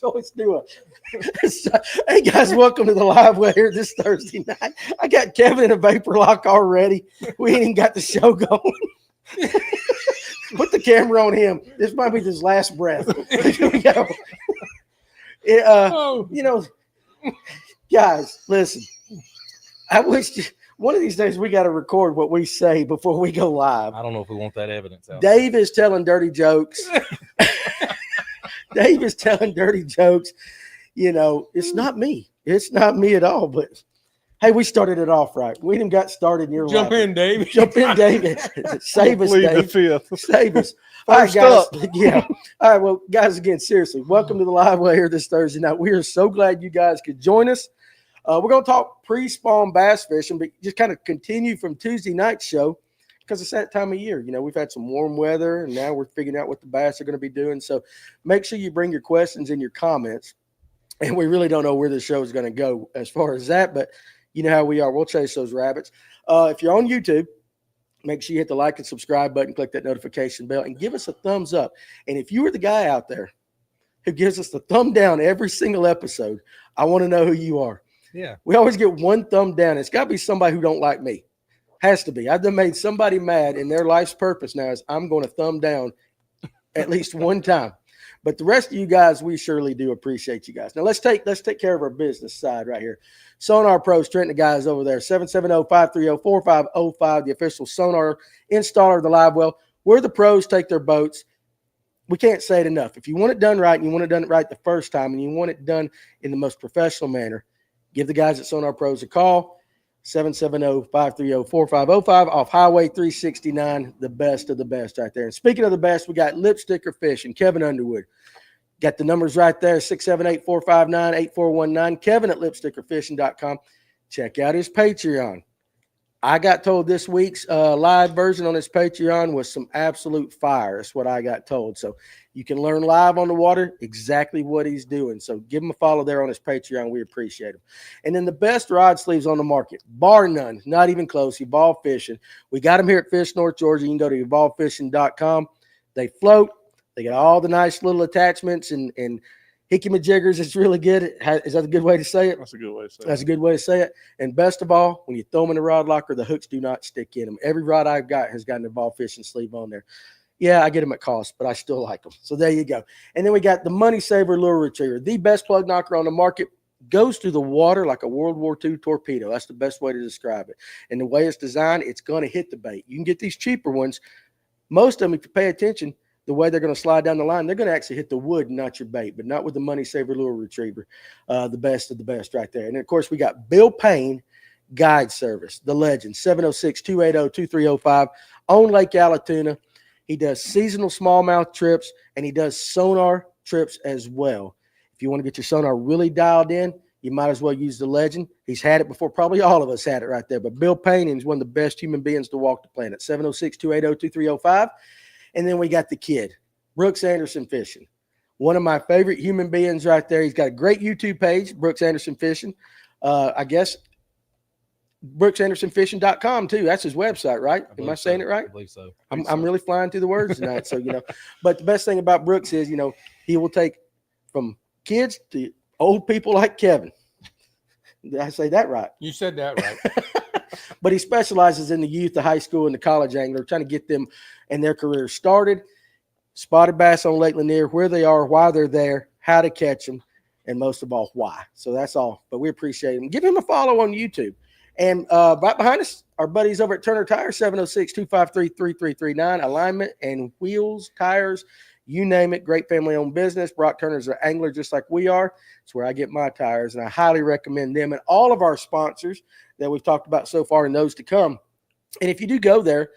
always do it. Hey guys, welcome to the live well here this Thursday night. I got Kevin in a vapor lock already. We ain't even got the show going. Put the camera on him. This might be his last breath. Here we go. You know, guys, listen. I wish one of these days we got to record what we say before we go live. I don't know if we want that evidence out. Dave is telling dirty jokes. Dave is telling dirty jokes. You know, it's not me. It's not me at all. But hey, we started it off right. We didn't got started in your life. Jump in, Dave. Jump in, Dave. Save us, Dave. Save us. All right, guys. Yeah. All right. Well, guys, again, seriously, welcome to the live well here this Thursday night. We are so glad you guys could join us. We're going to talk pre-spawn bass fishing, but just kind of continue from Tuesday night's show because it's that time of year. You know, we've had some warm weather, and now we're figuring out what the bass are going to be doing. So make sure you bring your questions and your comments. And we really don't know where the show is going to go as far as that, but you know how we are. We'll chase those rabbits. If you're on YouTube, make sure you hit the like and subscribe button, click that notification bell, and give us a thumbs up. And if you are the guy out there who gives us the thumb down every single episode, I want to know who you are. Yeah. We always get one thumb down. It's got to be somebody who don't like me. Has to be. I've done made somebody mad, and their life's purpose now is I'm going to thumb down at least one time. But the rest of you guys, we surely do appreciate you guys. Now let's take care of our business side right here. Sonar Pros, Trent and the guys over there, 770-530-4505, the official sonar installer of the live well. Where the pros take their boats. We can't say it enough. If you want it done right and you want it done right the first time and you want it done in the most professional manner, give the guys at Sonar Pros a call, 770-530-4505 off Highway 369, the best of the best right there. And speaking of the best, we got Lip Sticker Fishing, Kevin Underwood. Got the numbers right there, 678-459-8419. Kevin at lipstickerfishing.com. Check out his Patreon. I got told this week's live version on his Patreon was some absolute fire. That's what I got told. So you can learn live on the water exactly what he's doing. So give him a follow there on his Patreon. We appreciate him. And then the best rod sleeves on the market, bar none, not even close, Evolve Fishing. We got them here at Fish North Georgia. You can go to evolvefishing.com. They float. They got all the nice little attachments and hickey-majiggers. It's really good. Is that a good way to say it? That's a good way to say it. That's a good way to say it. And best of all, when you throw them in a rod locker, the hooks do not stick in them. Every rod I've got has got an Evolve Fishing sleeve on there. Yeah, I get them at cost, but I still like them. So there you go. And then we got the Money Saver Lure Retriever, the best plug knocker on the market. Goes through the water like a World War II torpedo. That's the best way to describe it. And the way it's designed, it's going to hit the bait. You can get these cheaper ones. Most of them, if you pay attention, the way they're going to slide down the line, they're going to actually hit the wood, not your bait, but not with the Money Saver Lure Retriever. The best of the best right there. And then, of course, we got Bill Payne Guide Service, the legend, 706-280-2305 on Lake Allatoona. He does seasonal smallmouth trips, and he does sonar trips as well. If you want to get your sonar really dialed in, you might as well use the legend. He's had it before. Probably all of us had it right there. But Bill Payne is one of the best human beings to walk the planet, 706-280-2305. And then we got the kid, Brooks Anderson Fishing. One of my favorite human beings right there. He's got a great YouTube page, Brooks Anderson Fishing. I guess BrooksAndersonFishing.com too. That's his website, right? Am I saying it right? I believe so. I'm really flying through the words tonight. So, you know, but the best thing about Brooks is, you know, he will take from kids to old people like Kevin. Did I say that right? You said that right. But he specializes in the youth, the high school, and the college angler, trying to get them and their careers started. Spotted bass on Lake Lanier, where they are, why they're there, how to catch them, and most of all, why. So that's all. But we appreciate him. Give him a follow on YouTube. And right behind us, our buddies over at Turner Tire, 706-253-3339, alignment and wheels, tires, you name it. Great family-owned business. Brock Turner's an angler just like we are. It's where I get my tires, and I highly recommend them and all of our sponsors that we've talked about so far and those to come. And if you do go there,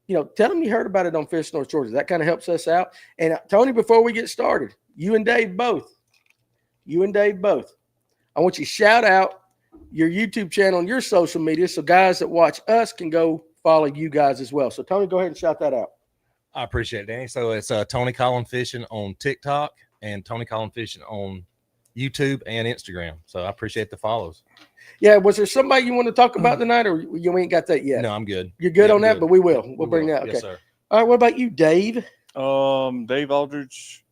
you know, tell them you heard about it on Fish North Georgia. That kind of helps us out. And Tony, before we get started, you and Dave both, I want you to shout out your YouTube channel and your social media so guys that watch us can go follow you guys as well. So, Tony, go ahead and shout that out. I appreciate it, Danny. So it's Tony Collin Fishing on TikTok and Tony Collin Fishing on YouTube and Instagram. So I appreciate the follows. Yeah, was there somebody you want to talk about tonight, or you ain't got that yet? No, I'm good. You're good on that, but we will. We'll bring that. Okay. Yes, sir. All right, what about you, Dave? Dave Aldridge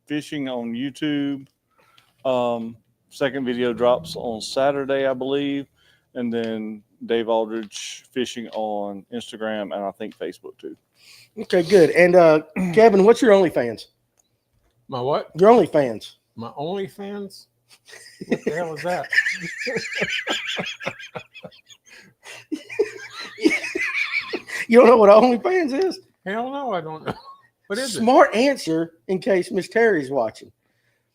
Fishing on YouTube Second video drops on Saturday, I believe, and then Dave Aldridge fishing on Instagram and I think Facebook too. Okay, good. And Kevin, what's your OnlyFans? My what? Your OnlyFans. My OnlyFans? What the hell is that? You don't know what OnlyFans is? Hell no, I don't know. What is it? Smart answer in case Miss Terry's watching.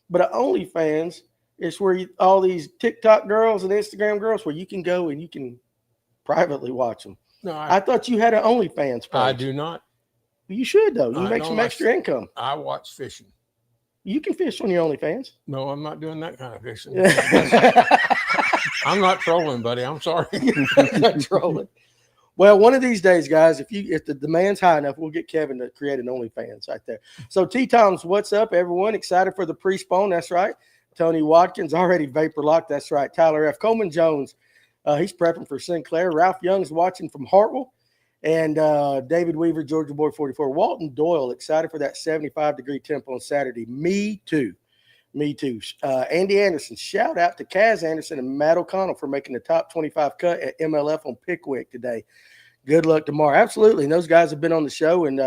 But an OnlyFans is where all these TikTok girls and Instagram girls, where you can go and you can privately watch them. No, I thought you had an OnlyFans page. I do not. You should, though. You can I make don't some like- extra income. I watch fishing. You can fish on your OnlyFans. No, I'm not doing that kind of fishing. You're I'm not trolling, buddy. I'm sorry. not trolling. Well, one of these days, guys, if the demand's high enough, we'll get Kevin to create an OnlyFans right there. So, T-Toms, what's up, everyone? Excited for the Prespawn? That's right. Tony Watkins already vapor locked. That's right. Tyler F. Coleman Jones, he's prepping for Sinclair. Ralph Young's watching from Hartwell. And David Weaver, Georgia Boy 44. Walton Doyle, excited for that 75-degree temp on Saturday. Me too. Me too. Andy Anderson, shout out to Kaz Anderson and Matt O'Connell for making the top 25 cut at MLF on Pickwick today. Good luck tomorrow. Absolutely. And those guys have been on the show and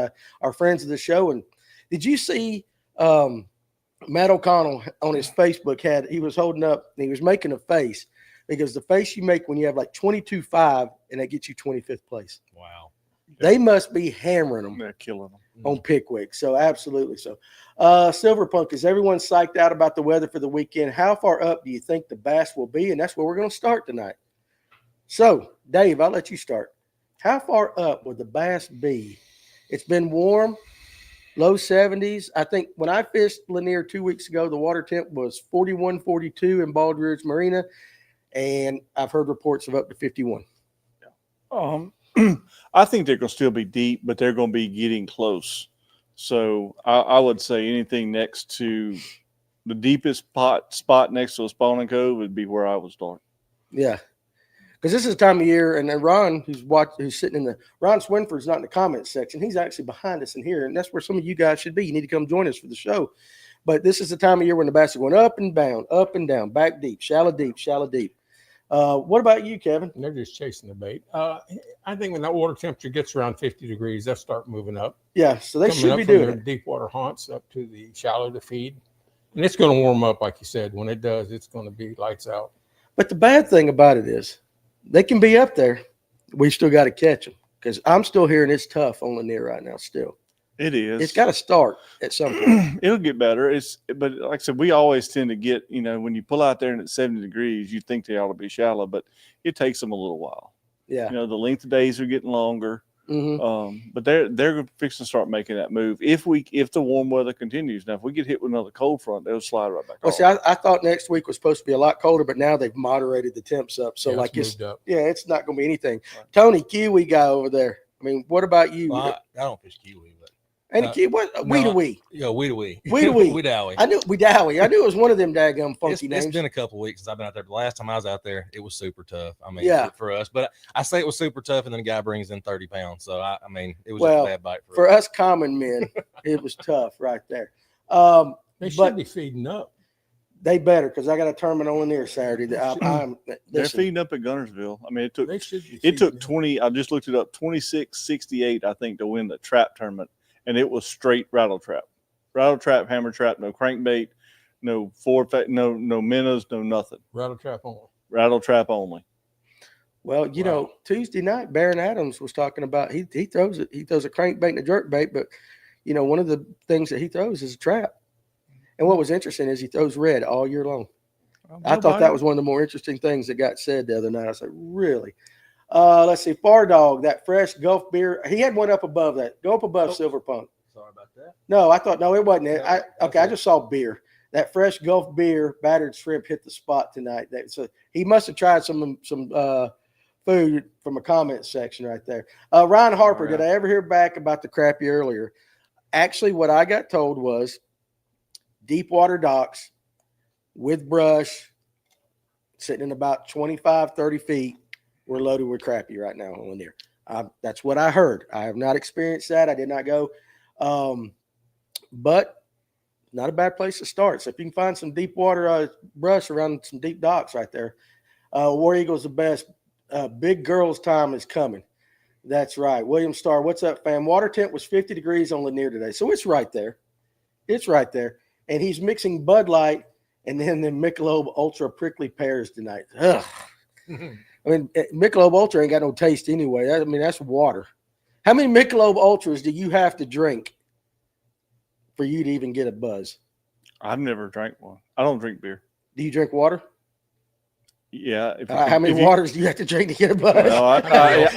are friends of the show. And did you see Matt O'Connell on his Facebook he was holding up and he was making a face, because the face you make when you have like 22.5 and that gets you 25th place. Wow. They must be hammering them. They're killing them on Pickwick. So absolutely. So Silverpunk, is everyone psyched out about the weather for the weekend? How far up do you think the bass will be? And that's where we're going to start tonight. So Dave, I'll let you start. How far up would the bass be? It's been warm, low 70s. I think when I fished Lanier 2 weeks ago, the water temp was 41, 42 in Bald Ridge Marina. And I've heard reports of up to 51. I think they're going to still be deep, but they're going to be getting close. So I would say anything next to the deepest spot next to a spawning cove would be where I would start. Yeah. Because this is the time of year, and then Ron, who's sitting in Ron Swinford's not in the comments section. He's actually behind us in here, and that's where some of you guys should be. You need to come join us for the show. But this is the time of year when the bass are going up and down, back deep, shallow deep, shallow deep. What about you, Kevin? They're just chasing the bait. I think when that water temperature gets around 50 degrees, they'll start moving up. Yeah, so they Coming should up be from doing their it. deep water haunts up to the shallow to feed. And it's going to warm up, like you said. When it does, it's going to be lights out. But the bad thing about it is they can be up there. We still got to catch them, because I'm still hearing it's tough on Lanier right now still. It is. It's got to start at some point. It'll get better. But like I said, we always tend to get, when you pull out there and it's 70 degrees, you think they ought to be shallow, but it takes them a little while. Yeah. The length of days are getting longer. Mm-hmm. But they're fixing to start making that move if the warm weather continues. Now, if we get hit with another cold front, they'll slide right back. Well, off. see, I thought next week was supposed to be a lot colder, but now they've moderated the temps up. So Yeah, it's moved up. it's not going to be anything. Right. Tony, Kiwi guy over there. I mean, what about you? Well, I don't fish kiwi, but And what? We. yeah, we. Weedawy. Weedawy. I knew Weedawy. I knew it was one of them daggum funky names. It's been a couple of weeks since I've been out there. The last time I was out there, it was super tough. I mean, Yeah. for us. But I say it was super tough, and then the guy brings in 30 pounds. So I mean, it was Well, a bad bite For us common men, it was tough right there. They should But be feeding up. they better, because I got a tournament on Lanier Saturday. They're Listen, feeding up at Gunnersville. I mean, They should be it took feeding up. 20. I just looked it up. 26.68, I think, to win the trap tournament, and it was straight rattle trap, hammer trap, no crankbait, no no minnows, no nothing. Rattle trap on. Rattle trap only. well, Wow. Tuesday night, Baron Adams was talking about he throws it. He throws a crankbait and a jerkbait, but one of the things that he throws is a trap. And what was interesting is he throws red all year long. I thought that was one of the more interesting things that got said the other night. I was like, really? Let's see. Far Dog, that fresh Gulf beer. He had one up above that. Go up above Silver Punk. Sorry about that. No, it wasn't it. No, I just saw beer. That fresh Gulf beer, battered shrimp hit the spot tonight. So he must have tried some food from a comment section right there. Ryan Harper, did I ever hear back about the crappie earlier? Actually, what I got told was deep water docks with brush sitting in about 25, 30 feet. We're loaded with crappie right now on Lanier. That's what I heard. I have not experienced that. I did not go. But not a bad place to start. So if you can find some deep water brush around some deep docks right there, War Eagle's the best. Big girls' time is coming. That's right. William Starr, what's up, fam? Water temp was 50 degrees on Lanier today. So it's right there. It's right there. And he's mixing Bud Light and then the Michelob Ultra prickly pears tonight. Ugh. I mean, Michelob Ultra ain't got no taste anyway. I mean, that's water. How many Michelob Ultras do you have to drink for you to even get a buzz? I've never drank one. I don't drink beer. Do you drink water? Yeah. How many waters do you have to drink to get a buzz? No,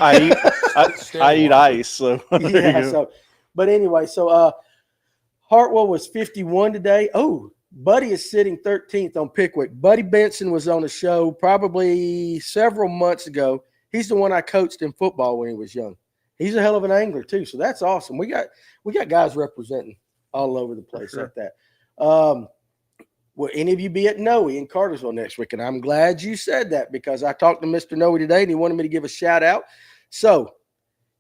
I eat ice. So yeah. So, but anyway, so Hartwell was 51 today. Oh, Buddy is sitting 13th on Pickwick. Buddy Benson was on the show probably several months ago. He's the one I coached in football when he was young. He's a hell of an angler too, so that's awesome. We got guys representing all over the place like that. Will any of you be at Noe in Cartersville next week? And I'm glad you said that because I talked to Mr. Noe today and he wanted me to give a shout out. So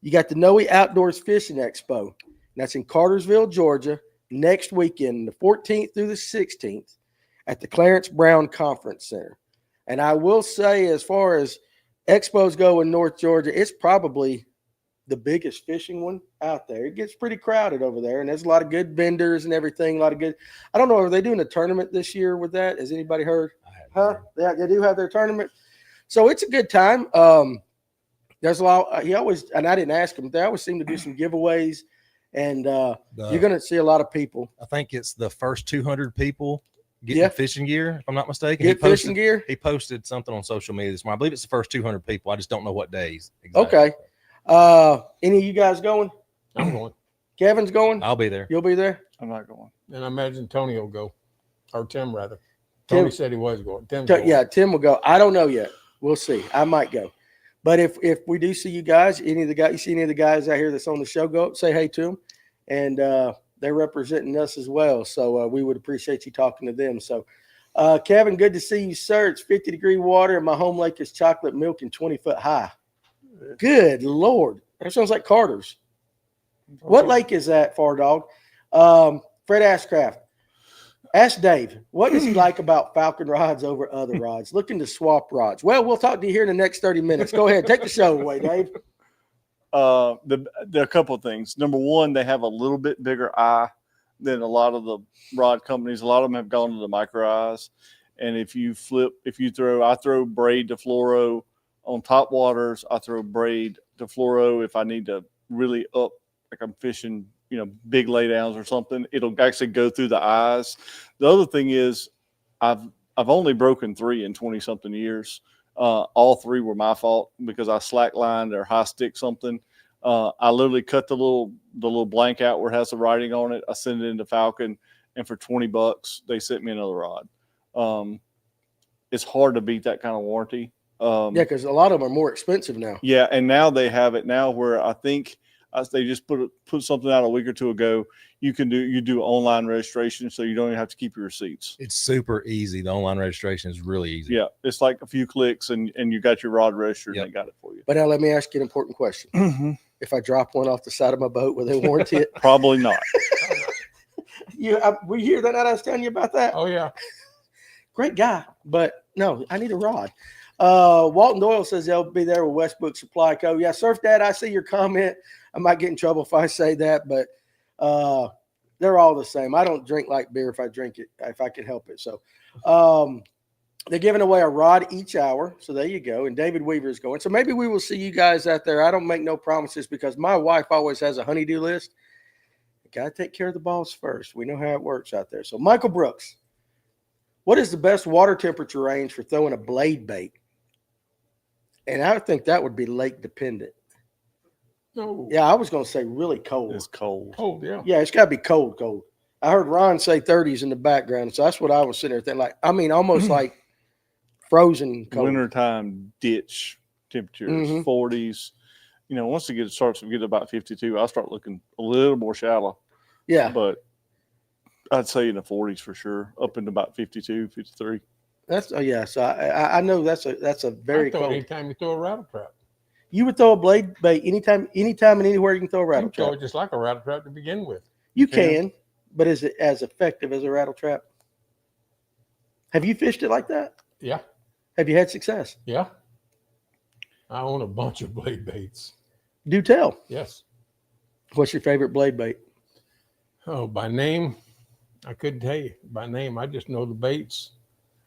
you got the Noe Outdoors Fishing Expo. That's in Cartersville, Georgia, next weekend, the 14th through the 16th at the Clarence Brown Conference Center. And I will say, as far as expos go in North Georgia, it's probably the biggest fishing one out there. It gets pretty crowded over there, and there's a lot of good vendors and everything. A lot of good. I don't know. Are they doing a tournament this year with that? Has anybody heard? Yeah, they do have their tournament. So it's a good time. There's a lot. He always, and I didn't ask him. They always seem to do some giveaways, and you're going to see a lot of people. I think it's the first 200 people getting fishing gear, if I'm not mistaken. Fishing gear. He posted something on social media this morning. I believe it's the first 200 people. I just don't know what days. Exactly. Okay. Any of you guys going? I'm going. Kevin's going? I'll be there. You'll be there? I'm not going. And I imagine Tony will go, or Tim rather. Tony said he was going. Tim will go. I don't know yet. We'll see. I might go. But if we do see you guys, you see any of the guys out here that's on the show, go up, say hey to them. And they're representing us as well. So we would appreciate you talking to them. So, Kevin, good to see you, sir. It's 50-degree water, and my home lake is chocolate milk and 20-foot high. Good Lord. That sounds like Carter's. What lake is that, Far Dog? Fred Ashcraft. Ask Dave, what does he like about Falcon rods over other rods? Looking to swap rods. Well, we'll talk to you here in the next 30 minutes. Go ahead. Take the show away, Dave. There are a couple of things. Number one, they have a little bit bigger eye than a lot of the rod companies. A lot of them have gone to the micro eyes. And I throw braid to fluoro on top waters. I throw braid to fluoro if I need to really up, like I'm fishing, big laydowns or something. It'll actually go through the eyes. The other thing is I've only broken 3 in 20 something years. All 3 were my fault because I slacklined or high stick something. I literally cut the little blank out where it has the writing on it. I send it into Falcon, and for $20, they sent me another rod. It's hard to beat that kind of warranty. Because a lot of them are more expensive now. Yeah, and now they have it now where I think they just put something out a week or two ago. You do online registration, so you don't even have to keep your receipts. It's super easy. The online registration is really easy. Yeah, it's like a few clicks, and you got your rod registered, and they got it for you. But now let me ask you an important question. Mm-hmm. If I drop one off the side of my boat, will they warranty it? Probably not. We hear that I was telling you about that? Oh, yeah. Great guy, but no, I need a rod. Walton Doyle says they'll be there with Westbrook Supply Co. Yeah, Surf Dad, I see your comment. I might get in trouble if I say that, but they're all the same. I don't drink like beer if I drink it, if I can help it. So they're giving away a rod each hour. So there you go. And David Weaver is going. So maybe we will see you guys out there. I don't make no promises because my wife always has a honey-do list. Got to take care of the balls first. We know how it works out there. So Michael Brooks, what is the best water temperature range for throwing a blade bait? And I think that would be lake dependent. No. Yeah, I was going to say really cold. It's cold. Cold, yeah. Yeah, it's got to be cold. I heard Ron say 30s in the background, so that's what I was sitting there thinking. Almost like frozen cold. Wintertime ditch temperatures, 40s. Once it starts to get about 52, I'll start looking a little more shallow. Yeah. But I'd say in the 40s for sure, up into about 52, 53. So I know that's a very cold. Anytime you throw a rattle trap. You would throw a blade bait anytime and anywhere you can throw a rattle trap. Throw it just like a rattle trap to begin with. You can, But is it as effective as a rattle trap? Have you fished it like that? Yeah. Have you had success? Yeah. I own a bunch of blade baits. Do tell. Yes. What's your favorite blade bait? Oh, by name, I couldn't tell you. By name, I just know the baits.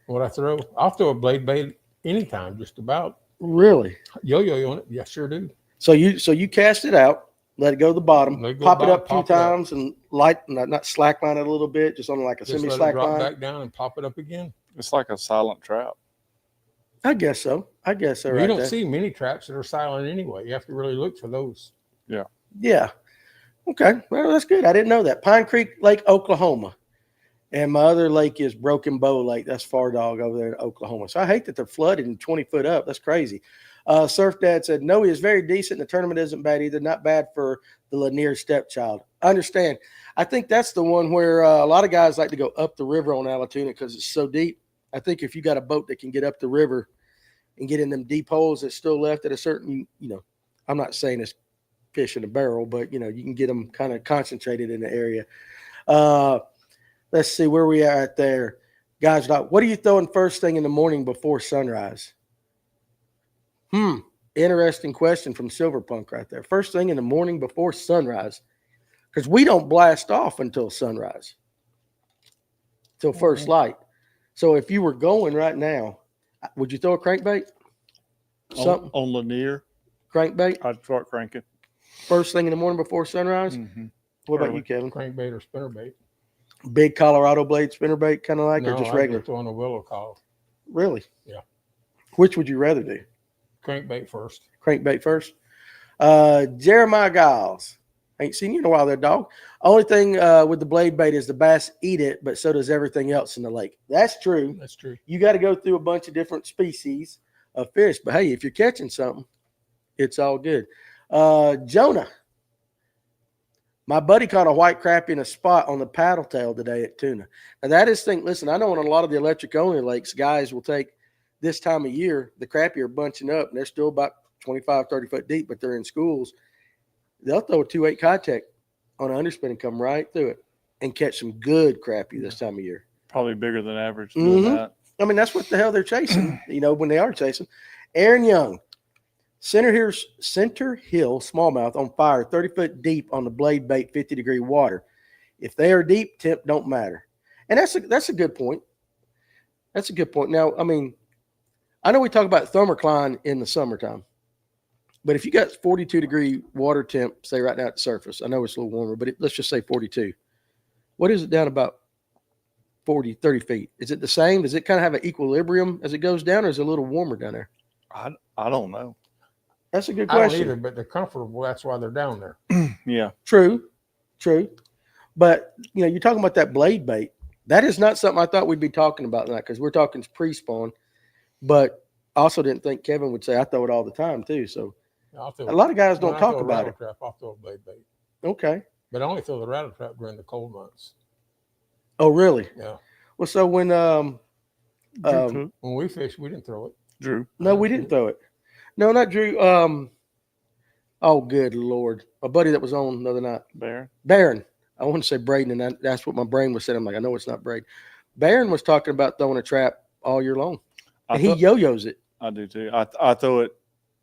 What I throw. I'll throw a blade bait anytime, just about. Really? Yo-yo on it. Yeah, sure do. So you cast it out, let it go to the bottom, Let it go pop it bottom, up a few pop it up. times, and not slack line it a little bit, just on like a Just let it semi-slack drop line. back down and pop it up again. It's like a silent trap. I guess so. Well, Right you don't there. see many traps that are silent anyway. You have to really look for those. Yeah. Okay. Well, that's good. I didn't know that. Pine Creek Lake, Oklahoma. And my other lake is Broken Bow Lake. That's Far Dog over there in Oklahoma. So I hate that they're flooded and 20 foot up. That's crazy. Surf Dad said, no, he is very decent. The tournament isn't bad either. Not bad for the Lanier stepchild. I understand. I think that's the one where a lot of guys like to go up the river on Allatoona because it's so deep. I think if you got a boat that can get up the river and get in them deep holes that's still left at a certain, I'm not saying it's fish in a barrel, but, you can get them kind of concentrated in the area. Let's see where we are at there. Guys, what are you throwing first thing in the morning before sunrise? Interesting question from Silverpunk right there. First thing in the morning before sunrise, because we don't blast off until sunrise, till first light. So if you were going right now, would you throw a crankbait? Something On Lanier, crankbait I'd start cranking. first thing in the morning before sunrise. Mm-hmm. What about you, Kevin? Crankbait or spinnerbait? Big Colorado blade spinnerbait, kind of like, or just regular? I'm throwing a willow collar. Really? Yeah. Which would you rather do? Crankbait first. Crankbait first. Jeremiah Giles. Ain't seen you in a while there, dog. Only thing with the blade bait is the bass eat it, but so does everything else in the lake. That's true. That's true. You got to go through a bunch of different species of fish. But hey, if you're catching something, it's all good. Jonah. My buddy caught a white crappie in a spot on the paddle tail today at Tuna. Now that is thing. Listen, I know on a lot of the electric only lakes, guys will take this time of year, the crappie are bunching up and they're still about 25, 30 foot deep, but they're in schools. They'll throw a 2.8 contact on an underspin and come right through it and catch some good crappie this time of year. Probably bigger than average doing that. I mean, that's what the hell they're chasing, when they are chasing. Aaron Young, Center Hill smallmouth on fire, 30 foot deep on the blade bait, 50-degree water. If they are deep, temp don't matter. And that's a good point. That's a good point. Now, I mean, I know we talk about thermocline in the summertime, but if you got 42-degree water temp, say right now at the surface, I know it's a little warmer, but let's just say 42. What is it down about 40, 30 feet? Is it the same? Does it kind of have an equilibrium as it goes down, or is it a little warmer down there? I don't know. That's a good I don't question. either, but they're comfortable. That's why they're down there. Yeah. True. But, you're talking about that blade bait. That is not something I thought we'd be talking about tonight because we're talking pre-spawn. But I also didn't think Kevin would say I throw it all the time too. So a lot of guys don't talk about it. Trap, I'll throw a blade bait. Okay. But I only throw the rattle trap during the cold months. Oh, really? Yeah. Well, so when when we fished, we didn't throw it. Drew. No, we didn't throw it. No, not Drew. Oh, good Lord. My buddy that was on the other night. Barron. I want to say Braden, and that's what my brain was saying. I'm like, I know it's not Braden. Barron was talking about throwing a trap all year long. And he yo-yos it. I do too. I throw it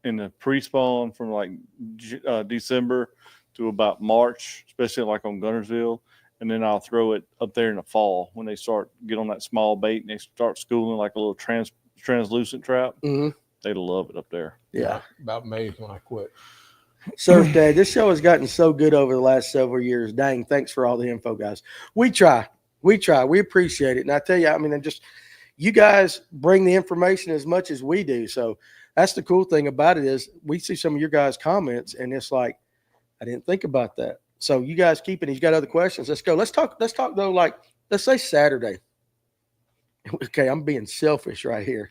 in the pre-spawn from like December to about March, especially like on Gunnersville. And then I'll throw it up there in the fall when they get on that small bait and they start schooling like a little translucent trap. Mm-hmm. They love it up there. Yeah. About May when I quit. Surf Dad, this show has gotten so good over the last several years. Dang, thanks for all the info, guys. We try. We appreciate it. And I tell you, I mean, you guys bring the information as much as we do. So that's the cool thing about it is we see some of your guys' comments and it's like, I didn't think about that. So you guys keep it. He's got other questions. Let's go. Let's talk though, like, let's say Saturday. Okay, I'm being selfish right here.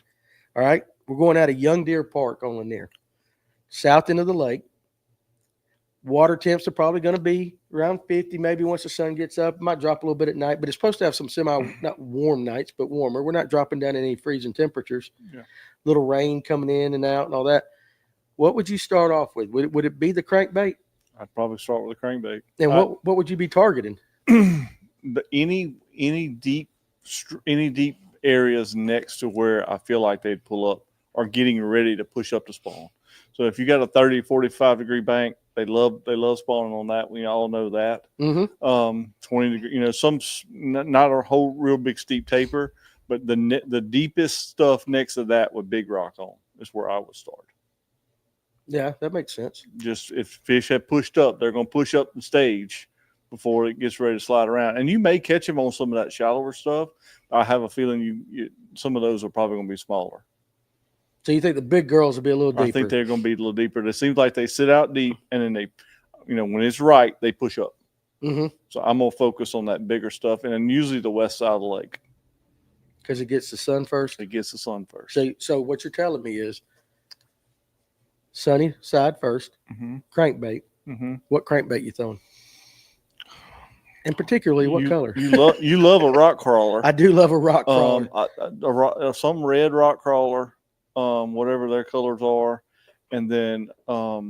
All right. We're going out of Young Deer Park on Lanier, south end of the lake. Water temps are probably going to be around 50, maybe once the sun gets up. It might drop a little bit at night, but it's supposed to have some not warm nights, but warmer. We're not dropping down any freezing temperatures. Yeah. Little rain coming in and out and all that. What would you start off with? Would it be the crankbait? I'd probably start with a crankbait. And what would you be targeting? any deep areas next to where I feel like they'd pull up are getting ready to push up to spawn. So if you got a 30, 45 degree bank, they love spawning on that. We all know that. 20 degree, not a whole real big steep taper, but the deepest stuff next to that with big rock on is where I would start. Yeah, that makes sense. Just if fish have pushed up, they're going to push up the stage before it gets ready to slide around. And you may catch them on some of that shallower stuff. I have a feeling some of those are probably going to be smaller. So you think the big girls will be a little deeper? I think they're going to be a little deeper. It seems like they sit out deep, and then they, when it's right, they push up. So I'm going to focus on that bigger stuff, and then usually the west side of the lake. Because it gets the sun first? It gets the sun first. So what you're telling me is sunny side first, crankbait. What crankbait you throwing? And particularly what color? You love a rock crawler. I do love a rock crawler. Some red rock crawler, whatever their colors are, and then a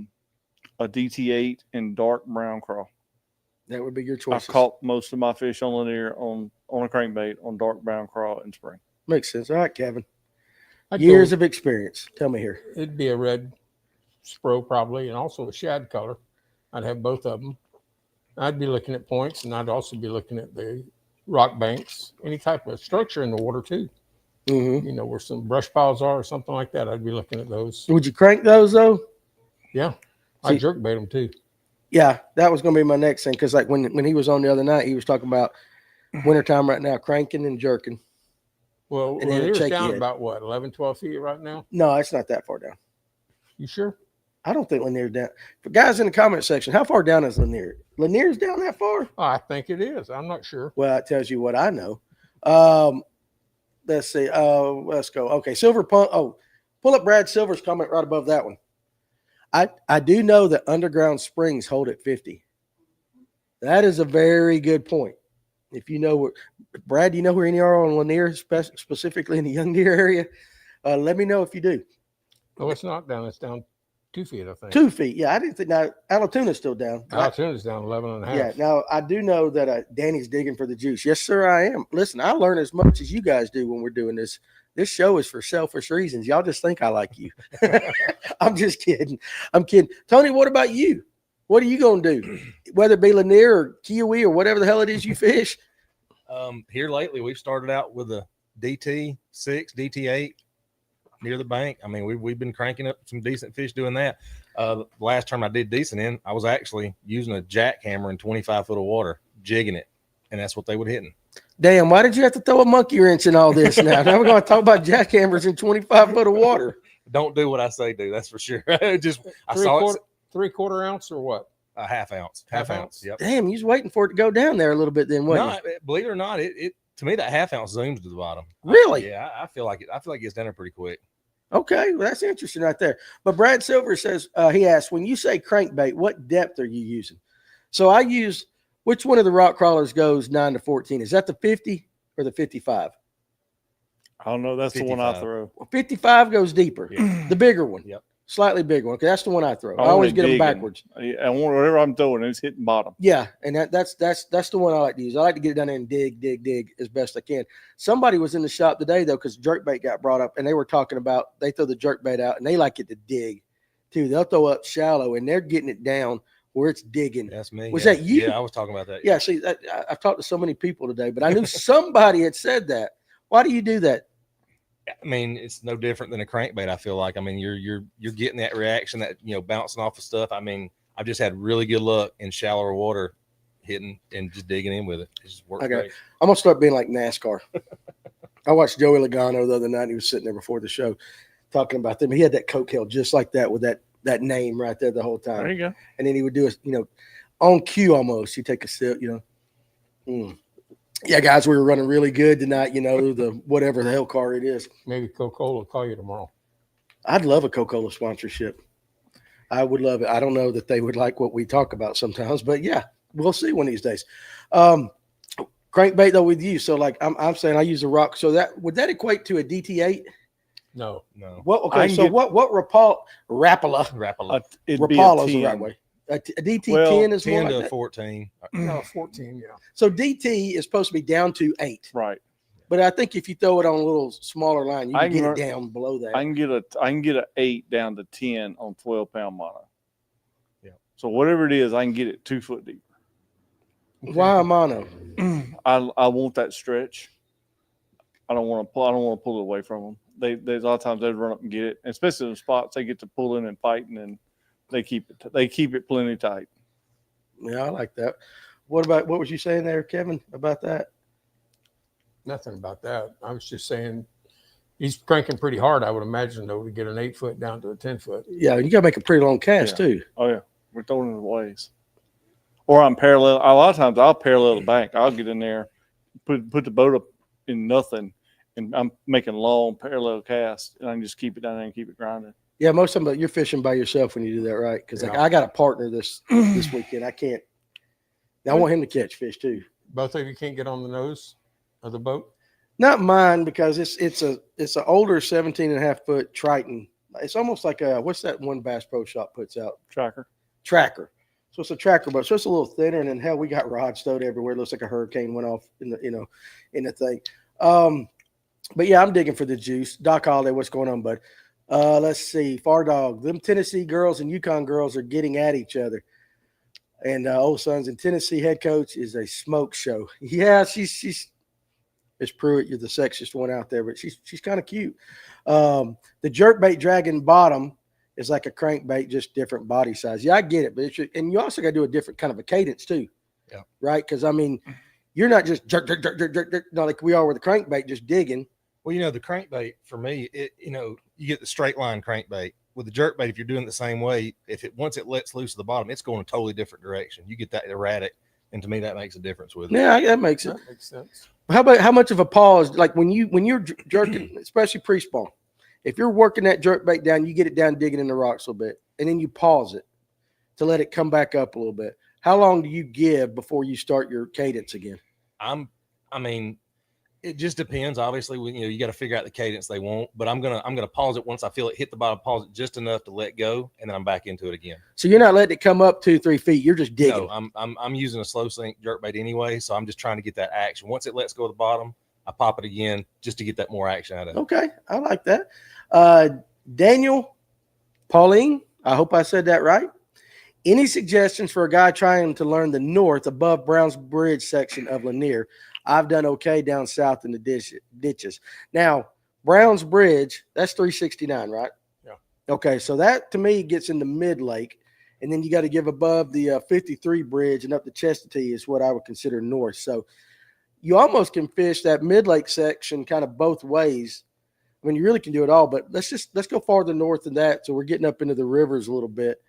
DT8 and dark brown crawl. That would be your choice. I've caught most of my fish on Lanier on a crankbait on dark brown crawl in spring. Makes sense. All right, Kevin. Years of experience. Tell me here. It'd be a red spro probably, and also a shad color. I'd have both of them. I'd be looking at points, and I'd also be looking at the rock banks, any type of structure in the water too. Where some brush piles are or something like that. I'd be looking at those. Would you crank those though? Yeah, I jerkbait them too. Yeah, that was going to be my next thing, because like when he was on the other night, he was talking about wintertime right now, cranking and jerking. Well, and then it was down about what, 11, 12 feet right now? No, it's not that far down. You sure? I don't think Lanier's down. For guys in the comment section, how far down is Lanier? Lanier's down that far? Oh, I think it is. I'm not sure. Well, it tells you what I know. Let's see. Let's go. Okay, Silver Punk. Oh, pull up Brad Silver's comment right above that one. I do know that underground springs hold at 50. That is a very good point. If you know, Brad, do you know where any are on Lanier, specifically in the Young Deer area? Let me know if you do. Oh, it's not down. It's down 2 feet, I think. 2 feet. Yeah, I didn't think. Now, Alatuna's still down. Alatuna's down 11 and a half. Yeah. Now, I do know that Danny's digging for the juice. Yes, sir, I am. Listen, I learn as much as you guys do when we're doing this. This show is for selfish reasons. Y'all just think I like you. I'm just kidding. I'm kidding. Tony, what about you? What are you going to do? Whether it be Lanier or Kiwi or whatever the hell it is you fish? Here lately, we've started out with a DT6, DT8 near the bank. I mean, we've been cranking up some decent fish doing that. Last time I did decent in, I was actually using a jackhammer in 25 foot of water, jigging it, and that's what they would hit. Damn, why did you have to throw a monkey wrench in all this now? Now we're going to talk about jackhammers in 25 foot of water. Don't do what I say do, that's for sure. I saw it. 3/4 ounce or what? A half ounce. Half ounce. Yep. Damn, you was waiting for it to go down there a little bit then, wasn't you? Believe it or not, it to me that half ounce zooms to the bottom. Really? Yeah, I feel like it. I feel like it's down there pretty quick. Okay, well, that's interesting right there. But Brad Silver says, he asked, when you say crankbait, what depth are you using? So I use, which one of the rock crawlers goes 9 to 14? Is that the 50 or the 55? I don't know. That's 55. The one I throw. 55 goes deeper. Yeah. The bigger one. Yep. Slightly bigger one. Okay, that's the one I throw. I always get them backwards. I want whatever I'm throwing, it's hitting bottom. Yeah, and that's the one I like to use. I like to get it down there and dig as best I can. Somebody was in the shop today though, because jerkbait got brought up, and they were talking about they throw the jerkbait out and they like it to dig too. They'll throw up shallow and they're getting it down where it's digging. That's me. Was that you? Yeah, I was talking about that. Yeah. See, I've talked to so many people today, but I knew somebody had said that. Why do you do that? I mean, it's no different than a crankbait. I feel like, I mean, you're getting that reaction, that, bouncing off of stuff. I mean, I've just had really good luck in shallower water hitting and just digging in with it. It just works great. I'm going to start being like NASCAR. I watched Joey Logano the other night. He was sitting there before the show talking about them. He had that Coke hill just like that with that name right there the whole time. There you go. And then he would do a, on cue almost. You take a sip, Yeah, guys, we were running really good tonight, the whatever the hell car it is. Maybe Coca-Cola will call you tomorrow. I'd love a Coca-Cola sponsorship. I would love it. I don't know that they would like what we talk about sometimes, but yeah, we'll see one of these days. Crankbait though with you. So like I'm saying I use a rock. So that would that equate to a DT8? No. What okay, so what Rapala Rapala. It'd be a 10. the right way. A DT Well, 10 is more 10 like to that. 14. No, 14, yeah. So DT is supposed to be down to 8. Right. But I think if you throw it on a little smaller line, you I can get can it down below that. I can get a 8 down to 10 on 12-pound mono. Yeah. So whatever it is, I can get it 2 foot deep. Why mono? I want that stretch. I don't want to pull it away from them. They a lot of times they run up and get it, and especially in the spots they get to pulling and fighting, and they keep it plenty tight. Yeah, I like that. What was you saying there, Kevin, about that? Nothing about that. I was just saying he's cranking pretty hard, I would imagine, though, to get an 8 foot down to a 10 foot. Yeah, you got to make a pretty long cast too. Oh yeah, we're throwing it ways. Or I'm parallel. A lot of times I'll parallel the bank. I'll get in there, put the boat up in nothing, and I'm making long parallel casts, and I can just keep it down there and keep it grinding. Yeah, most of them, you're fishing by yourself when you do that, right? Because like, Yeah. I got a partner this weekend. I can't. Now, I want him to catch fish too. Both of you can't get on the nose of the boat? Not mine, because it's an older 17.5 foot Triton. It's almost like what's that one Bass Pro Shop puts out? Tracker. So it's a tracker boat. So it's a little thinner, and then hell, we got rods stowed everywhere. It looks like a hurricane went off in the thing. But yeah, I'm digging for the juice. Doc Holiday, what's going on, bud? Let's see. Far Dog. Them Tennessee girls and Yukon girls are getting at each other. And old sons in Tennessee head coach is a smoke show. Yeah, she's Miss Pruitt, you're the sexiest one out there, but she's kind of cute. The Jerkbait Dragon bottom is like a crankbait, just different body size. Yeah, I get it, but and you also got to do a different kind of a cadence too. Yeah. Right? Because I mean, you're not just jerk, jerk, jerk, jerk, jerk, jerk, not like we are with the crankbait, just digging. Well, the crankbait for me, you get the straight line crankbait. With the jerkbait, if you're doing it the same way, once it lets loose at the bottom, it's going a totally different direction. You get that erratic, and to me, that makes a difference with it. Yeah, that makes it. That makes sense. How much of a pause, like when you're jerking, especially pre-spawn, if you're working that jerkbait down, you get it down digging in the rocks a little bit, and then you pause it to let it come back up a little bit. How long do you give before you start your cadence again? It just depends. Obviously, you got to figure out the cadence they want, but I'm gonna pause it once I feel it hit the bottom. Pause it just enough to let go, and then I'm back into it again. So you're not letting it come up 2-3 feet. You're just digging. No, I'm using a slow sink jerkbait anyway, so I'm just trying to get that action. Once it lets go to the bottom, I pop it again just to get that more action out of it. Okay, I like that. Daniel, Pauline, I hope I said that right. Any suggestions for a guy trying to learn the north above Browns Bridge section of Lanier? I've done okay down south in the ditches. Now, Browns Bridge, that's 369, right? Yeah. Okay, so that to me gets into mid-lake, and then you got to give above the 53 bridge and up to Chestatee is what I would consider north. So you almost can fish that mid-lake section kind of both ways. I mean, you really can do it all, but let's go farther north than that. So we're getting up into the rivers a little bit.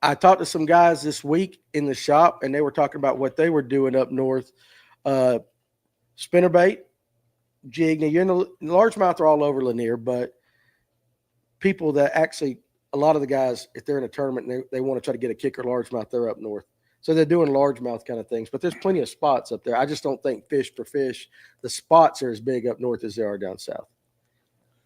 I talked to some guys this week in the shop, and they were talking about what they were doing up north. Spinnerbait, jig. Now, you're in the largemouth are all over Lanier, but people that actually, a lot of the guys, if they're in a tournament and they want to try to get a kicker largemouth, they're up north. So they're doing largemouth kind of things. But there's plenty of spots up there. I just don't think fish for fish, the spots are as big up north as they are down south.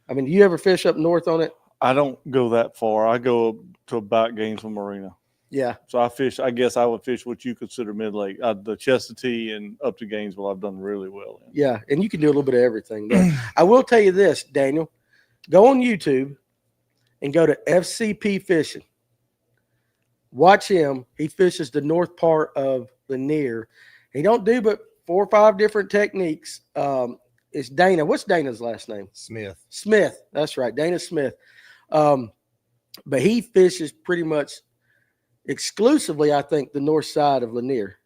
I mean, do you ever fish up north on it? I don't go that far. I go to about Gainesville Marina. Yeah. So I guess I would fish what you consider mid-lake. The Chestatee and up to Gainesville, I've done really well in. Yeah, and you can do a little bit of everything. But I will tell you this, Daniel. Go on YouTube and go to FCP Fishing. Watch him. He fishes the north part of Lanier. He don't do but 4 or 5 different techniques. It's Dana. What's Dana's last name? Smith. That's right, Dana Smith. But he fishes pretty much exclusively, I think, the north side of Lanier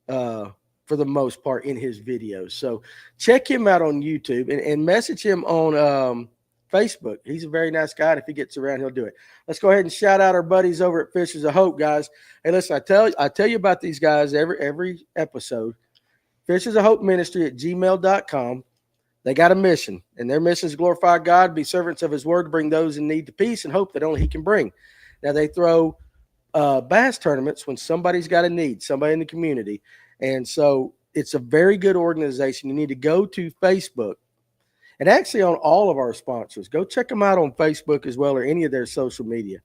for the most part in his videos. So check him out on YouTube and message him on Facebook. He's a very nice guy, and if he gets around, he'll do it. Let's go ahead and shout out our buddies over at Fishers of Hope, guys. Hey, listen, I tell you about these guys every episode. Fishers of Hope Ministry at gmail.com. They got a mission, and their mission is to glorify God, be servants of his word, to bring those in need to peace and hope that only he can bring. Now, they throw bass tournaments when somebody's got a need, somebody in the community. And so it's a very good organization. You need to go to Facebook. And actually on all of our sponsors, go check them out on Facebook as well, or any of their social media.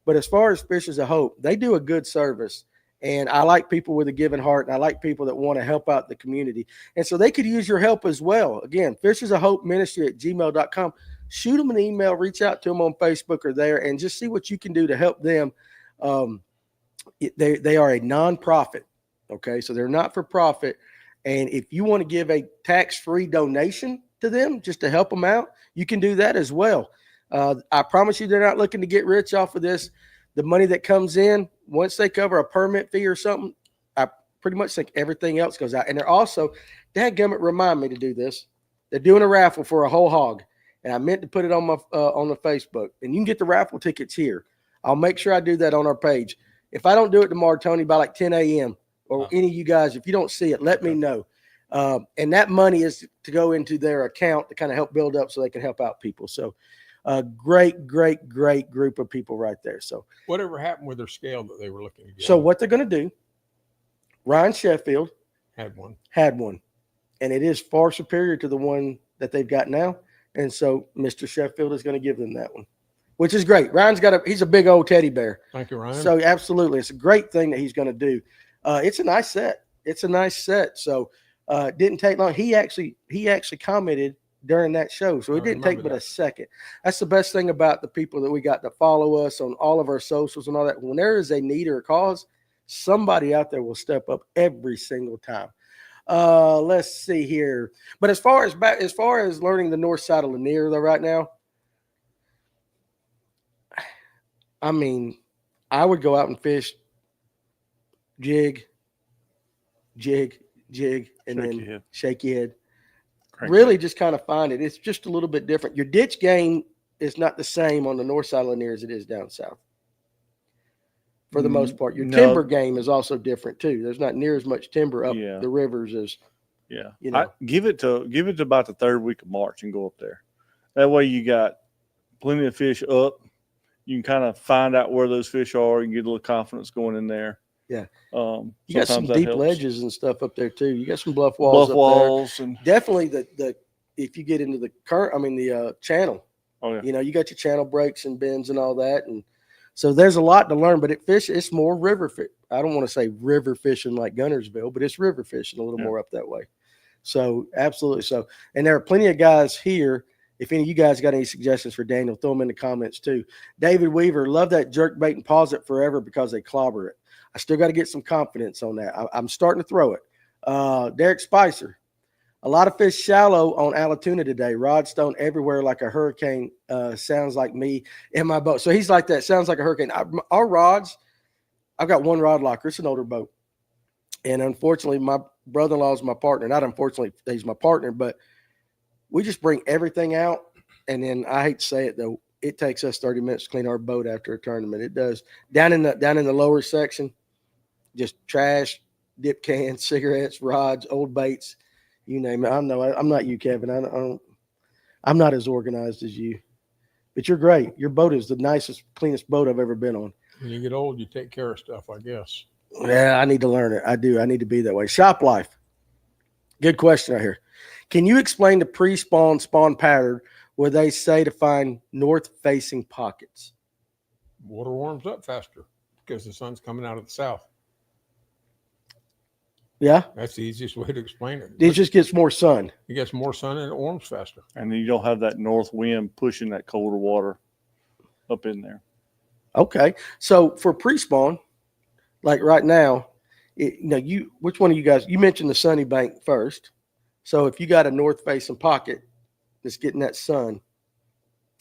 But as far as Fishers of Hope, they do a good service. And I like people with a giving heart, and I like people that want to help out the community. And so they could use your help as well. Again, Fishers of Hope Ministry at gmail.com. Shoot them an email, reach out to them on Facebook or there, and just see what you can do to help them. They are a nonprofit, okay? So they're not for profit. And if you want to give a tax-free donation to them just to help them out, you can do that as well. I promise you they're not looking to get rich off of this. The money that comes in, once they cover a permit fee or something, I pretty much think everything else goes out. And they're also, dadgummit, remind me to do this. They're doing a raffle for a whole hog. And I meant to put it on the Facebook. And you can get the raffle tickets here. I'll make sure I do that on our page. If I don't do it tomorrow, Tony, by like 10 a.m. or any of you guys, if you don't see it, let me know. And that money is to go into their account to kind of help build up so they can help out people. So great group of people right there. So whatever happened with their scale that they were looking to get? So what they're going to do, Ryan Sheffield had one, and it is far superior to the one that they've got now. And so Mr. Sheffield is going to give them that one, which is great. Ryan's he's a big old teddy bear. Thank you, Ryan. So absolutely. It's a great thing that he's going to do. It's a nice set. So it didn't take long. He actually commented during that show. So it didn't take but a second. That's the best thing about the people that we got that follow us on all of our socials and all that. When there is a need or a cause, somebody out there will step up every single time. Let's see here. But as far as learning the north side of Lanier though right now, I mean, I would go out and fish jig, and then shake your head. Really just kind of find it. It's just a little bit different. Your ditch game is not the same on the north side of Lanier as it is down south. For the most part, your timber game is also different too. There's not near as much timber up the rivers as you know. Give it to about the third week of March and go up there. That way you got plenty of fish up. You can kind of find out where those fish are and get a little confidence going in there. Yeah. You got some deep ledges and stuff up there too. You got some bluff walls and definitely the if you get into the the channel. Oh yeah. You know, you got your channel breaks and bends and all that, and so there's a lot to learn, but it's more river fish. I don't want to say river fishing like Gunnersville, but it's river fishing a little more up that way. So absolutely. So, and there are plenty of guys here. If any of you guys got any suggestions for Daniel, throw them in the comments too. David Weaver, love that jerkbait and pause it forever because they clobber it. I still got to get some confidence on that. I'm starting to throw it. Derek Spicer, a lot of fish shallow on Allatoona today. Rodstone everywhere like a hurricane. Sounds like me in my boat. So he's like that. Sounds like a hurricane. Our rods, I've got one rod locker. It's an older boat. And unfortunately, my brother-in-law is my partner. Not unfortunately, he's my partner, but we just bring everything out. And then I hate to say it, though, it takes us 30 minutes to clean our boat after a tournament. It does. Down in the lower section, just trash, dip cans, cigarettes, rods, old baits. You name it. I'm not you, Kevin. I'm not as organized as you, but you're great. Your boat is the nicest, cleanest boat I've ever been on. When you get old, you take care of stuff, I guess. Yeah, I need to learn it. I do. I need to be that way. Shop life. Good question right here. Can you explain the pre-spawn spawn pattern where they say to find north-facing pockets? Water warms up faster because the sun's coming out of the south. Yeah, that's the easiest way to explain it. It just gets more sun. It gets more sun and it warms faster. And then you don't have that north wind pushing that colder water up in there. Okay, so for pre-spawn, like right now, which one of you guys? You mentioned the sunny bank first. So if you got a north-facing pocket that's getting that sun,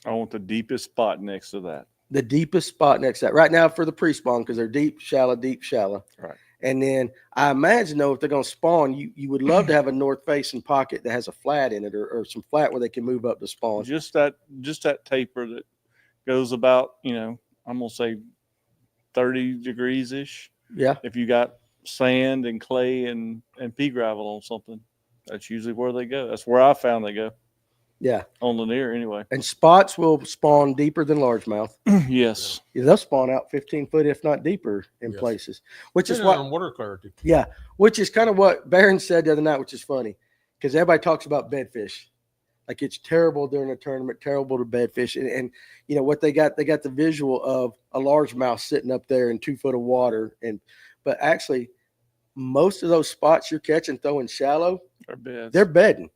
I want the deepest spot next to that. The deepest spot next to that. Right now for the pre-spawn, because they're deep, shallow. Right. And then I imagine, though, if they're going to spawn, you would love to have a north-facing pocket that has a flat in it or some flat where they can move up to spawn. Just that taper that goes about, I'm going to say 30 degrees-ish. Yeah. If you got sand and clay and pea gravel on something, that's usually where they go. That's where I found they go. Yeah. On Lanier, anyway. And spots will spawn deeper than largemouth. Yes. Yeah, they'll spawn out 15 foot, if not deeper in places, which is what water clarity. Yeah. Which is kind of what Barron said the other night, which is funny because everybody talks about bedfish. Like it's terrible during a tournament, terrible to bed fish. And you know what they got the visual of a largemouth sitting up there in 2 foot of water. But actually most of those spots you're catching throwing shallow, they're bedding.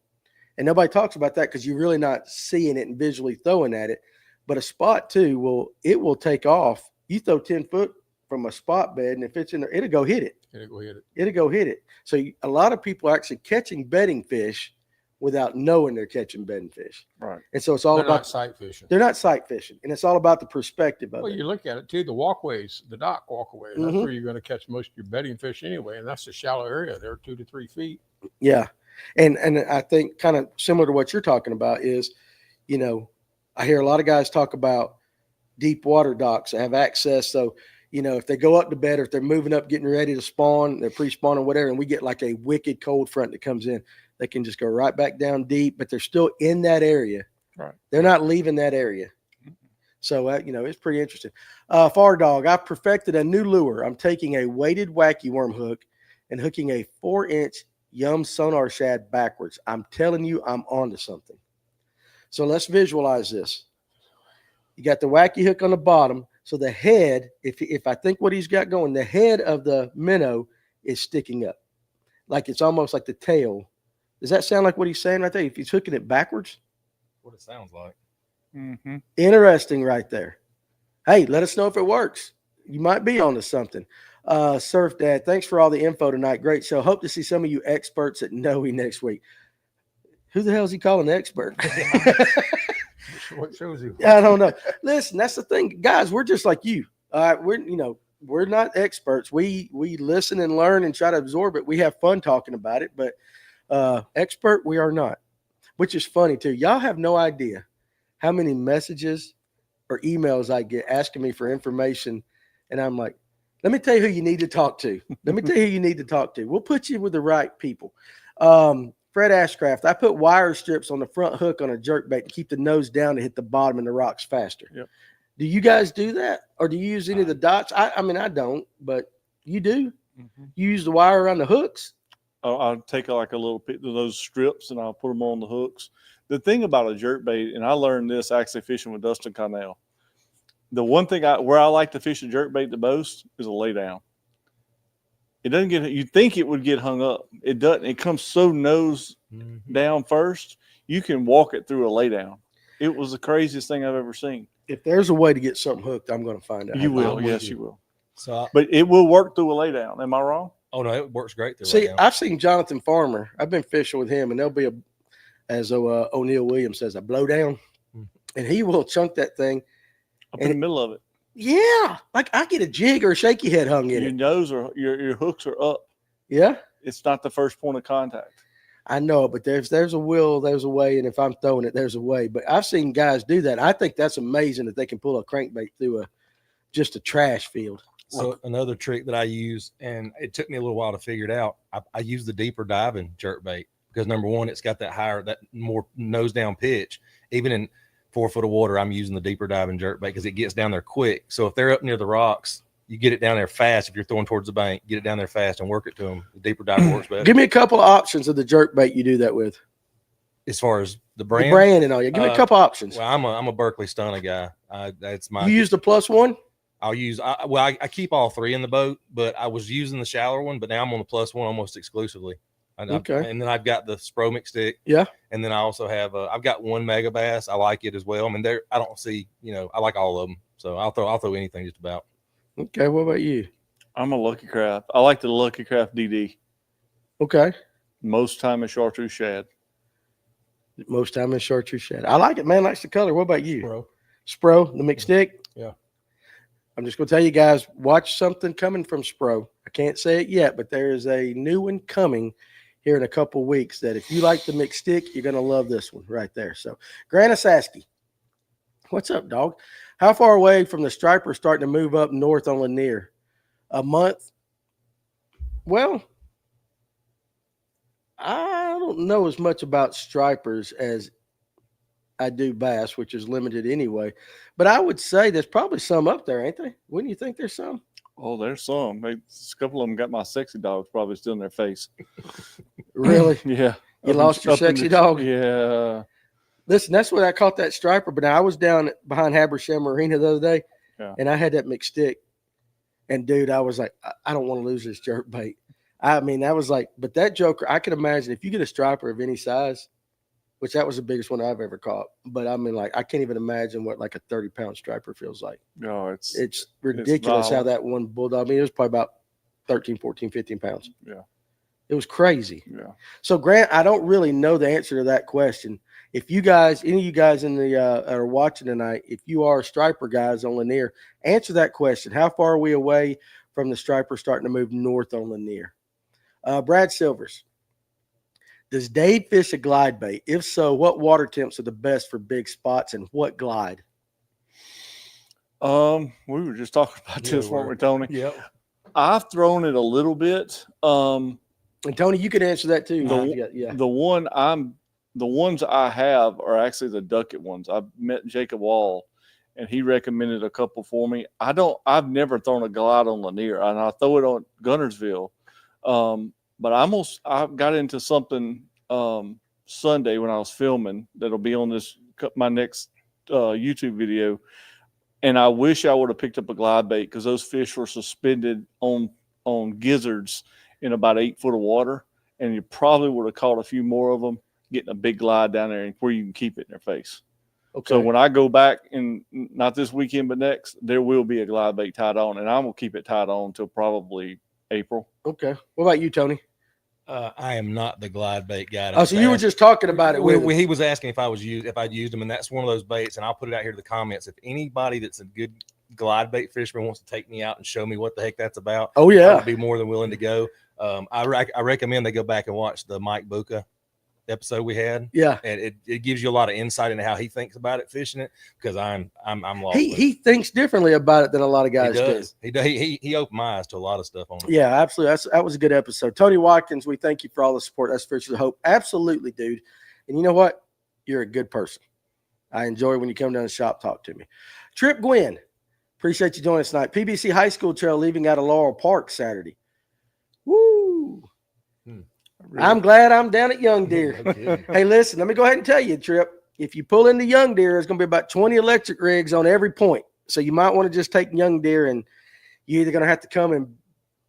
And nobody talks about that because you're really not seeing it and visually throwing at it. But a spot too will take off. You throw 10 foot from a spot bed, and if it's in there, it'll go hit it. It'll go hit it. So a lot of people are actually catching bedding fish without knowing they're catching bedding fish. Right. And so it's all They're about not sight fishing. They're not sight fishing, and it's all about the perspective of Well, it. you look at it too, the walkways, the dock walkway, that's Mhm. where you're going to catch most of your bedding fish anyway. And that's a shallow area there, 2 to 3 feet. Yeah. And I think kind of similar to what you're talking about is, you know, I hear a lot of guys talk about deep water docks that have access. So, you know, if they go up to bed or if they're moving up, getting ready to spawn, they're pre-spawning, whatever, and we get like a wicked cold front that comes in, they can just go right back down deep, but they're still in that area. Right. They're not leaving that area. So, you know, it's pretty interesting. Far Dog, I've perfected a new lure. I'm taking a weighted wacky worm hook and hooking a 4-inch Yum sonar shad backwards. I'm telling you, I'm onto something. So let's visualize this. You got the wacky hook on the bottom. So the head, if I think what he's got going, the head of the minnow is sticking up. Like it's almost like the tail. Does that sound like what he's saying right there? If he's hooking it backwards? What it sounds like. Mm-hmm. Interesting right there. Hey, let us know if it works. You might be onto something. Surf Dad, thanks for all the info tonight. Great show. Hope to see some of you experts at Noe next week. Who the hell is he calling expert? What shows you? I don't know. Listen, that's the thing, guys. We're just like you. We're not experts. We listen and learn and try to absorb it. We have fun talking about it, but expert we are not. Which is funny too. Y'all have no idea how many messages or emails I get asking me for information, and I'm like, let me tell you who you need to talk to. Let me tell you who you need to talk to. We'll put you with the right people. Fred Ashcraft, I put wire strips on the front hook on a jerkbait to keep the nose down to hit the bottom and the rocks faster. Yep. Do you guys do that? Or do you use any of the dots? I mean, I don't, but you do? Mm-hmm. You use the wire around the hooks? I'll take like a little bit of those strips and I'll put them on the hooks. The thing about a jerkbait, and I learned this actually fishing with Dustin Connell. The one thing where I like to fish a jerkbait the most is a lay down. It doesn't get, you think it would get hung up. It doesn't. It comes so nose down first. You can walk it through a lay down. It was the craziest thing I've ever seen. If there's a way to get something hooked, I'm going to find out. You will. Yes, you will. So, But it will work through a lay down. Am I wrong? oh no, it works great. See, I've seen Jonathan Farmer. I've been fishing with him, and there'll be as O'Neill Williams says, a blowdown, and he will chunk that thing Up in the middle of it. Yeah, like I get a jig or a shaky head hung in Your it. nose or your hooks are up. Yeah, It's not the first point of contact. I know, but there's a will, there's a way, and if I'm throwing it, there's a way. But I've seen guys do that. I think that's amazing that they can pull a crankbait through just a trash field. So another trick that I use, and it took me a little while to figure it out. I use the deeper diving jerkbait because number one, it's got that more nose down pitch. Even in 4 foot of water, I'm using the deeper diving jerkbait because it gets down there quick. So if they're up near the rocks, you get it down there fast. If you're throwing towards the bank, get it down there fast and work it to them. The deeper diving works better. Give me a couple of options of the jerkbait you do that with. As far as the The brand, brand and all. Yeah, give me a couple options. well, I'm a Berkeley Stunner guy. That's my. You use the +1? I'll use. I keep all three in the boat, but I was using the shallower one, but now I'm on the +1 almost exclusively. Okay. And then I've got the Spromic stick. Yeah. And then I also have I've got one mega bass. I like it as well. I mean, I don't see, I like all of them. So I'll throw anything just about. Okay. What about you? I'm a Lucky Craft. I like the Lucky Craft DD. Okay. Most time in chartreuse shad. Most time in chartreuse shad. I like it, man. Likes the color. What about you? Bro. Spro, the mixed stick? Yeah. I'm just going to tell you guys, watch something coming from Spro. I can't say it yet, but there is a new one coming here in a couple of weeks that if you like the mixed stick, you're going to love this one right there. So, Grant Asaski, what's up, dog? How far away from the striper starting to move up north on Lanier? A month? Well, I don't know as much about stripers as I do bass, which is limited anyway. But I would say there's probably some up there, ain't there? Wouldn't you think there's some? Oh, there's some. A couple of them got my sexy dogs probably still in their face. Really? Yeah. You lost your sexy dog? Yeah. Listen, that's when I caught that striper. But I was down behind Habersham Marina the other day, and I had that mixed stick. And, dude, I was like, I don't want to lose this jerkbait. I mean, that was like – but that joker, I can imagine if you get a striper of any size, which that was the biggest one I've ever caught. But, I mean, like, I can't even imagine what, like, a 30-pound striper feels like. No, it's ridiculous how that one bulldog – I mean, it was probably about 13, 14, 15 pounds. Yeah. It was crazy. Yeah. So, Grant, I don't really know the answer to that question. If you guys, any of you guys in the are watching tonight, if you are striper guys on Lanier, answer that question. How far are we away from the striper starting to move north on Lanier? Brad Silvers, does Dave fish a glide bait? If so, what water temps are the best for big spots and what glide? We were just talking about this, weren't we, Tony? Yep. I've thrown it a little bit. And Tony, you could answer that too. The ones I have are actually the Duckett ones. I met Jacob Wall, and he recommended a couple for me. I've never thrown a glide on Lanier, and I throw it on Gunnersville. But I got into something Sunday when I was filming that'll be on my next YouTube video. And I wish I would have picked up a glide bait because those fish were suspended on gizzards in about 8 foot of water, and you probably would have caught a few more of them getting a big glide down there where you can keep it in their face. Okay. So when I go back, and not this weekend but next, there will be a glide bait tied on, and I'm gonna keep it tied on until probably April. Okay. What about you, Tony? I am not the glide bait guy. Oh, so you were just talking about it. He was asking if I'd used them, and that's one of those baits. And I'll put it out here to the comments. If anybody that's a good glide bait fisherman wants to take me out and show me what the heck that's about, oh yeah, I would be more than willing to go. I recommend they go back and watch the Mike Buka episode we had. Yeah, and it gives you a lot of insight into how he thinks about it fishing it, because I'm lost. He thinks differently about it than a lot of guys do. He opened my eyes to a lot of stuff on it. Yeah, absolutely. That was a good episode. Tony Watkins, we thank you for all the support. That's Fishes of Hope. Absolutely, dude. And you know what? You're a good person. I enjoy when you come down the shop, talk to me. Trip Gwynn, appreciate you joining us tonight. PBC High School Trail leaving out of Laurel Park Saturday. Woo! Really? I'm glad I'm down at Young Deer. Hey, listen, let me go ahead and tell you, Trip. If you pull into Young Deer, there's going to be about 20 electric rigs on every point. So you might want to just take Young Deer, and you're either going to have to come and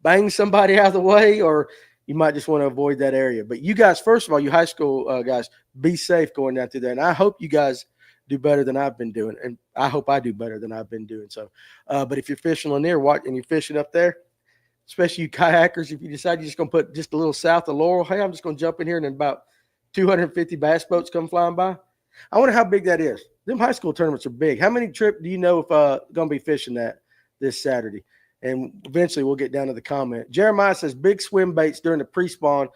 bang somebody out of the way, or you might just want to avoid that area. But you guys, first of all, you high school guys, be safe going down through there. And I hope you guys do better than I've been doing. And I hope I do better than I've been doing. So, but if you're fishing Lanier, and you're fishing up there, especially you kayakers, if you decide you're just going to put just a little south of Laurel, hey, I'm just going to jump in here and then about 250 bass boats come flying by. I wonder how big that is. Them high school tournaments are big. How many Trip do you know if going to be fishing that this Saturday? And eventually we'll get down to the comment. Jeremiah says big swim baits during the pre-spawn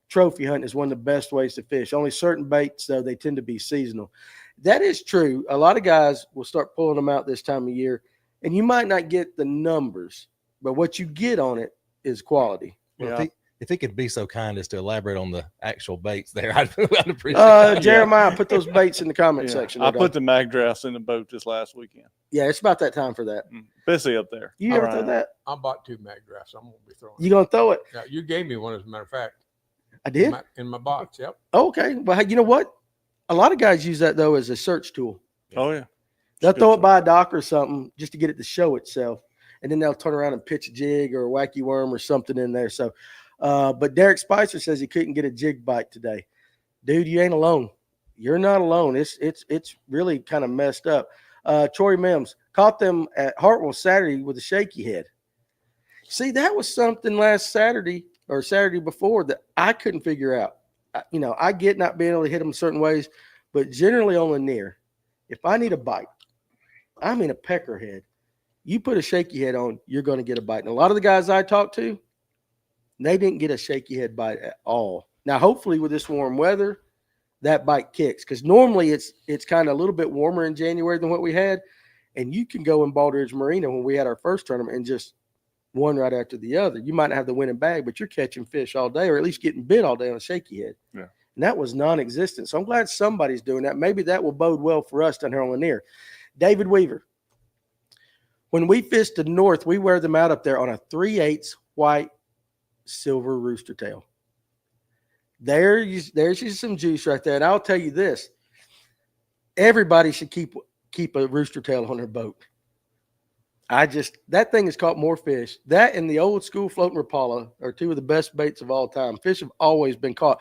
trophy hunt is one of the best ways to fish. Only certain baits, though, they tend to be seasonal. That is true. A lot of guys will start pulling them out this time of year, and you might not get the numbers, but what you get on it is quality. Well, yeah. If he could be so kind as to elaborate on the actual baits there, I'd appreciate it. Jeremiah, put those baits in the comment section. I put the mag drafts in the boat this last weekend. Yeah, it's about that time for that. Especially up there. You ever throw that? I bought 2 mag drafts. I'm going to be throwing You going to throw it? Yeah, you gave me one, as a matter of fact. I did? In my box, yep. Okay. Well, you know what? A lot of guys use that, though, as a search tool. Oh, yeah. They'll throw it by a dock or something just to get it to show itself. And then they'll turn around and pitch a jig or a wacky worm or something in there. So, but Derek Spicer says he couldn't get a jig bite today. Dude, you ain't alone. You're not alone. It's really kind of messed up. Troy Mims caught them at Hartwell Saturday with a shaky head. See, that was something last Saturday or Saturday before that I couldn't figure out. I get not being able to hit them certain ways, but generally on Lanier, if I need a bite, I'm in a peckerhead. You put a shaky head on, you're going to get a bite. And a lot of the guys I talked to, they didn't get a shaky head bite at all. Now, hopefully with this warm weather, that bite kicks, because normally it's kind of a little bit warmer in January than what we had. And you can go in Baldridge Marina when we had our first tournament and just one right after the other. You might not have the winning bag, but you're catching fish all day, or at least getting bit all day on a shaky head. Yeah. And that was non-existent. So I'm glad somebody's doing that. Maybe that will bode well for us down here on Lanier. David Weaver. When we fish the north, we wear them out up there on a 3/8 white silver rooster tail. There's some juice right there. And I'll tell you this. everybody should keep a rooster tail on their boat. That thing has caught more fish. That and the old school floating Rapala are two of the best baits of all time. Fish have always been caught,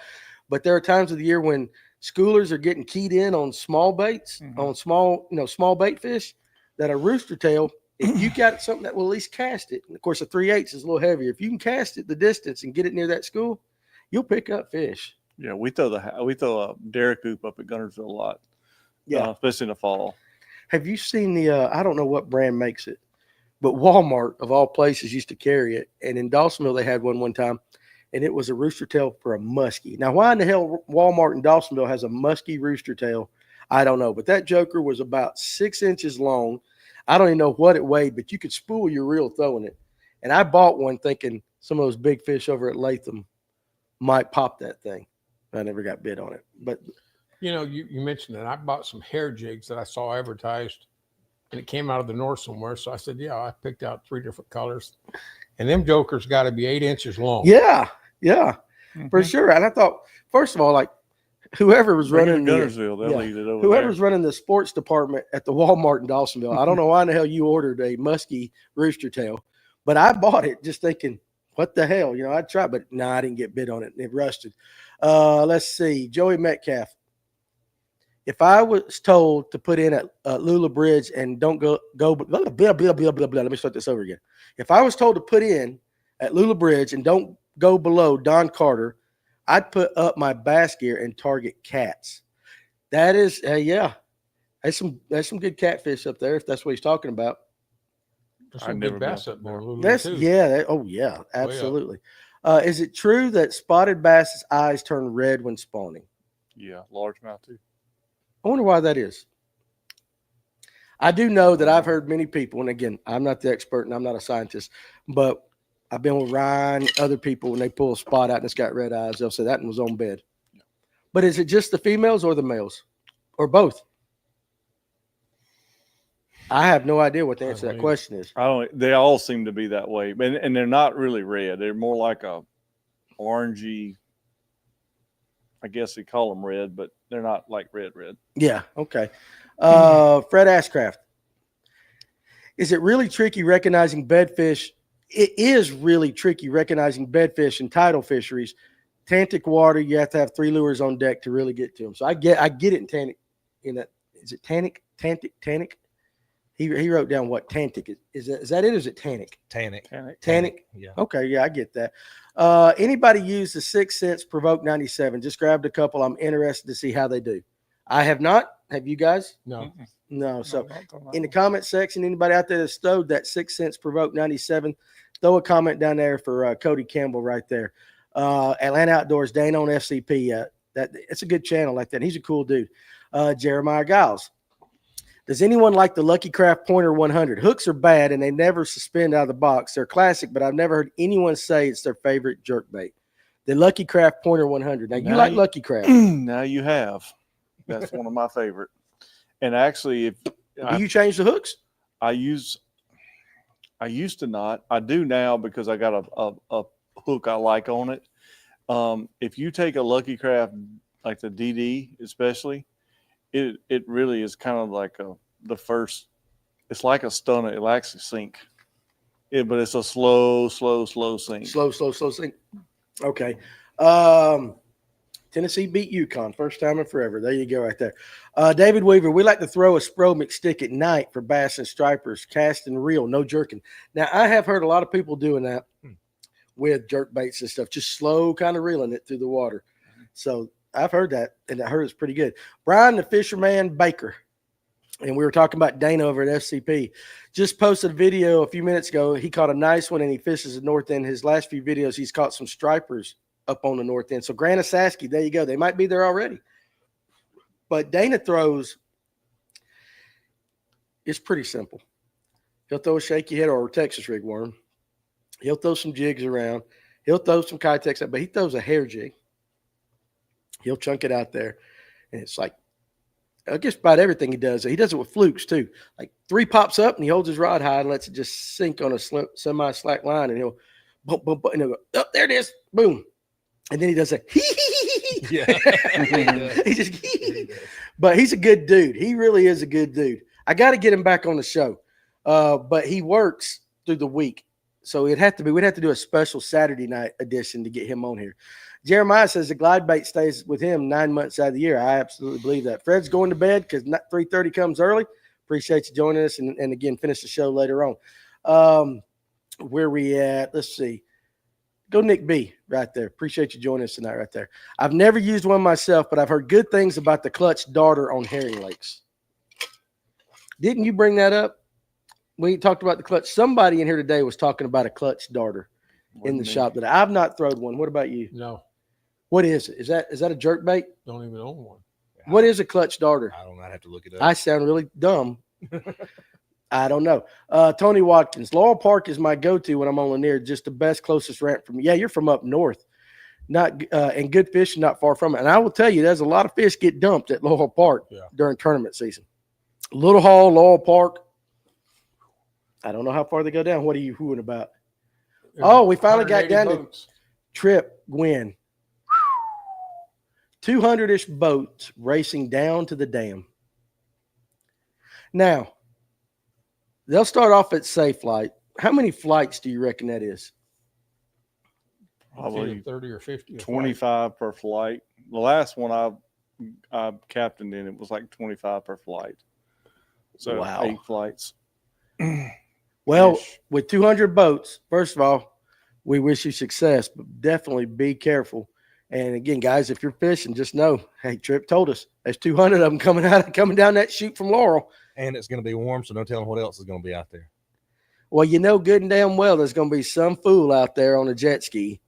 but there are times of the year when schoolers are getting keyed in on small baits, on small bait fish that a rooster tail. If you got something that will at least cast it, and of course a 3/8 is a little heavier. If you can cast it the distance and get it near that school, you'll pick up fish. Yeah, we throw a derrick hoop up at Gunnersville a lot. Yeah, especially in the fall. Have you seen the? I don't know what brand makes it, but Walmart of all places used to carry it. And in Dawsonville they had one time, and it was a rooster tail for a muskie. Now, why in the hell Walmart in Dawsonville has a muskie rooster tail, I don't know. But that joker was about 6 inches long. I don't even know what it weighed, but you could spool your reel throwing it. And I bought one thinking some of those big fish over at Latham might pop that thing. I never got bit on it. But you know, you mentioned that I bought some hair jigs that I saw advertised, and it came out of the north somewhere. So I said, yeah, I picked out 3 different colors. And them jokers got to be 8 inches long. Yeah, for sure. And I thought, first of all, like, whoever was running Gunnersville, they'll leave it over whoever's running the sports department at the Walmart in Dawsonville, I don't know why in the hell you ordered a musky rooster tail, but I bought it just thinking, what the hell? You know, I'd try, but no, I didn't get bit on it. It rusted. Let's see. Joey Metcalf. If I was told to put in at Lula Bridge and don't go, blah, blah, blah, blah, blah, blah. Let me start this over again. If I was told to put in at Lula Bridge and don't go below Don Carter, I'd put up my bass gear and target cats. That is, there's some good catfish up there if that's what he's talking about. There's some big bass up there. Absolutely. Is it true that spotted bass's eyes turn red when spawning? Yeah, largemouth too. I wonder why that is. I do know that I've heard many people, and again, I'm not the expert and I'm not a scientist, but I've been with Ryan, other people, when they pull a spot out and it's got red eyes, they'll say that one was on bed. But is it just the females or the males? Or both? I have no idea what the answer to that question is. They all seem to be that way. And they're not really red. They're more like a orangey, I guess they call them red, but they're not like red. Yeah, okay. Fred Ashcraft. Is it really tricky recognizing bedfish? It is really tricky recognizing bedfish in tidal fisheries. Tantic water, you have to have 3 lures on deck to really get to them. So I get it in Tantic. Is it Tantic? Tantic? He wrote down what Tantic is. Is that it? Or is it Tantic? Tannic. Yeah. Okay, yeah, I get that. Anybody use the 6 cents Provoke 97? Just grabbed a couple. I'm interested to see how they do. I have not. Have you guys? No. No. So in the comment section, anybody out there that stowed that 6 cents Provoke 97, throw a comment down there for Cody Campbell right there. Atlanta Outdoors, Dana on FCP. It's a good channel like that. He's a cool dude. Jeremiah Giles. Does anyone like the Lucky Craft Pointer 100? Hooks are bad and they never suspend out of the box. They're classic, but I've never heard anyone say it's their favorite jerkbait. The Lucky Craft Pointer 100. Now, you like Lucky Craft. Now you have. That's one of my favorite. And actually, do you change the hooks? I used to not. I do now because I got a hook I like on it. If you take a Lucky Craft, like the DD especially, it really is kind of like the first. It's like a stunner. It'll actually sink. But it's a slow sink. Slow sink. Okay. Tennessee beat UConn. First time in forever. There you go right there. David Weaver, we like to throw a Spro McStick at night for bass and stripers, cast and reel, no jerking. Now, I have heard a lot of people doing that with jerk baits and stuff, just slow kind of reeling it through the water. So I've heard that, and I heard it's pretty good. Brian, the Fisherman Baker, and we were talking about Dana over at FCP, just posted a video a few minutes ago. He caught a nice one, and he fishes the north end. His last few videos, he's caught some stripers up on the north end. So Grant Asaski, there you go. They might be there already. But Dana throws, it's pretty simple. He'll throw a shaky head or a Texas rig worm. He'll throw some jigs around. He'll throw some Kitex, but he throws a hair jig. He'll chunk it out there. And it's like, I guess about everything he does. He does it with flukes too. Like 3 pops up and he holds his rod high and lets it just sink on a semi-slack line. And he'll bump, and he'll go, oh, there it is. Boom. And then he does a Yeah. he just But he's a good dude. He really is a good dude. I got to get him back on the show. But he works through the week. So we'd have to do a special Saturday night edition to get him on here. Jeremiah says the glide bait stays with him 9 months out of the year. I absolutely believe that. Fred's going to bed because 3:30 comes early. Appreciate you joining us. And again, finish the show later on. Where we at? Let's see. Go Nick B right there. Appreciate you joining us tonight right there. I've never used one myself, but I've heard good things about the clutch darter on herring lakes. Didn't you bring that up? We talked about the clutch. Somebody in here today was talking about a clutch darter in the shop that I've not thrown one. What about you? No. What is it? Is that a jerkbait? Don't even own one. What is a clutch darter? I don't know. I have to look it up. I sound really dumb. I don't know. Tony Watkins, Laurel Park is my go-to when I'm on Lanier. Just the best, closest ramp from. Yeah, you're from up north. Not and good fish, not far from it. And I will tell you, there's a lot of fish get dumped at Laurel Park during tournament season. Little Hall, Laurel Park. I don't know how far they go down. What are you hooing about? Oh, we finally got down to Trip Gwynn. 200-ish boats racing down to the dam. Now, they'll start off at safe flight. How many flights do you reckon that is? Probably 30 or 50. 25 per flight. The last one I captained in, it was like 25 per flight. So wow. 8 flights. Well, with 200 boats, first of all, we wish you success, but definitely be careful. And again, guys, if you're fishing, just know, hey, Trip told us there's 200 of them coming down that chute from Laurel. And it's going to be warm, so no telling what else is going to be out there. Well, you know good and damn well there's going to be some fool out there on a jet ski.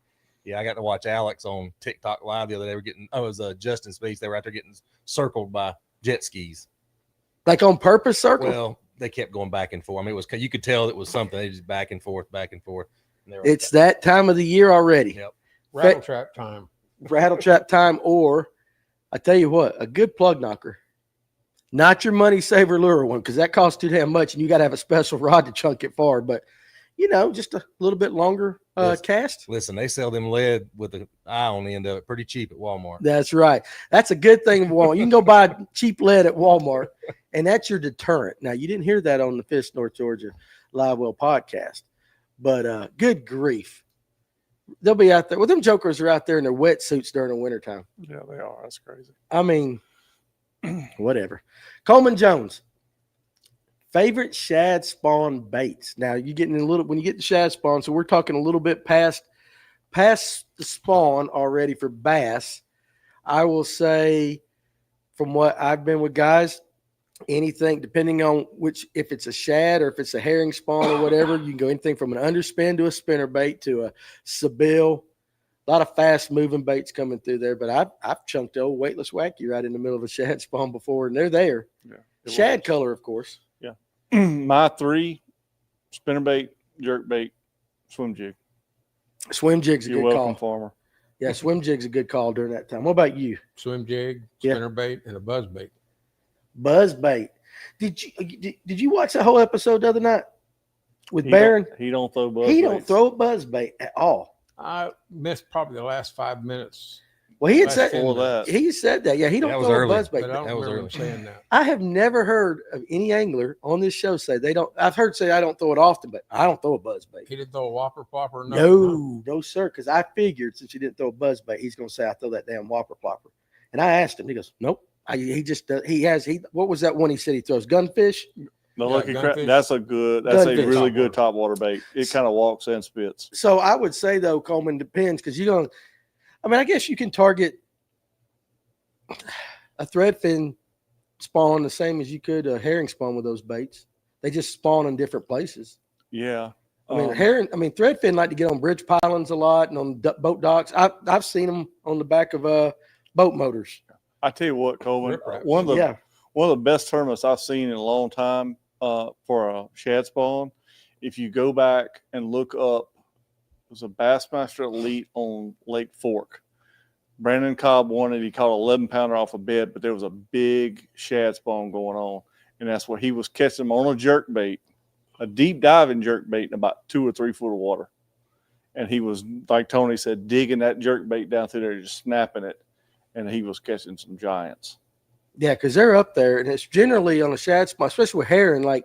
Yeah, I got to watch Alex on TikTok Live the other day. It was Justin Speaks. They were out there getting circled by jet skis. Like on purpose circle? Well, they kept going back and forth. I mean, you could tell it was something. They just back and forth. It's that time of the year already. Yep. Rattle trap time. Rattle trap time, or I tell you what, a good plug knocker. Not your money saver lure one, because that costs too damn much and you got to have a special rod to chunk it far. But, just a little bit longer cast. Listen, they sell them lead with the eye on the end of it pretty cheap at Walmart. That's right. That's a good thing of Walmart. You can go buy cheap lead at Walmart, and that's your deterrent. Now, you didn't hear that on the Fish North Georgia Live Well podcast, but good grief. They'll be out there. Well, them jokers are out there in their wetsuits during the wintertime. Yeah, they are. That's crazy. I mean, whatever. Coleman Jones, favorite shad spawn baits. Now, you're getting when you get the shad spawn, so we're talking a little bit past the spawn already for bass. I will say, from what I've been with guys, anything, depending on if it's a shad or if it's a herring spawn or whatever, you can go anything from an underspin to a spinnerbait to a sabil. A lot of fast moving baits coming through there, but I've chunked old weightless wacky right in the middle of a shad spawn before, and they're there. Yeah, shad color, of course. Yeah. My 3: spinnerbait, jerkbait, swim jig. Swim jig's a You're good welcome, call. farmer. Yeah, swim jig's a good call during that time. What about you? Swim jig, Yeah. spinnerbait, and a buzz bait. Buzz bait. Did you watch that whole episode the other night with Barron? He don't throw buzz. He don't throw a buzz bait at all. I missed probably the last 5 minutes. Well, he had Last said 10 minutes. he said that. Yeah, he don't That was throw a early. buzz bait. But I don't That was remember early. him saying that. I have never heard of any angler on this show say they don't. I've heard say I don't throw it often, but I don't throw a buzz bait. He didn't throw a whopper plopper. No, sir. Because I figured since he didn't throw a buzz bait, he's going to say I throw that damn whopper plopper. And I asked him. He goes, nope. He just does. What was that one he said he throws? Gunfish. The Yeah, lucky crab. gunfish. That's a Gunfish. really good top water bait. It kind of walks and spits. So I would say though, Coleman, depends because I guess you can target a threadfin spawn the same as you could a herring spawn with those baits. They just spawn in different places. Yeah. Threadfin like to get on bridge pylons a lot and on boat docks. I've seen them on the back of boat motors. I tell you what, Coleman, Rip wraps. one of the best tournaments I've seen in a long time for a shad spawn. If you go back and look up, it was a Bassmaster Elite on Lake Fork. Brandon Cobb won it. He caught an 11-pounder off a bed, but there was a big shad spawn going on, and that's what he was catching them on a jerkbait, a deep diving jerkbait in about 2 or 3 foot of water. And he was, like Tony said, digging that jerkbait down through there, just snapping it, and he was catching some giants. Yeah, because they're up there, and it's generally on a shad spot, especially with herring, like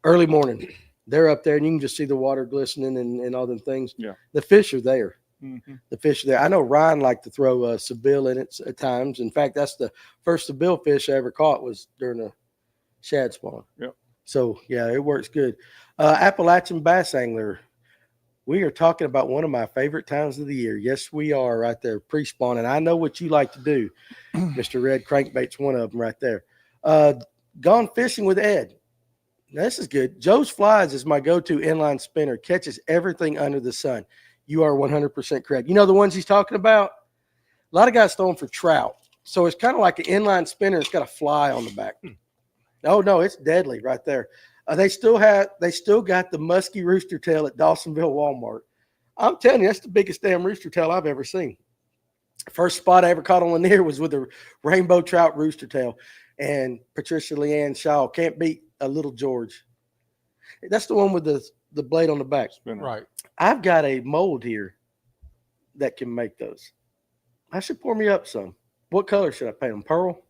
early morning. They're up there, and you can just see the water glistening and all them things. Yeah. The fish are there. Mm-hmm. The fish are there. I know Ryan liked to throw Seville in it at times. In fact, that's the first Seville fish I ever caught was during a shad spawn. Yep. So, yeah, it works good. Appalachian bass angler. We are talking about one of my favorite times of the year. Yes, we are right there, pre-spawn. And I know what you like to do, Mr. Red. Crankbait's one of them right there. Gone fishing with Ed. Now, this is good. Joe's Flies is my go-to inline spinner. Catches everything under the sun. You are 100% correct. You know the ones he's talking about? A lot of guys throw them for trout. So it's kind of like an inline spinner. It's got a fly on the back. Oh, no, it's deadly right there. They still got the musky rooster tail at Dawsonville Walmart. I'm telling you, that's the biggest damn rooster tail I've ever seen. First spot I ever caught on Lanier was with a rainbow trout rooster tail. And Patricia Leanne Shaw can't beat a Little George. That's the one with the blade on the back. Spinner. Right. I've got a mold here that can make those. I should pour me up some. What color should I paint them? Pearl?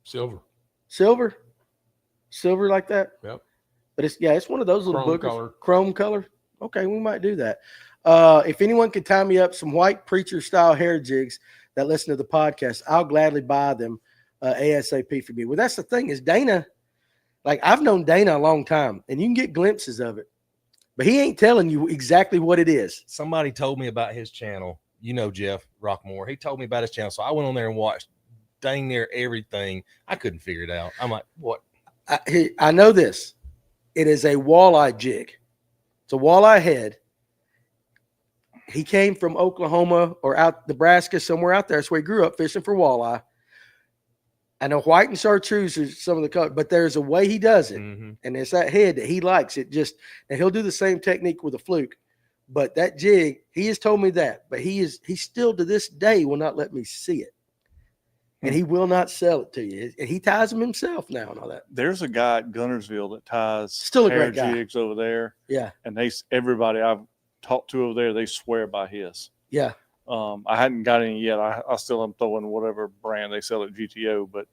Silver. Silver? Silver like that? Yep. But it's one of those little Chrome boogers. color. Chrome color. Okay, we might do that. If anyone could tie me up some white preacher style hair jigs that listen to the podcast, I'll gladly buy them ASAP for me. Well, that's the thing is Dana, like I've known Dana a long time, and you can get glimpses of it, but he ain't telling you exactly what it is. Somebody told me about his channel. You know, Jeff Rockmore. He told me about his channel. So I went on there and watched dang near everything. I couldn't figure it out. I'm like, what? I know this. It is a walleye jig. It's a walleye head. He came from Oklahoma or out Nebraska, somewhere out there. That's where he grew up fishing for walleye. I know white and chartreuse are some of the color, but there's a way he does it. Mm-hmm. And it's that head that he likes. It just, and he'll do the same technique with a fluke. But that jig, he has told me that. But he still to this day will not let me see it. And he will not sell it to you. And he ties them himself now and all that. There's a guy at Gunnersville that ties Still a hair great guy. jigs over there. Yeah. And everybody I've talked to over there, they swear by his. Yeah. I hadn't got any yet. I still am throwing whatever brand they sell at GTO, but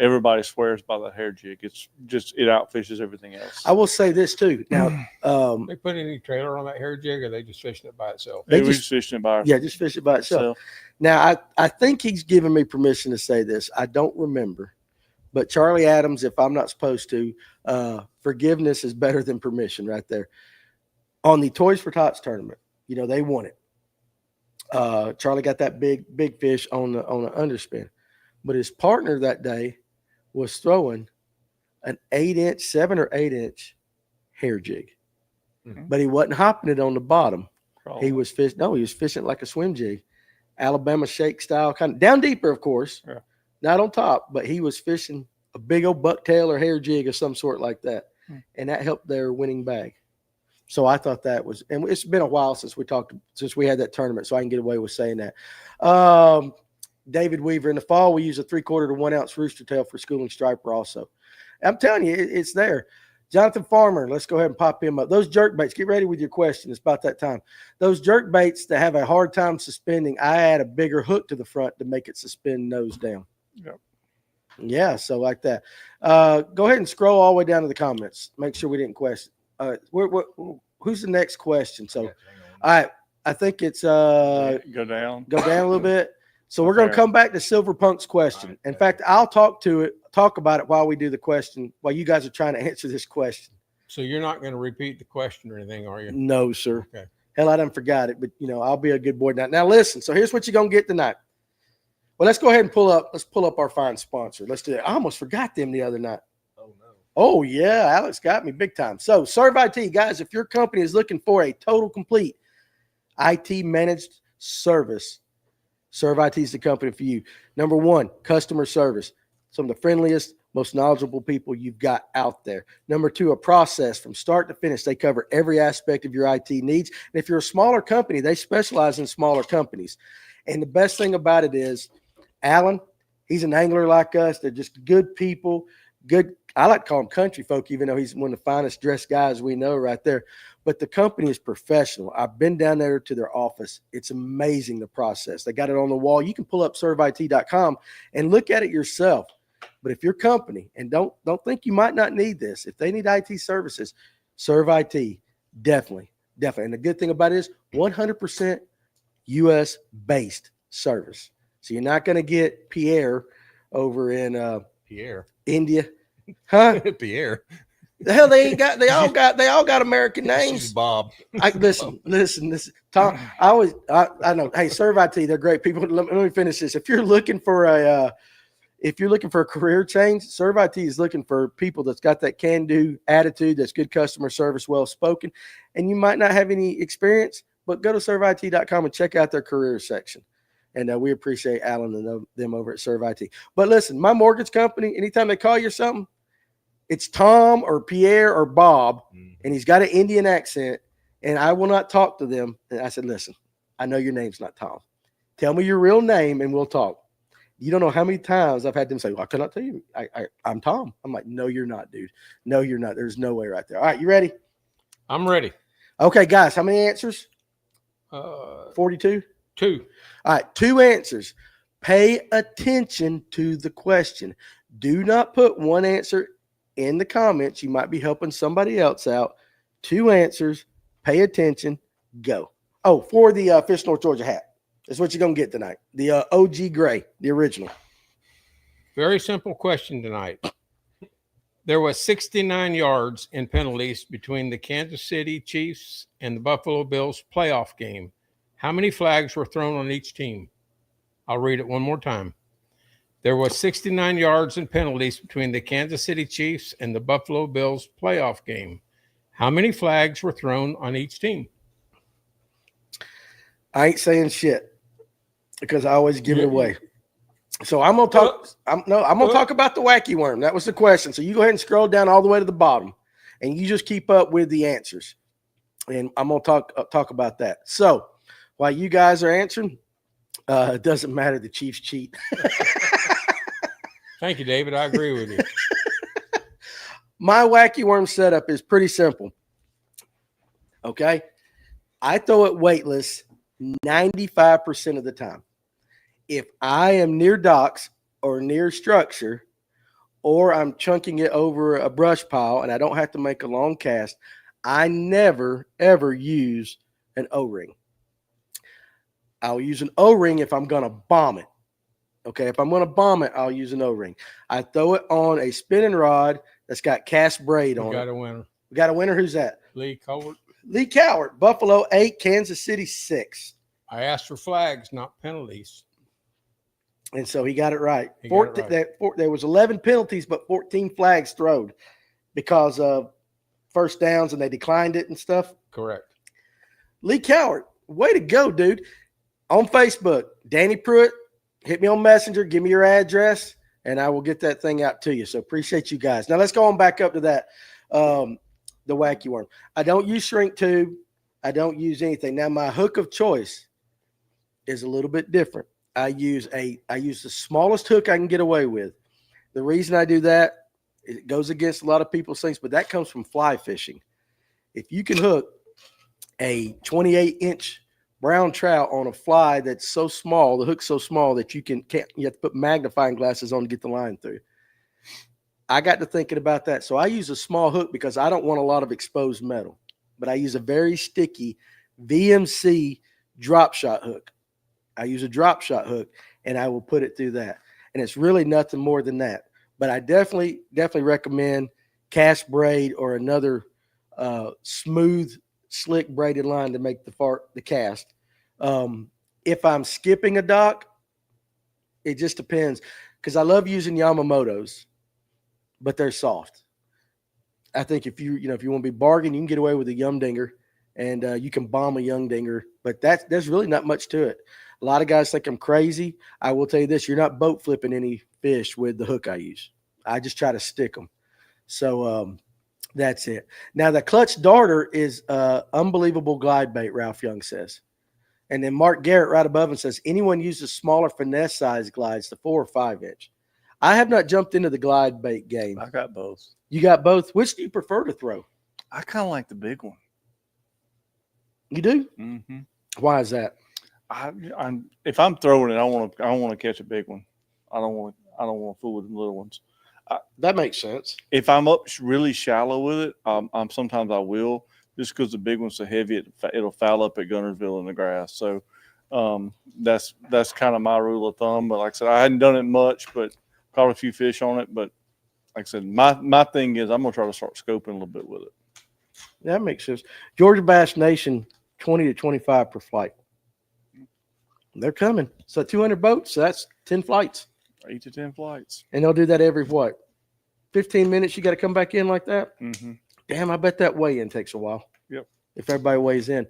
everybody swears by the hair jig. It's just, it outfishes everything else. I will say this too. Now, They put any trailer on that hair jig, or they just fishing it by itself? They they were just- just fishing it by yeah, just fish it by itself. itself. Now, I think he's given me permission to say this. I don't remember. But Charlie Adams, if I'm not supposed to, forgiveness is better than permission right there. On the Toys for Tots tournament, they won it. Charlie got that big fish on the underspin. But his partner that day was throwing an 7 or 8 inch hair jig. Mhm. But he wasn't hopping it on the bottom. Probably. He was fishing like a swim jig. Alabama shake style, kind of down deeper, of course, Yeah. not on top, but he was fishing a big old bucktail or hair jig of some sort like that. And that helped their winning bag. So I thought that was, and it's been a while since we had that tournament, so I can get away with saying that. David Weaver, in the fall, we use a 3/4 to 1 ounce rooster tail for schooling striper also. I'm telling you, it's there. Jonathan Farmer, let's go ahead and pop him up. Those jerkbaits, get ready with your question. It's about that time. Those jerkbaits that have a hard time suspending, I add a bigger hook to the front to make it suspend nose down. Yep. Yeah, so like that. Go ahead and scroll all the way down to the comments. Make sure we didn't question. Who's the next question? So, all right, I think it's Go down. go down a little bit. So we're going to come back to Silver Punk's question. In fact, I'll talk about it while we do the question, while you guys are trying to answer this question. So you're not going to repeat the question or anything, are you? No, sir. Okay. Hell, I done forgot it, but I'll be a good boy now. Now listen, so here's what you're going to get tonight. Well, let's go ahead and pull up our fine sponsor. Let's do that. I almost forgot them the other night. Oh, no. Oh, yeah. Alex got me big time. So Serve IT, guys, if your company is looking for a total complete IT managed service, Serve IT is the company for you. Number one, customer service. Some of the friendliest, most knowledgeable people you've got out there. Number two, a process from start to finish. They cover every aspect of your IT needs. And if you're a smaller company, they specialize in smaller companies. And the best thing about it is, Alan, he's an angler like us. They're just good people. Good. I like to call him country folk, even though he's one of the finest dressed guys we know right there. but the company is professional. I've been down there to their office. It's amazing, the process. They got it on the wall. You can pull up serveit.com and look at it yourself. But if your company, and don't think you might not need this, if they need IT services, Serve IT, definitely. And the good thing about it is 100% U.S. based service. So you're not going to get Pierre over in Pierre, India, huh? Pierre. The hell, they all got American She's names. Bob. Listen. Tom, I know. Hey, Serve IT, they're great people. Let me finish this. If you're looking for a career change, Serve IT is looking for people that's got that can-do attitude, that's good customer service, well-spoken, and you might not have any experience, but go to serveit.com and check out their career section. And we appreciate Alan and them over at Serve IT. But listen, my mortgage company, anytime they call you something, it's Tom or Pierre or Bob, and he's got an Indian accent, and I will not talk to them. And I said, listen, I know your name's not Tom. Tell me your real name, and we'll talk. You don't know how many times I've had them say, well, I cannot tell you. I'm Tom. I'm like, no, you're not, dude. No, you're not. There's no way right there. All right, you ready? I'm ready. Okay, guys, how many answers? 42? 2. All right, 2 answers. Pay attention to the question. Do not put one answer in the comments. You might be helping somebody else out. 2 answers. Pay attention. Go. Oh, for the Fish North Georgia hat. That's what you're going to get tonight. The OG Gray, the original. Very simple question tonight. There was 69 yards in penalties between the Kansas City Chiefs and the Buffalo Bills playoff game. How many flags were thrown on each team? I'll read it one more time. There was 69 yards in penalties between the Kansas City Chiefs and the Buffalo Bills playoff game. How many flags were thrown on each team? I ain't saying shit because I always give it away. So I'm gonna talk. I'm gonna talk about the wacky worm. That was the question. So you go ahead and scroll down all the way to the bottom, and you just keep up with the answers. And I'm gonna talk about that. So while you guys are answering, it doesn't matter. The Chiefs cheat. Thank you, David. I agree with you. My wacky worm setup is pretty simple. Okay, I throw it weightless 95% of the time. If I am near docks or near structure, or I'm chunking it over a brush pile and I don't have to make a long cast, I never, ever use an O-ring. I'll use an O-ring if I'm going to bomb it. Okay, if I'm going to bomb it, I'll use an O-ring. I throw it on a spinning rod that's got cast braid on it. We got a winner. We got a winner. Who's that? Lee Cowart. Lee Cowart, Buffalo 8, Kansas City 6. I asked for flags, not penalties. And so he got it right. There was 11 penalties, but 14 flags thrown because of first downs, and they declined it and stuff. Correct. Lee Cowart, way to go, dude. On Facebook, Danny Pruitt, hit me on Messenger, give me your address, and I will get that thing out to you. So appreciate you guys. Now let's go on back up to that, the wacky worm. I don't use shrink tube. I don't use anything. Now my hook of choice is a little bit different. I use the smallest hook I can get away with. The reason I do that, it goes against a lot of people's things, but that comes from fly fishing. If you can hook a 28-inch brown trout on a fly that's so small, the hook's so small that you have to put magnifying glasses on to get the line through. I got to thinking about that. So I use a small hook because I don't want a lot of exposed metal, but I use a very sticky VMC drop shot hook. I use a drop shot hook, and I will put it through that. And it's really nothing more than that. But I definitely recommend cast braid or another smooth, slick braided line to make the cast. If I'm skipping a dock, it just depends, because I love using Yamamoto's, but they're soft. I think if you want to be bargain, you can get away with a Yum Dinger, and you can bomb a Young Dinger, but there's really not much to it. A lot of guys think I'm crazy. I will tell you this: you're not boat flipping any fish with the hook I use. I just try to stick them. So that's it. Now the clutch darter is unbelievable glide bait, Ralph Young says. And then Mark Garrett right above him says, anyone uses smaller finesse size glides, the 4 or 5 inch. I have not jumped into the glide bait game. I got both. You got both. Which do you prefer to throw? I kind of like the big one. You do? Mm-hmm. Why is that? If I'm throwing it, I want to catch a big one. I don't want to fool with the little ones. That makes sense. If I'm up really shallow with it, sometimes I will, just because the big one's so heavy, it'll foul up at Gunnersville in the grass. So that's kind of my rule of thumb. But like I said, I hadn't done it much, but caught a few fish on it. But like I said, my thing is I'm gonna try to start scoping a little bit with it. That makes sense. Georgia Bass Nation, 20 to 25 per flight. They're coming. So 200 boats, so that's 10 flights. 8 to 10 flights. And they'll do that every what? 15 minutes, you got to come back in like that? Mm-hmm. Damn, I bet that weigh-in takes a while. Yep. If everybody weighs in.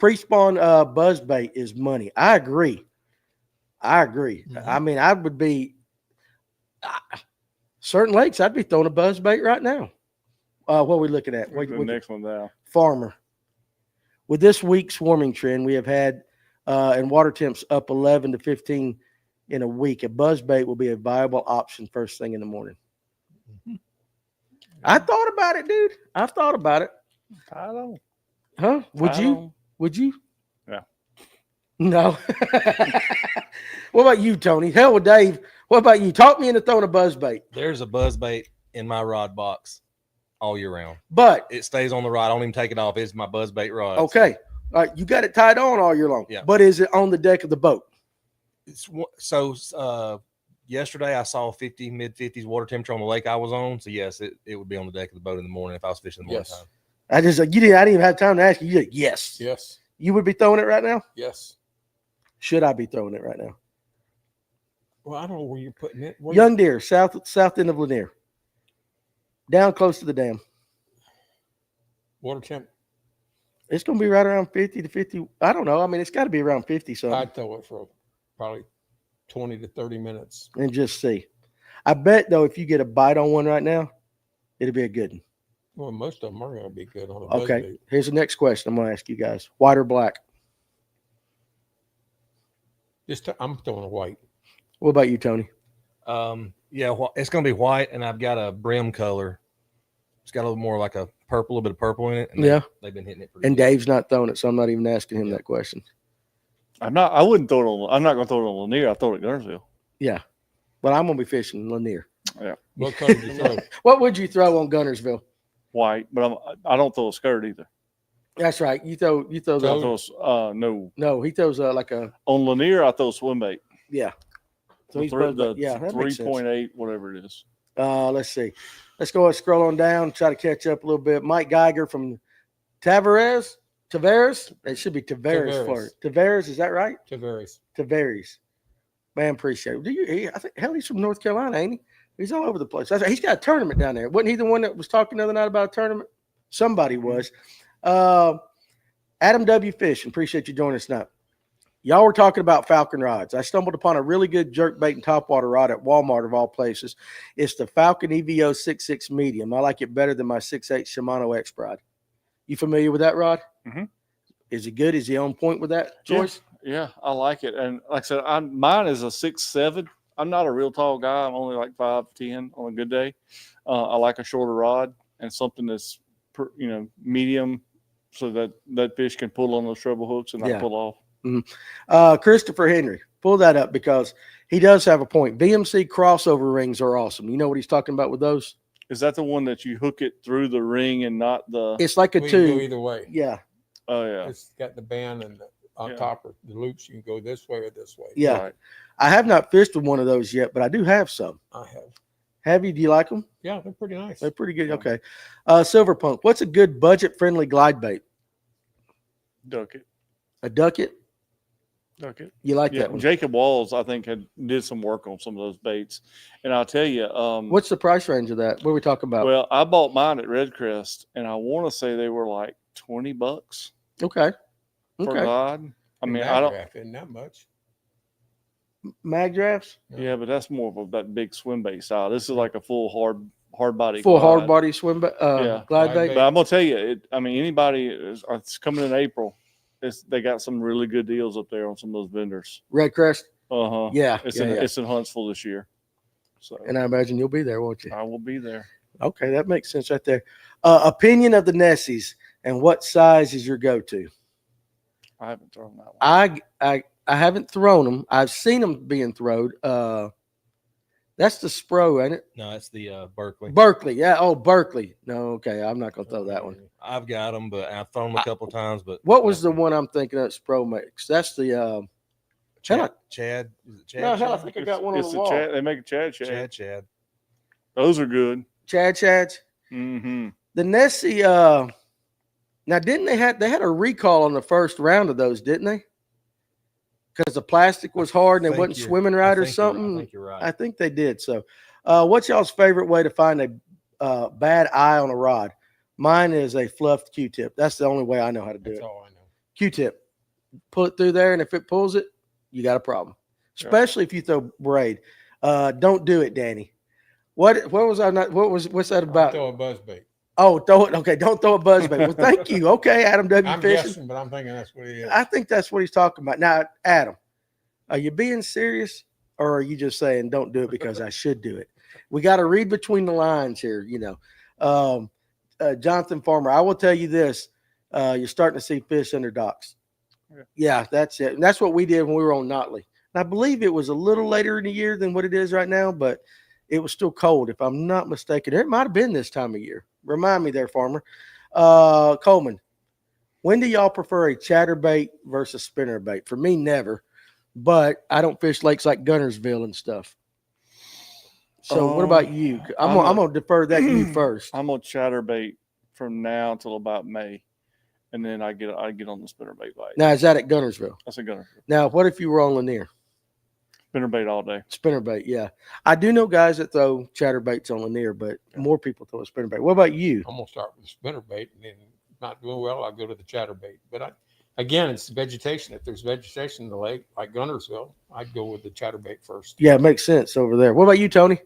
Prespawn buzzbait is money. I agree. Mm-hmm. I mean, I would be certain lakes, I'd be throwing a buzzbait right now. What are we looking at? The next one down. Farmer. With this week's swarming trend, we have had and water temps up 11 to 15 in a week. A buzzbait will be a viable option first thing in the morning. Mm-hmm. I thought about it, dude. I've thought about it. I don't. Huh? Would you? Would you? Yeah. No. What about you, Tony? Hell with Dave. What about you? Talk me into throwing a buzzbait. There's a buzzbait in my rod box all year round. But it stays on the rod. I don't even take it off. It's my buzzbait rod. Okay. All right. You got it tied on all year long. Yeah. But is it on the deck of the boat? Yesterday I saw mid-50s water temperature on the lake I was on. So yes, it would be on the deck of the boat in the morning if I was fishing in the morning time. I didn't even have time to ask you. You said yes. Yes. You would be throwing it right now? Yes. Should I be throwing it right now? Well, I don't know where you're putting it. Young Deer, south end of Lanier. Down close to the dam. Water temp. It's going to be right around 50 to 50. I don't know. I mean, it's got to be around 50 something. I'd throw it for probably 20 to 30 minutes. And just see. I bet, though, if you get a bite on one right now, it'll be a good one. Well, most of them are going to be good on a Okay. buzzbait. Here's the next question I'm going to ask you guys. White or black? I'm throwing a white. What about you, Tony? Yeah, it's going to be white, and I've got a brim color. It's got a little more like a little bit of purple in it. And they've been hitting it pretty And good. Dave's not throwing it, so I'm not even asking him that question. I wouldn't throw it on. I'm not going to throw it on Lanier. I throw it at Gunnersville. Yeah. But I'm going to be fishing Lanier. Yeah. What color do you throw? What would you throw on Gunnersville? White, but I don't throw a skirt either. That's right. You throw I throw no. No, he throws like a On Lanier, I throw swim bait. yeah. So The he's three- both, the yeah, that makes sense. 3.8, whatever it is. Let's see. Let's go and scroll on down, try to catch up a little bit. Mike Geiger from Tavares. It should be Tavares for it. Tavares, is that right? Tavares. Man, appreciate it. I think he's from North Carolina, ain't he? He's all over the place. He's got a tournament down there. Wasn't he the one that was talking the other night about a tournament? Somebody was. Adam W. Fish, appreciate you joining us now. Y'all were talking about Falcon rods. I stumbled upon a really good jerkbait and topwater rod at Walmart of all places. It's the Falcon EVO 6.6 medium. I like it better than my 6.8 Shimano X rod. You familiar with that rod? Mm-hmm. Is he good? Is he on point with that choice? Yeah, I like it. And like I said, mine is a 6.7. I'm not a real tall guy. I'm only like 5'10" on a good day. I like a shorter rod and something that's medium, so that fish can pull on those treble hooks and not pull off. Mm-hmm. Christopher Henry, pull that up because he does have a point. VMC crossover rings are awesome. You know what he's talking about with those? Is that the one that you hook it through the ring and not the? It's like a We can tube. go either way. Yeah. Oh yeah. It's got the band and on top of the loops. You can go this way or this way. Yeah. Right. I have not fished with one of those yet, but I do have some. I have. Have you? Do you like them? Yeah, they're pretty nice. They're pretty good. Okay. Silver Punk, what's a good budget-friendly glide bait? Duck it. A ducket? Duck it. You like Yeah, that one? Jacob Walls, I think, did some work on some of those baits, and I'll tell you, What's the price range of that? What are we talking about? well, I bought mine at Red Crest, and I want to say they were like $20 Okay. per Okay. rod. I mean, Mag I don't. draft isn't that much. Mag drafts? Yeah, but that's more of that big swim bait style. This is like a full hard body. Full glide. hard body swim Yeah. glide Glide bait? bait. But I'm gonna tell you, anybody it's coming in April. They got some really good deals up there on some of those vendors. Red Crest? Uh-huh. Yeah. It's in Huntsville this year. So And I imagine you'll be there, won't you? I will be there. Okay, that makes sense right there. Opinion of the Nessies and what size is your go-to? I haven't thrown that one. I haven't thrown them. I've seen them being thrown. That's the Spro, ain't it? No, it's the Berkeley. Berkeley, yeah. Oh, Berkeley. No, okay. I'm not gonna throw that one. I've got them, but I've thrown them a couple times. But what was the one I'm thinking of? Spro makes. That's the Chad. Is it Chad? No, hell, I Chad? think I got one on It's the the wall. Chad. They make a Chad. Chad. Those are good. Chads. Mm-hmm. The Nessie. Now, didn't they had a recall on the first round of those, didn't they? Because the plastic was hard and they wasn't swimming right or something. I think you're right. I think they did. So, what's y'all's favorite way to find a bad eye on a rod? Mine is a fluffed Q-tip. That's the only way I know how to do That's it. all I know. Q-tip. Pull it through there, and if it pulls it, you got a problem. Especially if you throw braid. Don't do it, Danny. What was I not? What's that about? Throw a buzzbait. Oh, throw it. Okay, don't throw a buzzbait. Well, thank you. Okay, Adam W. I'm Fishing. guessing, but I'm thinking that's what it is. I think that's what he's talking about. Now, Adam, are you being serious, or are you just saying don't do it because I should do it? We got to read between the lines here, Jonathan Farmer, I will tell you this: you're starting to see fish under docks. Yeah, that's it. And that's what we did when we were on Notley. And I believe it was a little later in the year than what it is right now, but it was still cold, if I'm not mistaken. It might have been this time of year. Remind me there, Farmer. Coleman, when do y'all prefer a chatterbait versus spinnerbait? For me, never. But I don't fish lakes like Gunnersville and stuff. So what about you? I'm gonna defer that to you first. I'm gonna chatterbait from now until about May, and then I get on the spinnerbait bite. Now, is that at Gunnersville? That's a Gunnersville. Now, what if you were on Lanier? Spinnerbait all day. Spinnerbait, yeah. I do know guys that throw chatterbaits on Lanier, but more people throw a spinnerbait. What about you? I'm gonna start with the spinnerbait, and then not doing well, I'll go to the chatterbait. But again, it's vegetation. If there's vegetation in the lake, like Gunnersville, I'd go with the chatterbait first. Yeah, it makes sense over there. What about you, Tony?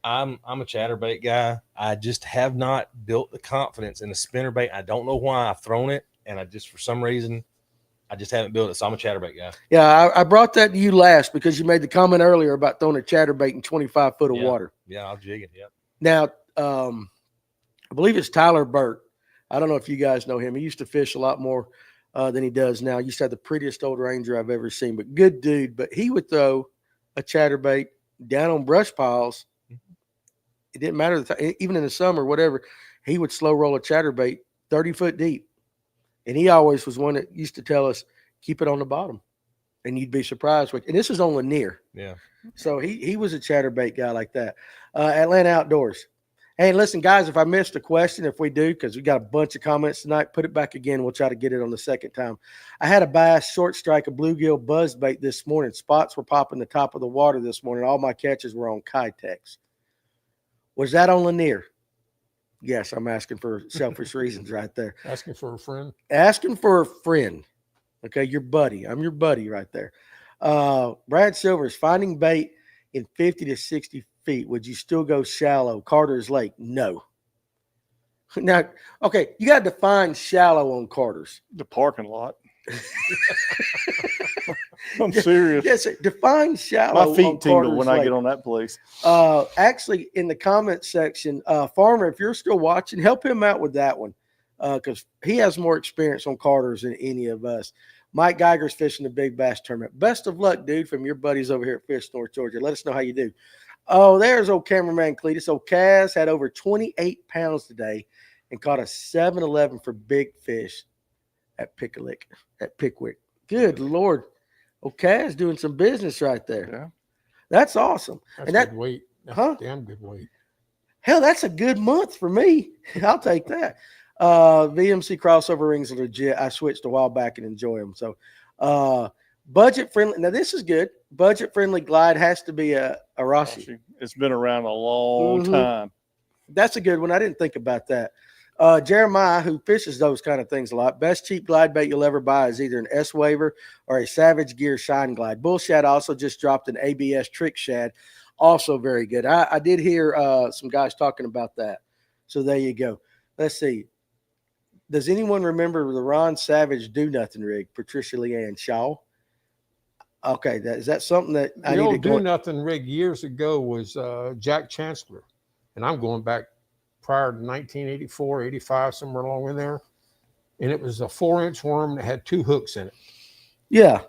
I'm a chatterbait guy. I just have not built the confidence in the spinnerbait. I don't know why I've thrown it, and I just for some reason I just haven't built it. So I'm a chatterbait guy. Yeah, I brought that to you last because you made the comment earlier about throwing a chatterbait in 25 foot of water. Yeah, I'll jig it. Yeah. Now, I believe it's Tyler Burt. I don't know if you guys know him. He used to fish a lot more than he does now. He used to have the prettiest old Ranger I've ever seen, but good dude. But he would throw a chatterbait down on brush piles. It didn't matter, even in the summer, whatever. He would slow roll a chatterbait 30 foot deep. And he always was one that used to tell us, keep it on the bottom. And you'd be surprised. And this is on Lanier. Yeah. So he was a chatterbait guy like that. Atlanta Outdoors. Hey, listen, guys, if I missed a question, if we do, because we got a bunch of comments tonight, put it back again. We'll try to get it on the second time. I had a bass, short strike, a bluegill buzzbait this morning. Spots were popping the top of the water this morning. All my catches were on Kitex. Was that on Lanier? Yes, I'm asking for selfish reasons right there. Asking for a friend. Asking for a friend. Okay, your buddy. I'm your buddy right there. Brad Silvers, finding bait in 50 to 60 feet. Would you still go shallow? Carter's Lake? No. Now, okay, you got to define shallow on Carter's. The parking lot. I'm serious. Yes, sir. Define shallow. My feet tingle when I Lake. get on that place. Actually, in the comment section, Farmer, if you're still watching, help him out with that one because he has more experience on Carter's than any of us. Mike Geiger's fishing the Big Bass Tournament. Best of luck, dude, from your buddies over here at Fish North Georgia. Let us know how you do. Oh, there's old cameraman Cletus. Old Kaz had over 28 pounds today and caught a 7-11 for big fish at Pickwick. Good Lord. Okay, is doing some business right there. Yeah. That's awesome. That's and that good weight. That's huh? Damn good weight. Hell, that's a good month for me. I'll take that. VMC crossover rings are legit. I switched a while back and enjoy them. So budget friendly. Now this is good. Budget friendly glide has to be a Rossi. It's been around a long time. That's a good one. I didn't think about that. Jeremiah, who fishes those kind of things a lot, best cheap glide bait you'll ever buy is either an S-Waver or a Savage Gear Shine Glide. Bull Shad also just dropped an ABS Trick Shad, also very good. I did hear some guys talking about that. So there you go. Let's see. Does anyone remember the Ron Savage Do Nothing rig, Patricia Leanne Shaw? Okay, is that something that I The need to old go? Do Nothing rig years ago was Jack Chancellor, and I'm going back prior to 1984, 85, somewhere along in there. and it was a 4-inch worm that had 2 hooks in it. Yeah.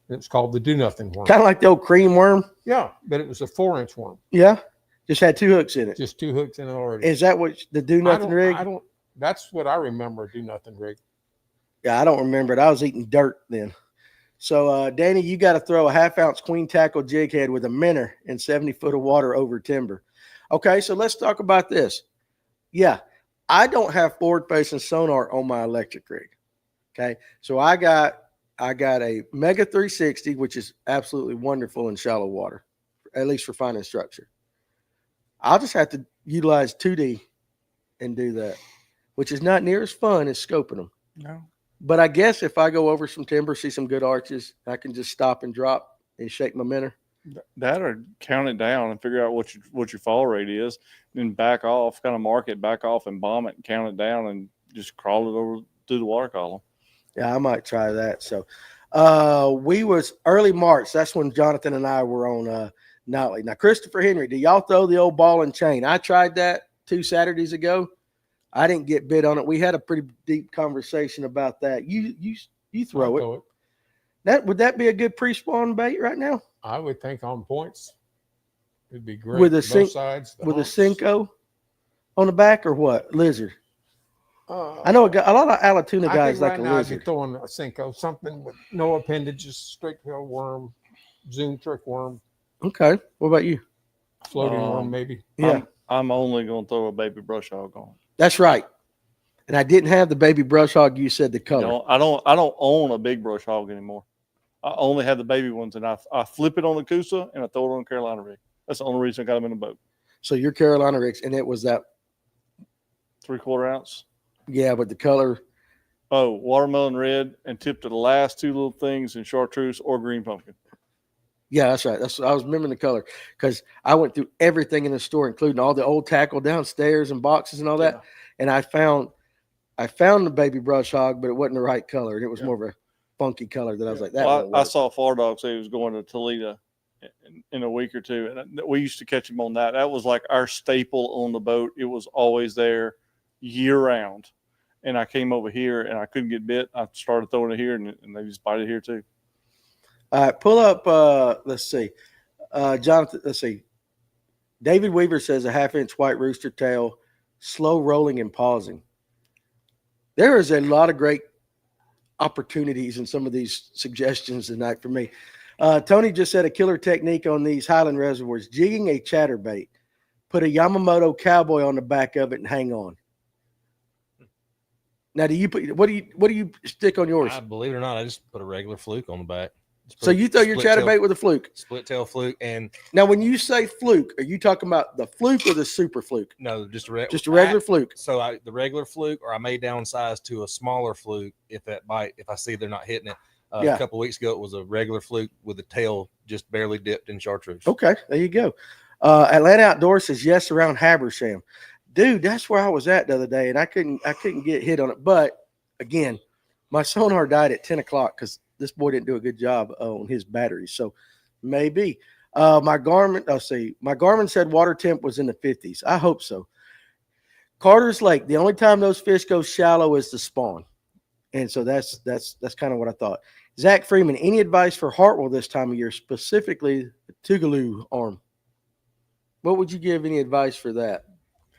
It was called the do nothing worm. Kind of like the old cream worm. Yeah, but it was a 4-inch worm. Yeah. Just had 2 hooks in it. Just 2 hooks in it already. Is that what the do nothing rig? I don't. That's what I remember. Do nothing rig. Yeah, I don't remember it. I was eating dirt then. So, Danny, you got to throw a 1/2 ounce queen tackle jig head with a minnow in 70 foot of water over timber. Okay, so let's talk about this. Yeah, I don't have forward facing sonar on my electric rig. Okay, so I got a Mega 360, which is absolutely wonderful in shallow water, at least for finding structure. I'll just have to utilize 2D and do that, which is not near as fun as scoping them. No. But I guess if I go over some timber, see some good arches, I can just stop and drop and shake my minnow. That or count it down and figure out what your fall rate is, then back off, kind of mark it, back off and bomb it and count it down and just crawl it over through the water column. Yeah, I might try that. So we was early March. That's when Jonathan and I were on Nightly. Now, Christopher Henry, do y'all throw the old ball and chain? I tried that 2 Saturdays ago. I didn't get bit on it. We had a pretty deep conversation about that. You throw it. Would that be a good pre-spawn bait right now? I would think on points, it'd be great. With a both sides, with humps. a Cinco on the back or what? Lizard. I know a lot of Alatuna guys like a now I'd be lizard. throwing a Cinco, something with no appendages, straight tail worm, zoom trick worm, Okay. What about you? floating worm maybe. Yeah, I'm only going to throw a baby brush hog on. that's right. And I didn't have the baby brush hog. You said the color. No, I don't own a big brush hog anymore. I only have the baby ones, and I flip it on the Coosa and I throw it on the Carolina rig. That's the only reason I got them in the boat. So your Carolina rigs, and it was that. 3/4 ounce. Yeah, but the color. Oh, watermelon red, and tip to the last 2 little things in chartreuse or green pumpkin. Yeah, that's right. I was remembering the color because I went through everything in the store, including all the old tackle downstairs and boxes and all that. Yeah. And I found the baby brush hog, but it wasn't the right color, and it was Yeah. more of a funky color that I was like, that. Well, won't I work. saw Far Dog say he was going to Toledo in a week or 2, and we used to catch him on that. That was like our staple on the boat. It was always there year round. And I came over here and I couldn't get bit. I started throwing it here, and they just bite it here too. All right, pull up. Let's see, Jonathan. Let's see. David Weaver says a 1/2 inch white rooster tail, slow rolling and pausing. There is a lot of great opportunities in some of these suggestions tonight for me. Tony just said a killer technique on these Highland reservoirs: jigging a chatterbait, put a Yamamoto cowboy on the back of it, and hang on. Now, what do you stick on yours? Believe it or not, I just put a regular fluke on the back. So you throw your chatterbait with a fluke. Split tail fluke, and Now, when you say fluke, are you talking about the fluke or the super fluke? no, just a Regular fluke. So the regular fluke, or I may downsize to a smaller fluke if I see they're not hitting it. Yeah. A couple of weeks ago, it was a regular fluke with the tail just barely dipped in chartreuse. Okay, there you go. Atlanta Outdoors says yes around Habersham. Dude, that's where I was at the other day, and I couldn't get hit on it. But again, my sonar died at 10 o'clock because this boy didn't do a good job on his batteries. So maybe my Garmin said water temp was in the 50s. I hope so. Carter's Lake, the only time those fish go shallow is the spawn, and so that's kind of what I thought. Zach Freeman, any advice for Hartwell this time of year, specifically the Tougaloo arm? What would you give any advice for that?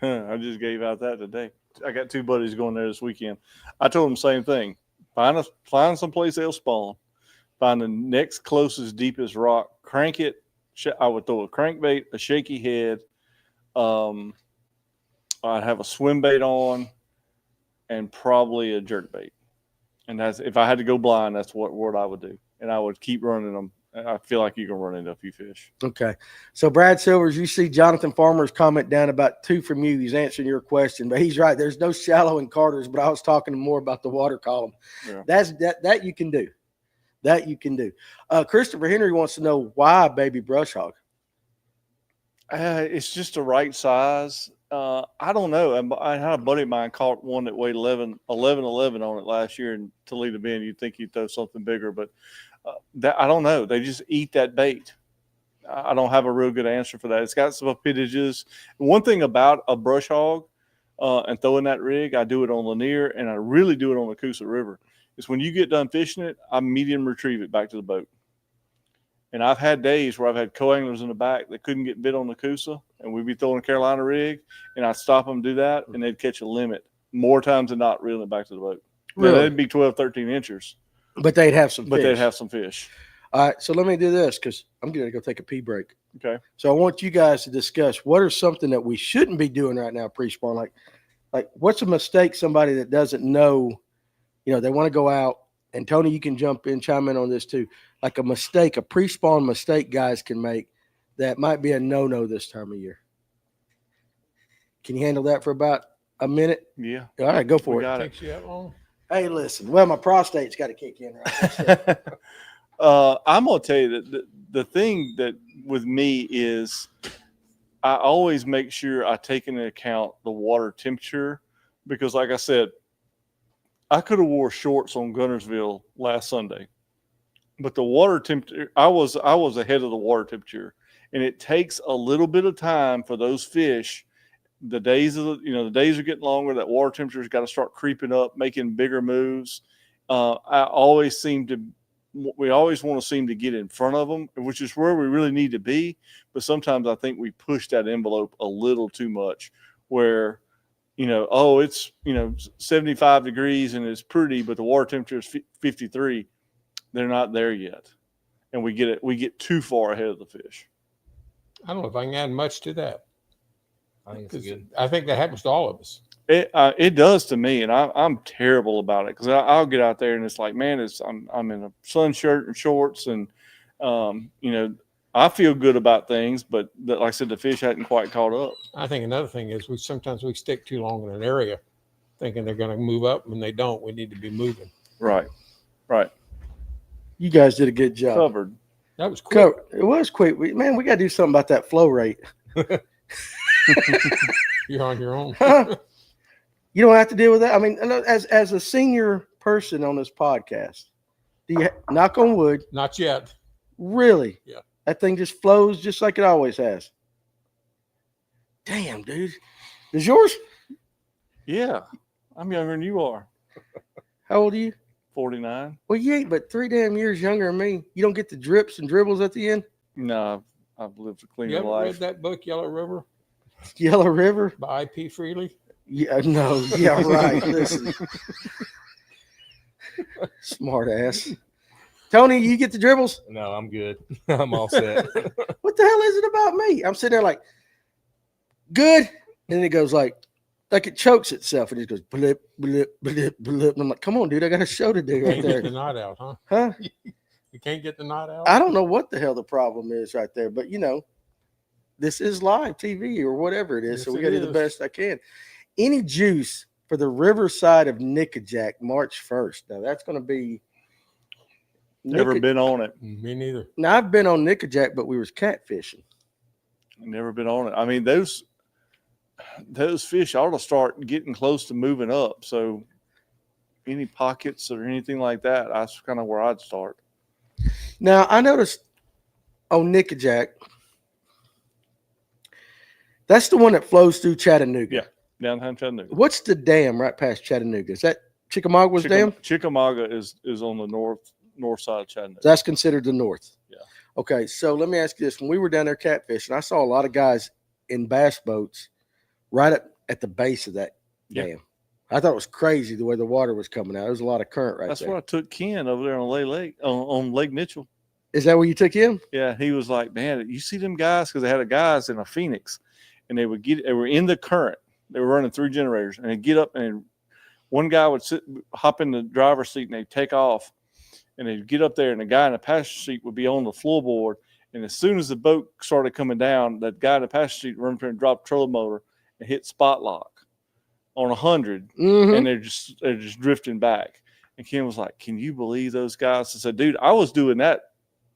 I just gave out that today. I got 2 buddies going there this weekend. I told them the same thing. Find some place they'll spawn. Find the next closest, deepest rock. Crank it. I would throw a crankbait, a shaky head. I'd have a swim bait on, and probably a jerkbait. And that's, if I had to go blind, that's what I would do. And I would keep running them. I feel like you can run into a few fish. Okay. So Brad Silvers, you see Jonathan Farmer's comment down about 2 from you. He's answering your question, but he's right. There's no shallow in Carter's, but I was talking more about the water column. Yeah. That you can do. That you can do. Christopher Henry wants to know why baby brush hog. It's just the right size. I don't know. I had a buddy of mine caught one that weighed 11 on it last year in Toledo Bend. You'd think he'd throw something bigger, but I don't know. They just eat that bait. I don't have a real good answer for that. It's got some appendages. One thing about a brush hog, and throwing that rig, I do it on Lanier, and I really do it on the Coosa River. Is when you get done fishing it, I medium retrieve it back to the boat. And I've had days where I've had co-anglers in the back that couldn't get bit on the Coosa, and we'd be throwing a Carolina rig, and I'd stop them, do that, and they'd catch a limit more times than not, reeling it back to the boat. Really? Now, they'd be 12, 13 inches, But they'd have some but fish. they'd have some fish. All right, so let me do this because I'm going to go take a pee break. Okay. So I want you guys to discuss what are something that we shouldn't be doing right now pre-spawn. Like what's a mistake somebody that doesn't know, they want to go out, and Tony, you can chime in on this too. Like a mistake, a pre-spawn mistake guys can make that might be a no-no this time of year. Can you handle that for about a minute? Yeah. All right, go for it. Got it. Takes you that long? Hey, listen. Well, my prostate's got to kick in right now. I'm going to tell you that the thing that with me is I always make sure I take into account the water temperature, because like I said, I could have wore shorts on Gunnersville last Sunday, but the water temperature, I was ahead of the water temperature, and it takes a little bit of time for those fish. The days are getting longer. That water temperature's got to start creeping up, making bigger moves. We always want to seem to get in front of them, which is where we really need to be. But sometimes I think we push that envelope a little too much, where, it's, 75 degrees and it's pretty, but the water temperature is 53. They're not there yet. And we get too far ahead of the fish. I don't know if I can add much to that. I think it's good. I think that happens to all of us. It does to me, and I'm terrible about it, because I'll get out there and it's like, man, I'm in a sun shirt and shorts, and I feel good about things, but like I said, the fish hadn't quite caught up. I think another thing is sometimes we stick too long in an area, thinking they're going to move up, and they don't. We need to be moving. Right. You guys did a good job. Covered. That was quick. It was quick. We got to do something about that flow rate. You're on your own. You don't have to deal with that. I mean, as a senior person on this podcast, do you knock on wood? Not yet. Really? Yeah. That thing just flows just like it always has. Damn, dude. Is yours? Yeah. I'm younger than you are. How old are you? 49. Well, you ain't but 3 damn years younger than me. You don't get the drips and dribbles at the end? No, I've lived a You cleaner ever life. read that book, Yellow River, Yellow River? by I.P. Freely? Yeah, no. Yeah, right. Listen. Smart ass. Tony, you get the dribbles? No, I'm good. I'm all set. What the hell is it about me? I'm sitting there like, good. And then it goes like it chokes itself, and it goes blip, blip, blip, blip. And I'm like, come on, dude, I got a show to do You right can't get there. the knot out, huh? Huh? You can't get the knot out? I don't know what the hell the problem is right there, but this is live TV or whatever it is, Yes, so we it got to do the is. best I can. Any juice for the riverside of Nickajack March 1st? Now that's going to be. Never been on it. Me neither. Now I've been on Nickajack, but we was catfishing. Never been on it. I mean, those fish ought to start getting close to moving up. So any pockets or anything like that, that's kind of where I'd start. Now I noticed on Nickajack, that's the one that flows through Chattanooga. Yeah. Downtown Chattanooga. What's the dam right past Chattanooga? Is that Chickamauga's dam? Chickamauga is on the north side of Chattanooga. That's considered the north. Yeah. Okay, so let me ask you this. When we were down there catfishing, I saw a lot of guys in bass boats right at the base of that Yeah. dam. I thought it was crazy the way the water was coming out. There was a lot of current right That's there. where I took Ken over there on Lake Mitchell. Is that where you took him? Yeah, he was like, man, you see them guys? Because they had guys in a Phoenix, and they were in the current. They were running 3 generators, and they'd get up, and one guy would hop in the driver's seat, and they'd take off, and they'd get up there, and the guy in the passenger seat would be on the floorboard. And as soon as the boat started coming down, that guy in the passenger seat run up there and drop the trolling motor and hit spot lock on 100, Mm-hmm. and they're just drifting back. And Ken was like, "Can you believe those guys?" I said, "Dude, I was doing that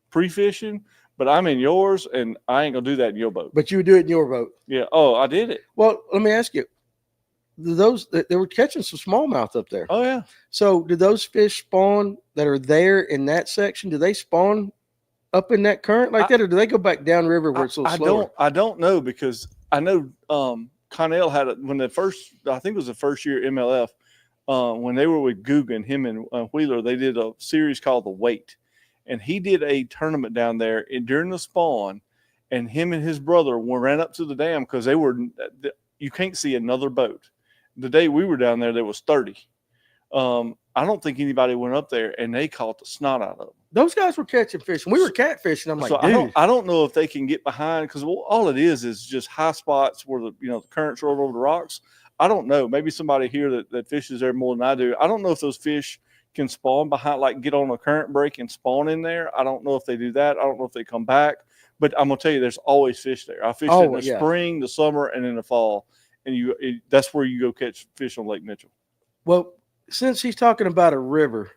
pre-fishing, but I'm in yours, and I ain't gonna do that in your boat." But you would do it in your boat. Yeah. Oh, I did it. Well, let me ask you. They were catching some smallmouth up there. Oh yeah. So do those fish spawn that are there in that section? Do they spawn up in that current like that, or do they go back downriver where it's a little slower? I don't know, because I know Connell had it when I think it was the first year MLF, when they were with Guggen, him and Wheeler, they did a series called The Wait, and he did a tournament down there during the spawn, and him and his brother ran up to the dam because you can't see another boat. The day we were down there was 30. I don't think anybody went up there, and they caught the snot out of them. Those guys were catching fish. We were catfishing. I'm like, so dude. I don't know if they can get behind, because all it is just high spots where the currents roll over the rocks. I don't know. Maybe somebody here that fishes there more than I do. I don't know if those fish can spawn behind, like get on a current break and spawn in there. I don't know if they do that. I don't know if they come back. But I'm gonna tell you, there's always fish there. I fished in the spring, the summer, and in the fall, and that's where you go catch fish on Lake Mitchell. Well, since he's talking about a river,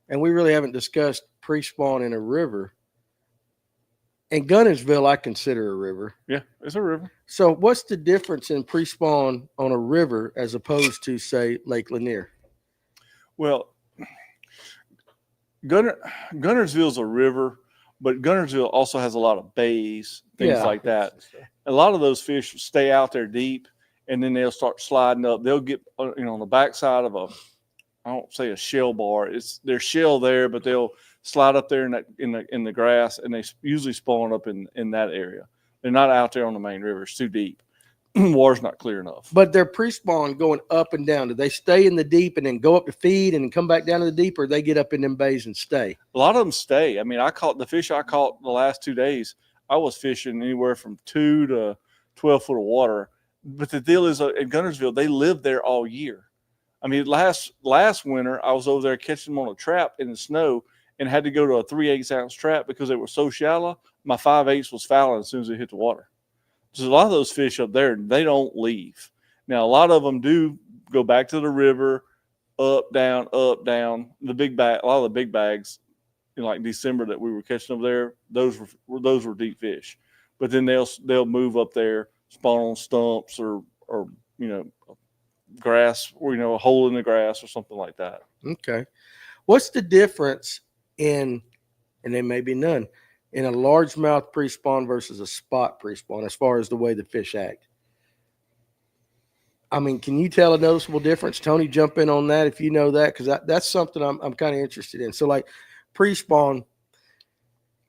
and we really haven't discussed pre-spawn in a river, and Gunnersville I consider a river. Yeah, it's a river. So what's the difference in pre-spawn on a river as opposed to, say, Lake Lanier? Well, Gunnersville's a river, but Gunnersville also has a lot of bays, things like that. A lot of those fish stay out there deep, and then they'll start sliding up. They'll get on the backside of I don't say a shell bar. There's shell there, but they'll slide up there in the grass, and they usually spawn up in that area. They're not out there on the main river. It's too deep. Water's not clear enough. But they're pre-spawn going up and down. Do they stay in the deep and then go up to feed and then come back down to the deep, or they get up in them bays and stay? A lot of them stay. I mean, the fish I caught the last 2 days, I was fishing anywhere from 2 to 12 foot of water. But the deal is, at Gunnersville, they live there all year. I mean, last winter, I was over there catching them on a trap in the snow and had to go to a 3/8 ounce trap because they were so shallow. My 5/8 was fouling as soon as it hit the water. So a lot of those fish up there, they don't leave. Now, a lot of them do go back to the river, up, down, the big bag. A lot of the big bags, like December that we were catching over there, those were deep fish. But then they'll move up there, spawn on stumps or grass, or a hole in the grass or something like that. Okay. What's the difference and there may be none, in a largemouth pre-spawn versus a spot pre-spawn as far as the way the fish act? I mean, can you tell a noticeable difference? Tony, jump in on that if you know that, because that's something I'm kind of interested in. So, like pre-spawn,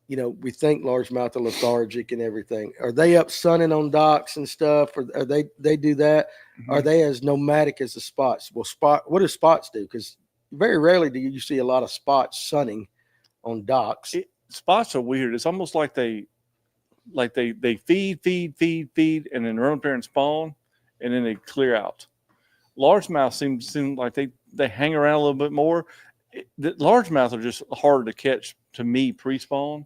we think largemouth are lethargic and everything. Are they up sunning on docks and stuff? Or are they do that? Mm-hmm. Are they as nomadic as the spots? Well, what do spots do? Because very rarely do you see a lot of spots sunning on docks. Spots are weird. It's almost like they feed, and then run up there and spawn, and then they clear out. Largemouth seem like they hang around a little bit more. The largemouth are just harder to catch to me pre-spawn,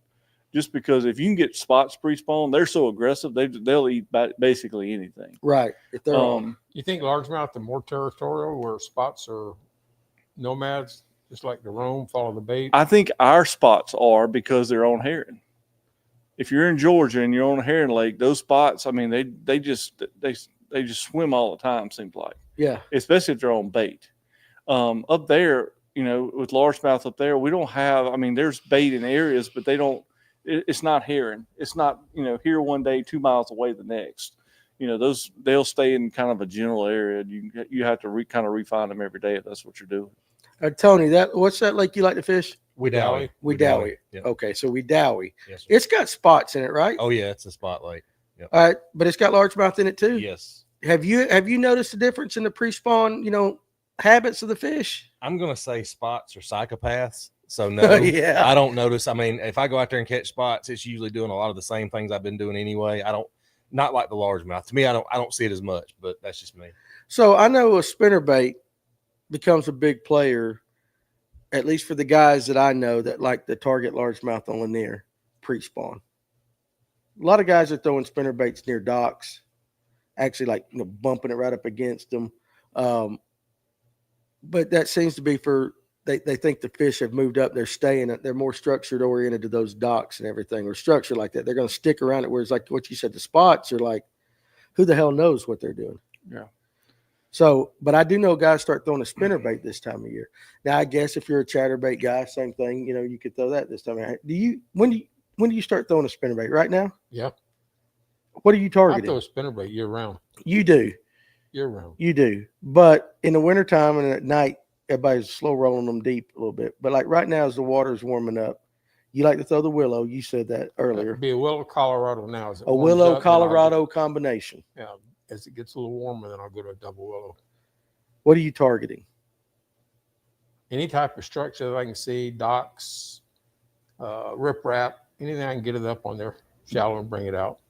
just because if you can get spots pre-spawn, they're so aggressive they'll eat basically anything. Right. If they're you think largemouth are more territorial, where spots are nomads, just like the roam, follow the bait? I think our spots are, because they're on herring. If you're in Georgia and you're on a herring lake, those spots, I mean, they just swim all the time, seems like. Yeah. Especially if they're on bait. Up there, with largemouth up there, we don't have, I mean, there's bait in areas, but it's not herring. It's not, here one day, 2 miles away the next. They'll stay in kind of a general area. You have to kind of refine them every day if that's what you're doing. Tony, what's that lake you like to fish? Wedowee. Wedowee. Yeah. Okay, so Wedowee. Yes, sir. It's got spots in it, right? Oh yeah, it's a spot lake. Yep. All right, but it's got largemouth in it too. Yes. Have you noticed the difference in the pre-spawn, habits of the fish? I'm gonna say spots are psychopaths. So no, Yeah. I don't notice. I mean, if I go out there and catch spots, it's usually doing a lot of the same things I've been doing anyway. Not like the largemouth. To me, I don't see it as much, but that's just me. So I know a spinnerbait becomes a big player, at least for the guys that I know that like the target largemouth on Lanier pre-spawn. A lot of guys are throwing spinnerbaits near docks, actually bumping it right up against them. But that seems to be they think the fish have moved up. They're staying. They're more structured oriented to those docks and everything, or structured like that. They're going to stick around it. Whereas like what you said, the spots are like, who the hell knows what they're doing? Yeah. So, but I do know guys start throwing a spinnerbait this time of year. Now, I guess if you're a chatterbait guy, same thing. You could throw that this time of year. When do you start throwing a spinnerbait? Right now? Yeah. What are you I targeting? throw a spinnerbait year round. You do. year round. You do. But in the wintertime and at night, everybody's slow rolling them deep a little bit. But like right now, as the water's warming up, you like to throw the willow. You said that earlier. It'd be a Willow, Colorado now. As it A warms willow, up, then I'll Colorado combination. yeah, as it gets a little warmer, then I'll go to a double willow. What are you targeting? Any type of structure that I can see, docks, riprap, anything I can get it up on there, shallow and bring it out.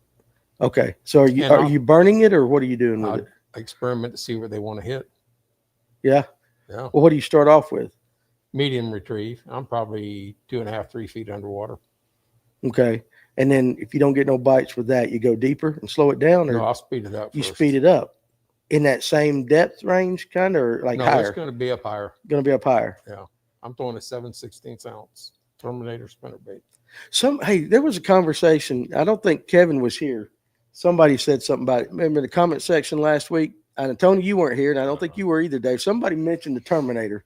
Okay. So are you burning it or what are you doing with it? I experiment to see where they want to hit. Yeah. Yeah. Well, what do you start off with? Medium retrieve. I'm probably 2.5, 3 feet underwater. Okay. And then if you don't get no bites with that, you go deeper and slow it down, or No, I'll speed it up. you first. speed it up in that same depth range, kind of, or like No, higher? it's going to be up higher. Going to be up higher. Yeah. I'm throwing a 7/16 ounce Terminator spinnerbait. Hey, there was a conversation. I don't think Kevin was here. Somebody said something about it. Remember the comment section last week? And Tony, you weren't here, and I don't think you were either, Dave. Somebody mentioned the Terminator,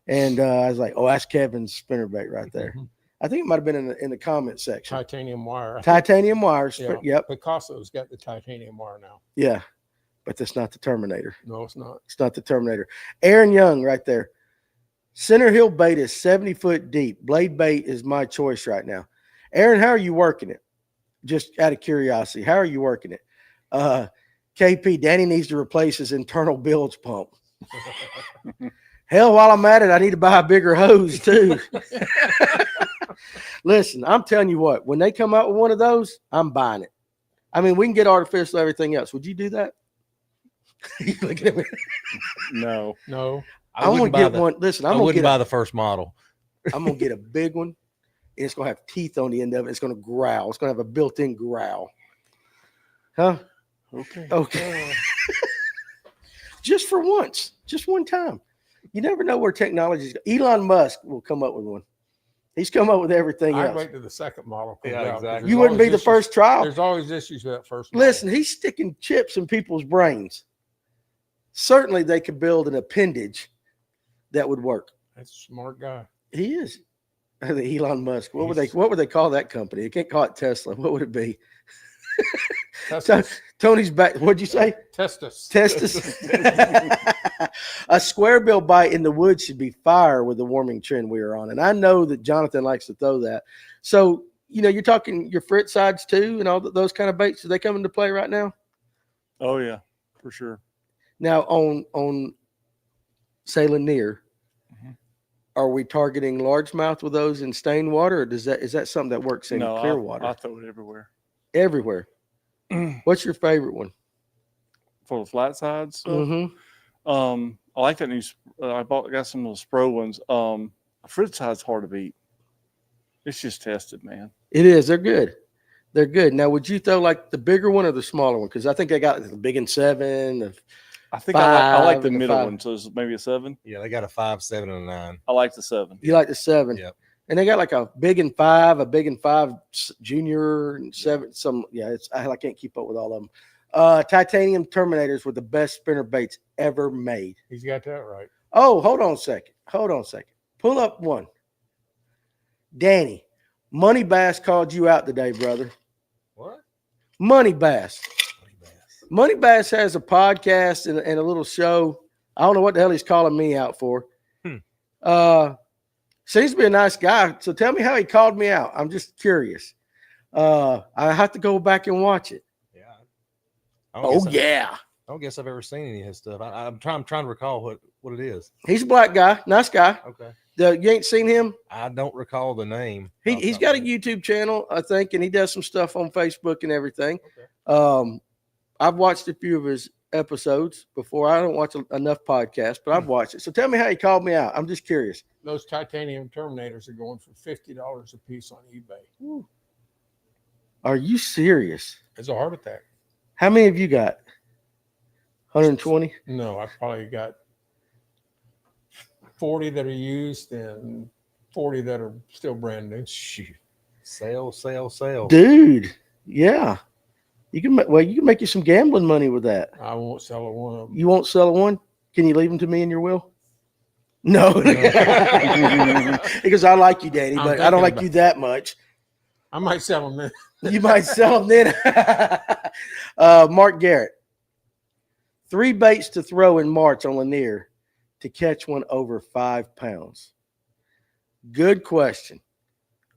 and I was like, "Oh, that's Kevin's spinnerbait right there." I think it might have been in the comment section. Titanium wire. Titanium wires. Yeah. Yep. Picasso's got the titanium wire now. Yeah, but that's not the Terminator. No, it's not. It's not the Terminator. Aaron Young right there. Center Hill bait is 70 foot deep. Blade bait is my choice right now. Aaron, how are you working it? Just out of curiosity, how are you working it? KP, Danny needs to replace his internal bilge pump. Hell, while I'm at it, I need to buy a bigger hose too. Listen, I'm telling you what, when they come out with one of those, I'm buying it. I mean, we can get artificial everything else. Would you do that? You looking at me? No. No. I'm gonna get one. Listen, I wouldn't buy the first model. I'm gonna get a big one. And it's gonna have teeth on the end of it. It's gonna growl. It's gonna have a built-in growl. Huh? Okay. Just for once, just one time. You never know where technology is. Elon Musk will come up with one. He's come up with everything I'd else. wait till the second model comes Yeah, out. exactly. You wouldn't be the first trial. There's always issues with that first model. Listen, he's sticking chips in people's brains. Certainly, they could build an appendage that would work. That's a smart guy. He is. The Elon Musk. What would they call that company? They can't call it Tesla. What would it be? Tony's back. What'd you say? Testis. A square bill bite in the woods should be fire with the warming trend we are on. And I know that Jonathan likes to throw that. So, you're talking your fritz sides too and all those kind of baits. Do they come into play right now? Oh yeah, for sure. Now on say Lanier, are we targeting largemouth with those in stained water, or is that something that works in clear water? I throw it everywhere. Everywhere. What's your favorite one? For the flat sides stuff? Mm-hmm. I like that new. Got some of those Spro ones. Fritz side's hard to beat. It's just tested, man. It is. They're good. They're good. Now, would you throw like the bigger one or the smaller one? Because I think they got the big and 7. I think I like the and the middle 5. one, so it's maybe a 7. Yeah, they got a 5, 7, and a 9. I like the 7. You like the 7? Yep. And they got like a big and 5, a big and 5 junior, and 7. I can't keep up with all of them. Titanium Terminators were the best spinnerbaits ever made. He's got that right. Oh, hold on a second. Pull up one. Danny, Money Bass called you out today, brother. What? Money Bass. Money Bass has a podcast and a little show. I don't know what the hell he's calling me out for. Seems to be a nice guy. So tell me how he called me out. I'm just curious. I have to go back and watch it. Yeah. I don't guess I've ever seen any of his stuff. I'm trying to recall what it is. He's a black guy, nice guy. Okay. You ain't seen him? I don't recall the name. He's got a YouTube channel, I think, and he does some stuff on Facebook and everything. Okay. I've watched a few of his episodes before. I don't watch enough podcasts, but I've watched it. So tell me how he called me out. I'm just curious. Those titanium Terminators are going for $50 a piece on eBay. Ooh. Are you serious? It's a heart attack. How many have you got? 120? No, I probably got 40 that are used and 40 that are still brand new. Shoot. Sale. Dude, yeah. You can make you some gambling money with that. I won't sell a one of them. You won't sell a one? Can you leave them to me in your will? No. Because I like you, Danny, but I don't like you that much. I might sell them then. You might sell them then. Mark Garrett. 3 baits to throw in March on Lanier to catch one over 5 pounds. Good question.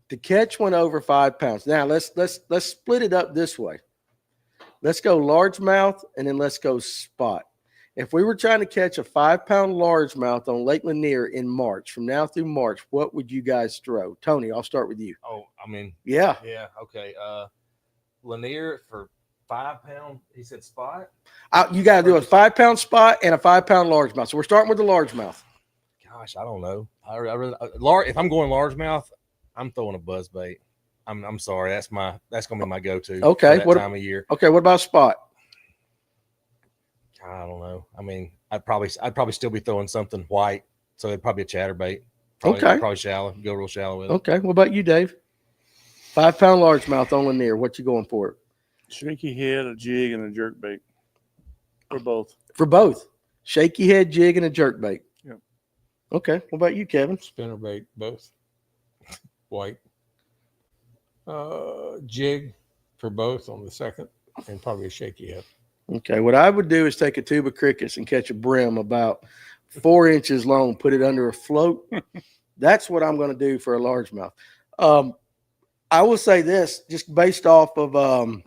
To catch one over 5 pounds. Now let's split it up this way. Let's go largemouth and then let's go spot. If we were trying to catch a 5-pound largemouth on Lake Lanier in March, from now through March, what would you guys throw? Tony, I'll start with you. Oh, I mean, Yeah. okay. Lanier for 5 pound. He said spot. You got to do a 5-pound spot and a 5-pound largemouth. So we're starting with the largemouth. Gosh, I don't know. I really if I'm going largemouth, I'm throwing a buzz bait. I'm sorry. That's gonna be my go-to. Okay. For that time of year. Okay. What about spot? I don't know. I mean, I'd probably still be throwing something white. So it'd probably be a chatterbait. Okay. Probably shallow. Go real shallow with it. Okay. What about you, Dave? 5-pound largemouth on Lanier. What you going for? Shaky head, a jig, and a jerkbait. For both. For both. Shaky head, jig, and a jerkbait. Yep. Okay. What about you, Kevin? Spinnerbait, both. White. Jig for both on the second, and probably a shaky head. Okay. What I would do is take a tube of crickets and catch a brim about 4 inches long, put it under a float. That's what I'm going to do for a largemouth. I will say this, just based off of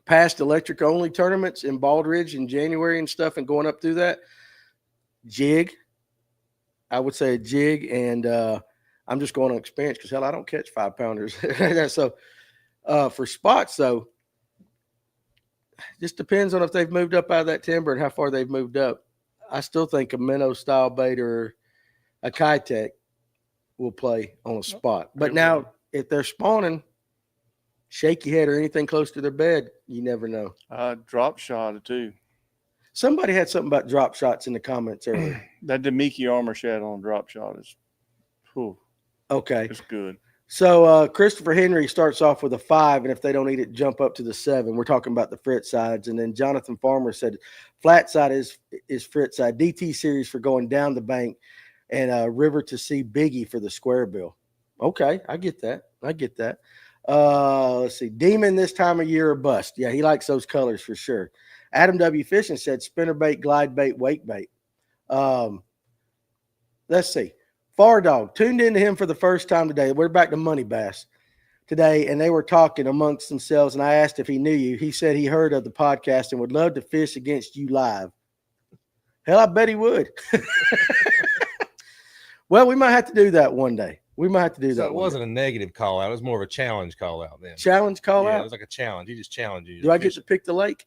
past electric only tournaments in Baldridge in January and stuff, and going up through that, jig. I would say a jig, and I'm just going on experience because hell, I don't catch 5-pounders. So for spots, though, just depends on if they've moved up out of that timber and how far they've moved up. I still think a minnow style bait or a Kitech will play on a spot. But now, if they're spawning shaky head or anything close to their bed, you never know. Drop shot too. Somebody had something about drop shots in the comments earlier. That Demiki armor shad on drop shot is, whew, Okay. it's good. So Christopher Henry starts off with a 5, and if they don't eat it, jump up to the 7. We're talking about the Fritz sides. And then Jonathan Farmer said flat side is Fritz side, DT series for going down the bank, and river to sea biggie for the square bill. Okay, I get that. Let's see. Demon this time of year or bust. Yeah, he likes those colors for sure. Adam W. Fishing said spinnerbait, glide bait, wake bait. Let's see. Far Dog tuned into him for the first time today. We're back to Money Bass today, and they were talking amongst themselves, and I asked if he knew you. He said he heard of the podcast and would love to fish against you live. Hell, I bet he would. Well, we might have to do that one day. So it wasn't a negative call out. It was more of a challenge call out then. Challenge call out? It was like a challenge. He just challenged you. Do I get to pick the lake?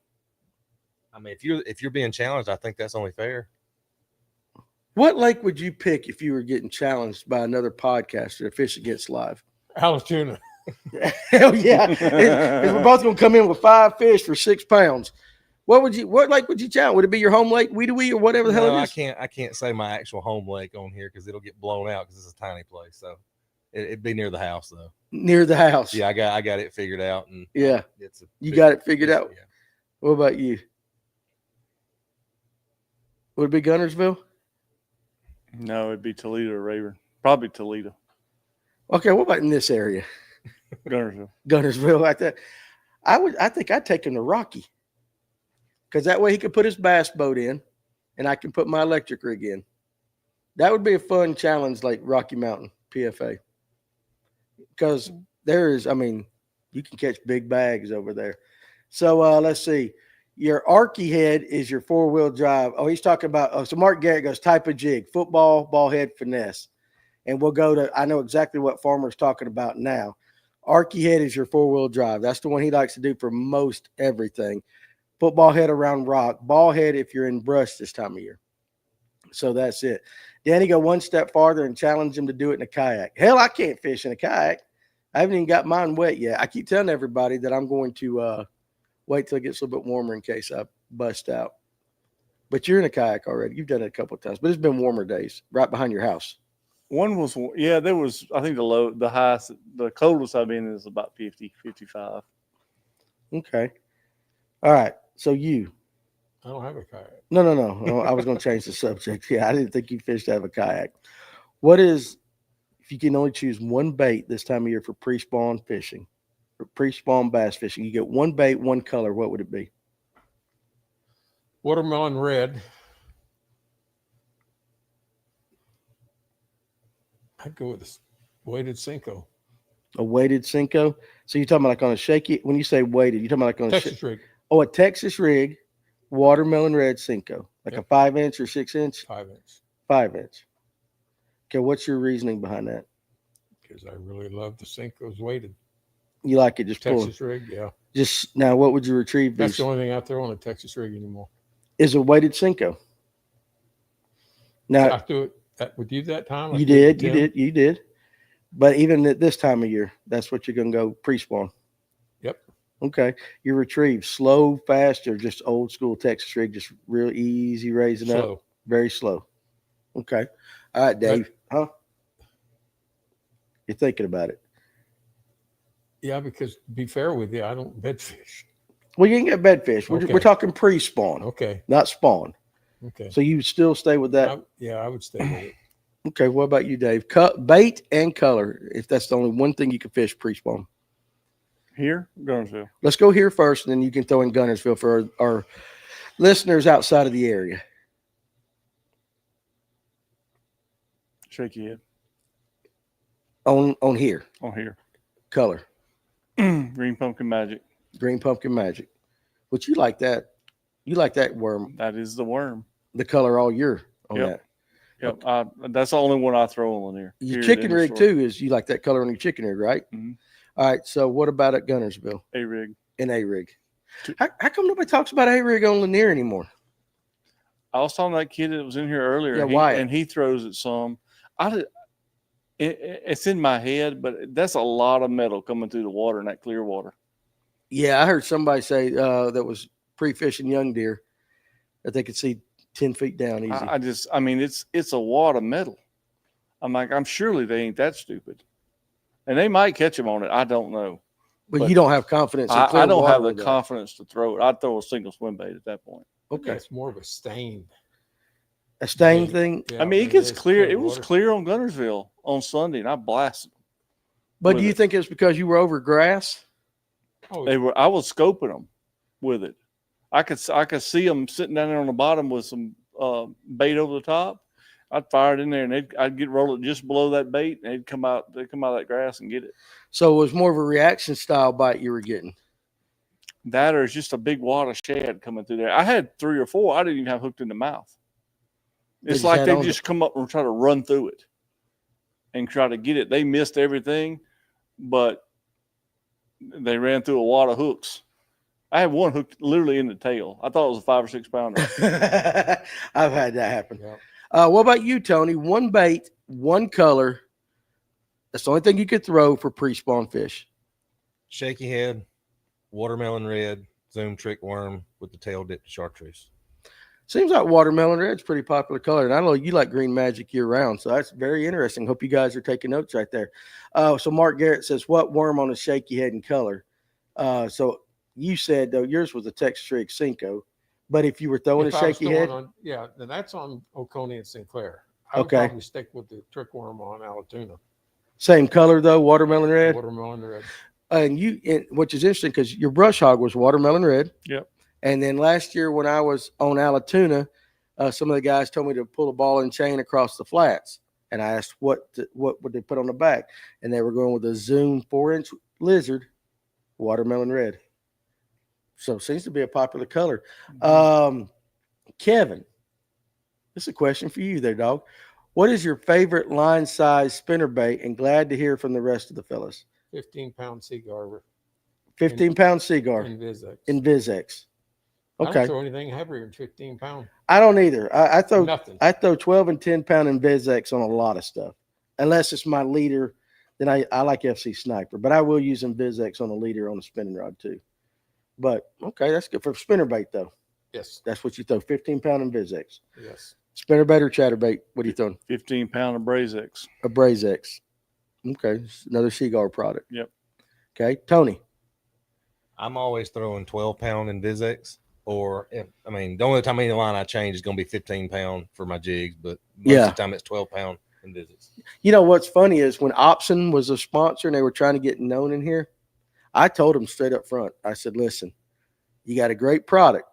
I mean, if you're being challenged, I think that's only fair. What lake would you pick if you were getting challenged by another podcaster to fish against live? Alatoona. Hell yeah. We're both going to come in with 5 fish for 6 pounds. What lake would you challenge? Would it be your home lake, Weedawee, or whatever the hell it is? I can't say my actual home lake on here because it'll get blown out because it's a tiny place. So it'd be near the house though. Near the house. Yeah, I got it figured out. And yeah, got it figured out. Yeah. What about you? Would it be Gunnersville? No, it'd be Toledo or Rayburn. Probably Toledo. Okay, what about in this area? Gunnersville, like that. I think I'd take him to Rocky. Because that way he could put his bass boat in and I can put my electric rig in. That would be a fun challenge like Rocky Mountain PFA. Because you can catch big bags over there. So let's see. Your Arky head is your 4-wheel drive. Oh, he's talking about, so Mark Garrett goes type of jig, football, ball head, finesse. And we'll go to, I know exactly what Farmer's talking about now. Arky head is your 4-wheel drive. That's the one he likes to do for most everything. Football head around rock, ball head if you're in brush this time of year. So that's it. Danny go one step farther and challenge him to do it in a kayak. Hell, I can't fish in a kayak. I haven't even got mine wet yet. I keep telling everybody that I'm going to wait till it gets a little bit warmer in case I bust out. But you're in a kayak already. You've done it a couple of times, but it's been warmer days right behind your house. One was, yeah, there was, I think the highest, the coldest I've been is about 50, 55. Okay. All right. So you. I don't have a kayak. No. I was going to change the subject. Yeah, I didn't think you fished to have a kayak. What is, if you can only choose one bait this time of year for pre-spawn fishing, for pre-spawn bass fishing, you get one bait, one color, what would it be? Watermelon red. I'd go with this weighted Cinco. A weighted Cinco. So you're talking about like on a shaky. When you say weighted, you're talking about like on Texas rig, a Texas rig, watermelon red Cinco, like Yep. a 5-inch or 6-inch, 5-inch. 5-inch. Okay, what's your reasoning behind that? Because I really love the Cinco's weighted. You like it just pulling. Texas rig, yeah. Just now, what would you retrieve That's these? the only thing out there on a Texas rig anymore. Is a weighted Cinco. Now I threw it with you that time. I you threw it with did, Tim. you did. But even at this time of year, that's what you're gonna go pre-spawn. Yep. Okay. Your retrieve, slow, fast, or just old school Texas rig, just real easy raising up. Slow. Very slow. Okay. All right, Dave. Huh? You're thinking about it. Yeah, because to be fair with you, I don't bed fish. Well, you can get bedfish. Okay. We're talking pre-spawn, Okay. not spawn. Okay. So you would still stay with that. I would stay with it. Okay. What about you, Dave? Bait and color, if that's the only one thing you can fish pre-spawn. Here, Gunnersville. Let's go here first, and then you can throw in Gunnersville for our listeners outside of the area. Shaky head On here, on here. color, Green pumpkin magic. green pumpkin magic. But you like that? You like that worm? That is the worm. The color all year on Yep. that. Yep. That's the only one I throw on Lanier. Your Period, chicken end of rig story. too is you like that color on your chicken rig, right? Mhm. All right. So what about at Gunnersville A rig. and A rig? How come nobody talks about A rig on Lanier anymore? I was talking to that kid that was in here earlier. Yeah, and he- Wyatt. and he throws it some. It's in my head, but that's a lot of metal coming through the water in that clear water. Yeah, I heard somebody say that was pre-fishing young deer that they could see 10 feet down easy. I mean, it's a wad of metal. I'm like, I'm surely they ain't that stupid, and they might catch them on it. I don't know. but you don't have confidence. In clear I don't water have the with that. confidence to throw it. I'd throw a single swim bait at that point. Okay, It's more of a stain. a stain Yeah. thing. Yeah, I mean, it gets is clear. It was water. clear on Gunnersville on Sunday, and I blasted them. But with do you it. think it's because you were over grass? Oh, I was scoping them with it. I could see them sitting down there on the bottom with some bait over the top. I'd fire it in there, and I'd roll it just below that bait, and they'd come out of that grass and get it. So it was more of a reaction style bite you were getting. That or it's just a big wad of shad coming through there. I had 3 or 4. I didn't even have hooked in the mouth. They It's just like had they on just come up and try to run through it and try to get it. They missed everything, but they ran through a wad of hooks. I had one hooked literally in the tail. I thought it was a 5 or 6 pounder. I've had that happen. yeah. What about you, Tony? One bait, one color. That's the only thing you could throw for pre-spawn fish. Shaky head, watermelon red, zoom trick worm with the tail dipped to chartreuse. Seems like watermelon red's pretty popular color. And I know you like green magic year round. So that's very interesting. Hope you guys are taking notes right there. So Mark Garrett says, what worm on a shaky head and color? So you said, though, yours was a Texas rig Cinco. But if you were throwing If a I was shaky head, then that's on Oconee and Sinclair. I would Okay. probably stick with the trick worm on Alatoona. same color, though, watermelon red. Watermelon red. Which is interesting because your brush hog was watermelon red. Yep. And then last year when I was on Alatoona, some of the guys told me to pull a ball and chain across the flats. And I asked what would they put on the back? And they were going with a Zoom 4-inch lizard, watermelon red. So it seems to be a popular color. Kevin, this is a question for you there, dog. What is your favorite line size spinnerbait? And glad to hear from the rest of the fellas. 15-pound sea garber 15-pound cigar in Vizex. in Vizex. I don't Okay. throw anything heavier than 15-pound. I don't either. I throw Nothing. 12 and 10-pound in Vizex on a lot of stuff. Unless it's my leader, then I like FC Sniper. But I will use in Vizex on a leader on a spinning rod too. But okay, that's good for spinnerbait though. Yes. That's what you throw, 15-pound in Vizex. Yes. Spinnerbait or chatterbait? What are you throwing? 15 pound of Brazex. A Brazex. Okay, it's another Seagull product. Yep. Okay, Tony. I'm always throwing 12-pound in Vizex. Or, the only time any line I change is going to be 15-pound for my jigs, but most of the time it's 12-pound in Vizex. You know what's funny is when Opson was a sponsor and they were trying to get known in here, I told them straight up front. I said, listen, you got a great product.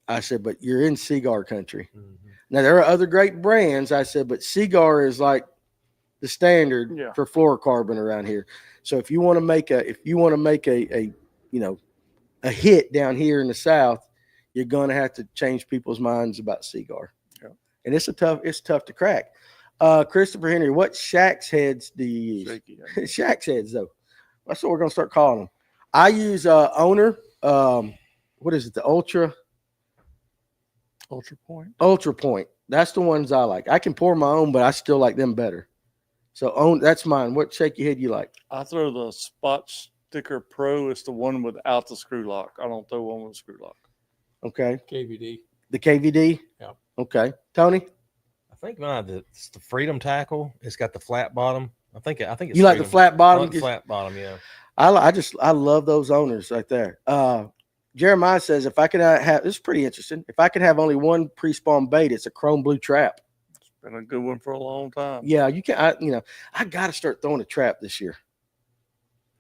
I said, but you're in Seaguar country. Mhm. Now there are other great brands. I said, but Seaguar is like the standard Yeah. for fluorocarbon around here. So if you want to make a hit down here in the South, you're going to have to change people's minds about Seaguar. Yeah. And it's tough to crack. Christopher Henry, what Shack's heads do you use? Shaky. Shack's heads, though. That's what we're going to start calling them. I use Owner. What is it? The Ultra Point. That's the ones I like. I can pour my own, but I still like them better. So that's mine. What shaky head you like? I throw the Spot Sticker Pro. It's the one without the screw lock. I don't throw one with a screw lock. Okay. KVD. The KVD? Yeah. Okay. Tony? I think it's the Freedom Tackle. It's got the flat bottom. I think it's You like the Freedom. flat I bottom? like the flat bottom, yeah. I love those owners right there. Jeremiah says, if I could have, this is pretty interesting. If I could have only one pre-spawn bait, it's a chrome blue trap. It's been a good one for a long time. Yeah, you can. I got to start throwing a trap this year.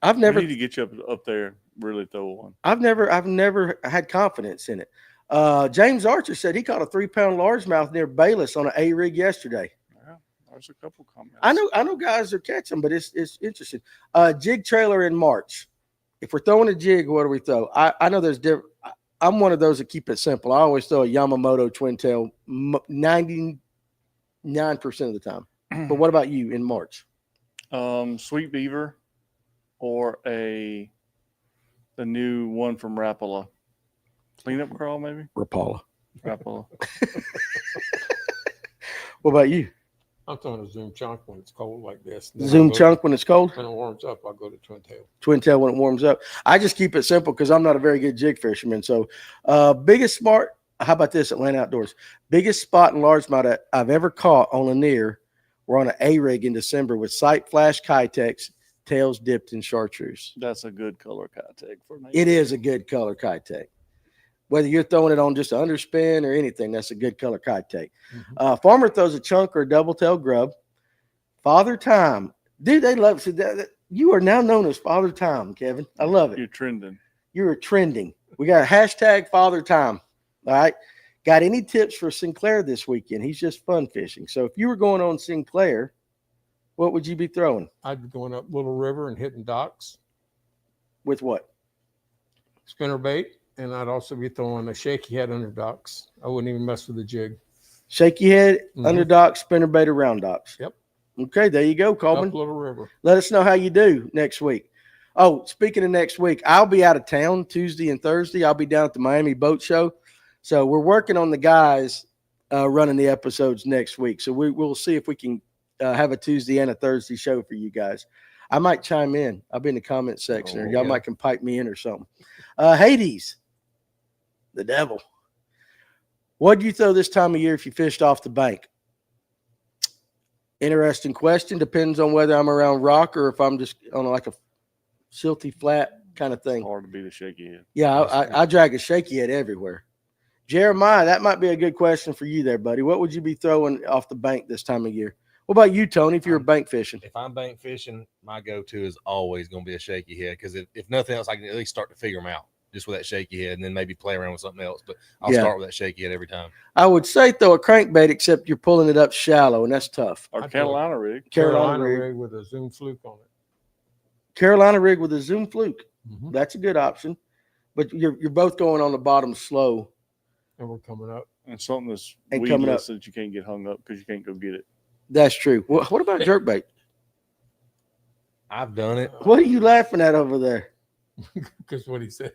We need to get you up there and really throw one. I've never had confidence in it. James Archer said he caught a 3-pound largemouth near Bayless on an A rig yesterday. Yeah, there's a couple comments. I know guys are catching, but it's interesting. Jig trailer in March. If we're throwing a jig, what do we throw? I know there's different. I'm one of those that keep it simple. I always throw a Yamamoto twin tail 99% of the time. But what about you in March? Sweet Beaver or the new one from Rapala. Cleanup Crawl, maybe? Rapala. Rapala. What about you? I'm throwing a Zoom chunk when it's cold like this. Zoom chunk when it's cold? When it warms up, I'll go to twin tail. Twin tail when it warms up. I just keep it simple because I'm not a very good jig fisherman. So biggest smart, how about this, Atlanta Outdoors? Biggest spot and largemouth I've ever caught on Lanier were on an A-rig in December with sight flash Kitex, tails dipped in chartreuse. That's a good color Kitech for me. It is a good color Kitex. Whether you're throwing it on just an underspin or anything, that's a good color Kitex. Mm-hmm. Farmer throws a chunk or a double tail grub. Father Time. Dude, they love it. You are now known as Father Time, Kevin. I love it. You're trending. You are trending. We got a hashtag Father Time. All right. Got any tips for Sinclair this weekend? He's just fun fishing. So if you were going on Sinclair, what would you be throwing? I'd be going up Little River and hitting docks. With what? Spinnerbait. And I'd also be throwing a shaky head under docks. I wouldn't even mess with the jig. Shaky head, under docks, spinnerbait, or round docks. Yep. Okay, there you go, Coleman. Up Little River. Let us know how you do next week. Oh, speaking of next week, I'll be out of town Tuesday and Thursday. I'll be down at the Miami Boat Show. So we're working on the guys running the episodes next week. So we'll see if we can have a Tuesday and a Thursday show for you guys. I might chime in. I'll be in the comment section, or y'all might can pipe me in or something. Hades, the devil. What do you throw this time of year if you fished off the bank? Interesting question. Depends on whether I'm around rock or if I'm just on like a silty flat kind of thing. It's hard to beat a shaky head. Yeah, I drag a shaky head everywhere. Jeremiah, that might be a good question for you there, buddy. What would you be throwing off the bank this time of year? What about you, Tony, if you're bank fishing? If I'm bank fishing, my go-to is always going to be a shaky head because if nothing else, I can at least start to figure them out just with that shaky head and then maybe play around with something else. But I'll start with that shaky head every time. I would say throw a crankbait, except you're pulling it up shallow, and that's tough. Or Carolina rig. Carolina rig with a Zoom fluke on it. Carolina rig with a Zoom fluke. Mm-hmm. That's a good option. But you're both going on the bottom slow. And we're coming up. And something that's and coming up so that you can't get hung up because you can't go get it. That's true. What about jerkbait? I've done it. What are you laughing at over there? Because what he said.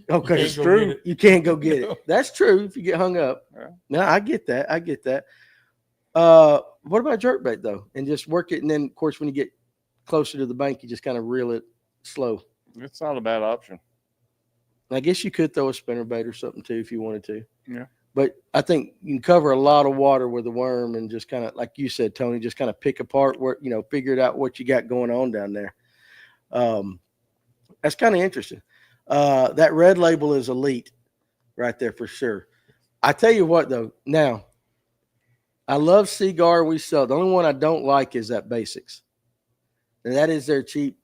Okay, it's true. You can't go get it. That's true if you get hung up. Yeah. No, I get that. What about jerkbait though? And just work it, and then of course when you get closer to the bank, you just kind of reel it slow. It's not a bad option. I guess you could throw a spinnerbait or something too if you wanted to. Yeah. But I think you can cover a lot of water with a worm and just kind of, like you said, Tony, just kind of pick apart where, figure it out what you got going on down there. That's kind of interesting. That red label is elite right there for sure. I tell you what though, now I love Seaguar. We sell. The only one I don't like is that Basics. And that is their cheap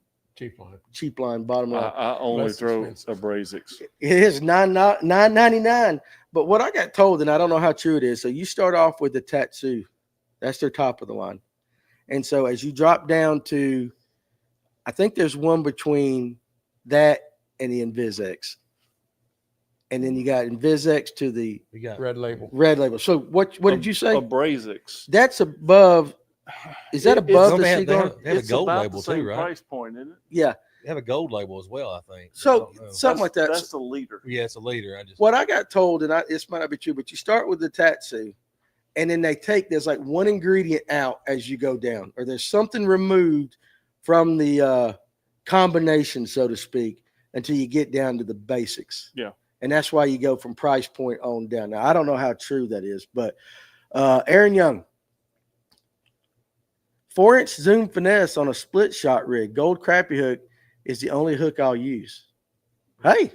line bottom line. I only Less throw expensive. Abrasics. It is $9.99, But what I got told, and I don't know how true it is, so you start off with the Tatsu. That's their top of the line. And so as you drop down to, I think there's one between that and the InvisX. And then you got InvisX to the We got Red label. red label. So what did you say? Abrazix. That's above. Is that It's- above no, the they have, cigar? they have a It's gold about label the same too, right? price point, isn't it? Yeah. They have a gold label as well, I think. I So don't know. something like that. That's the leader. Yeah, it's a leader. I just What I got told, and this might not be true, but you start with the Tatsu, and then there's like one ingredient out as you go down, or there's something removed from the combination, so to speak, until you get down to the basics. Yeah. And that's why you go from price point on down. Now, I don't know how true that is, but Aaron Young, 4-inch zoom finesse on a split shot rig, gold crappie hook is the only hook I'll use. Hey,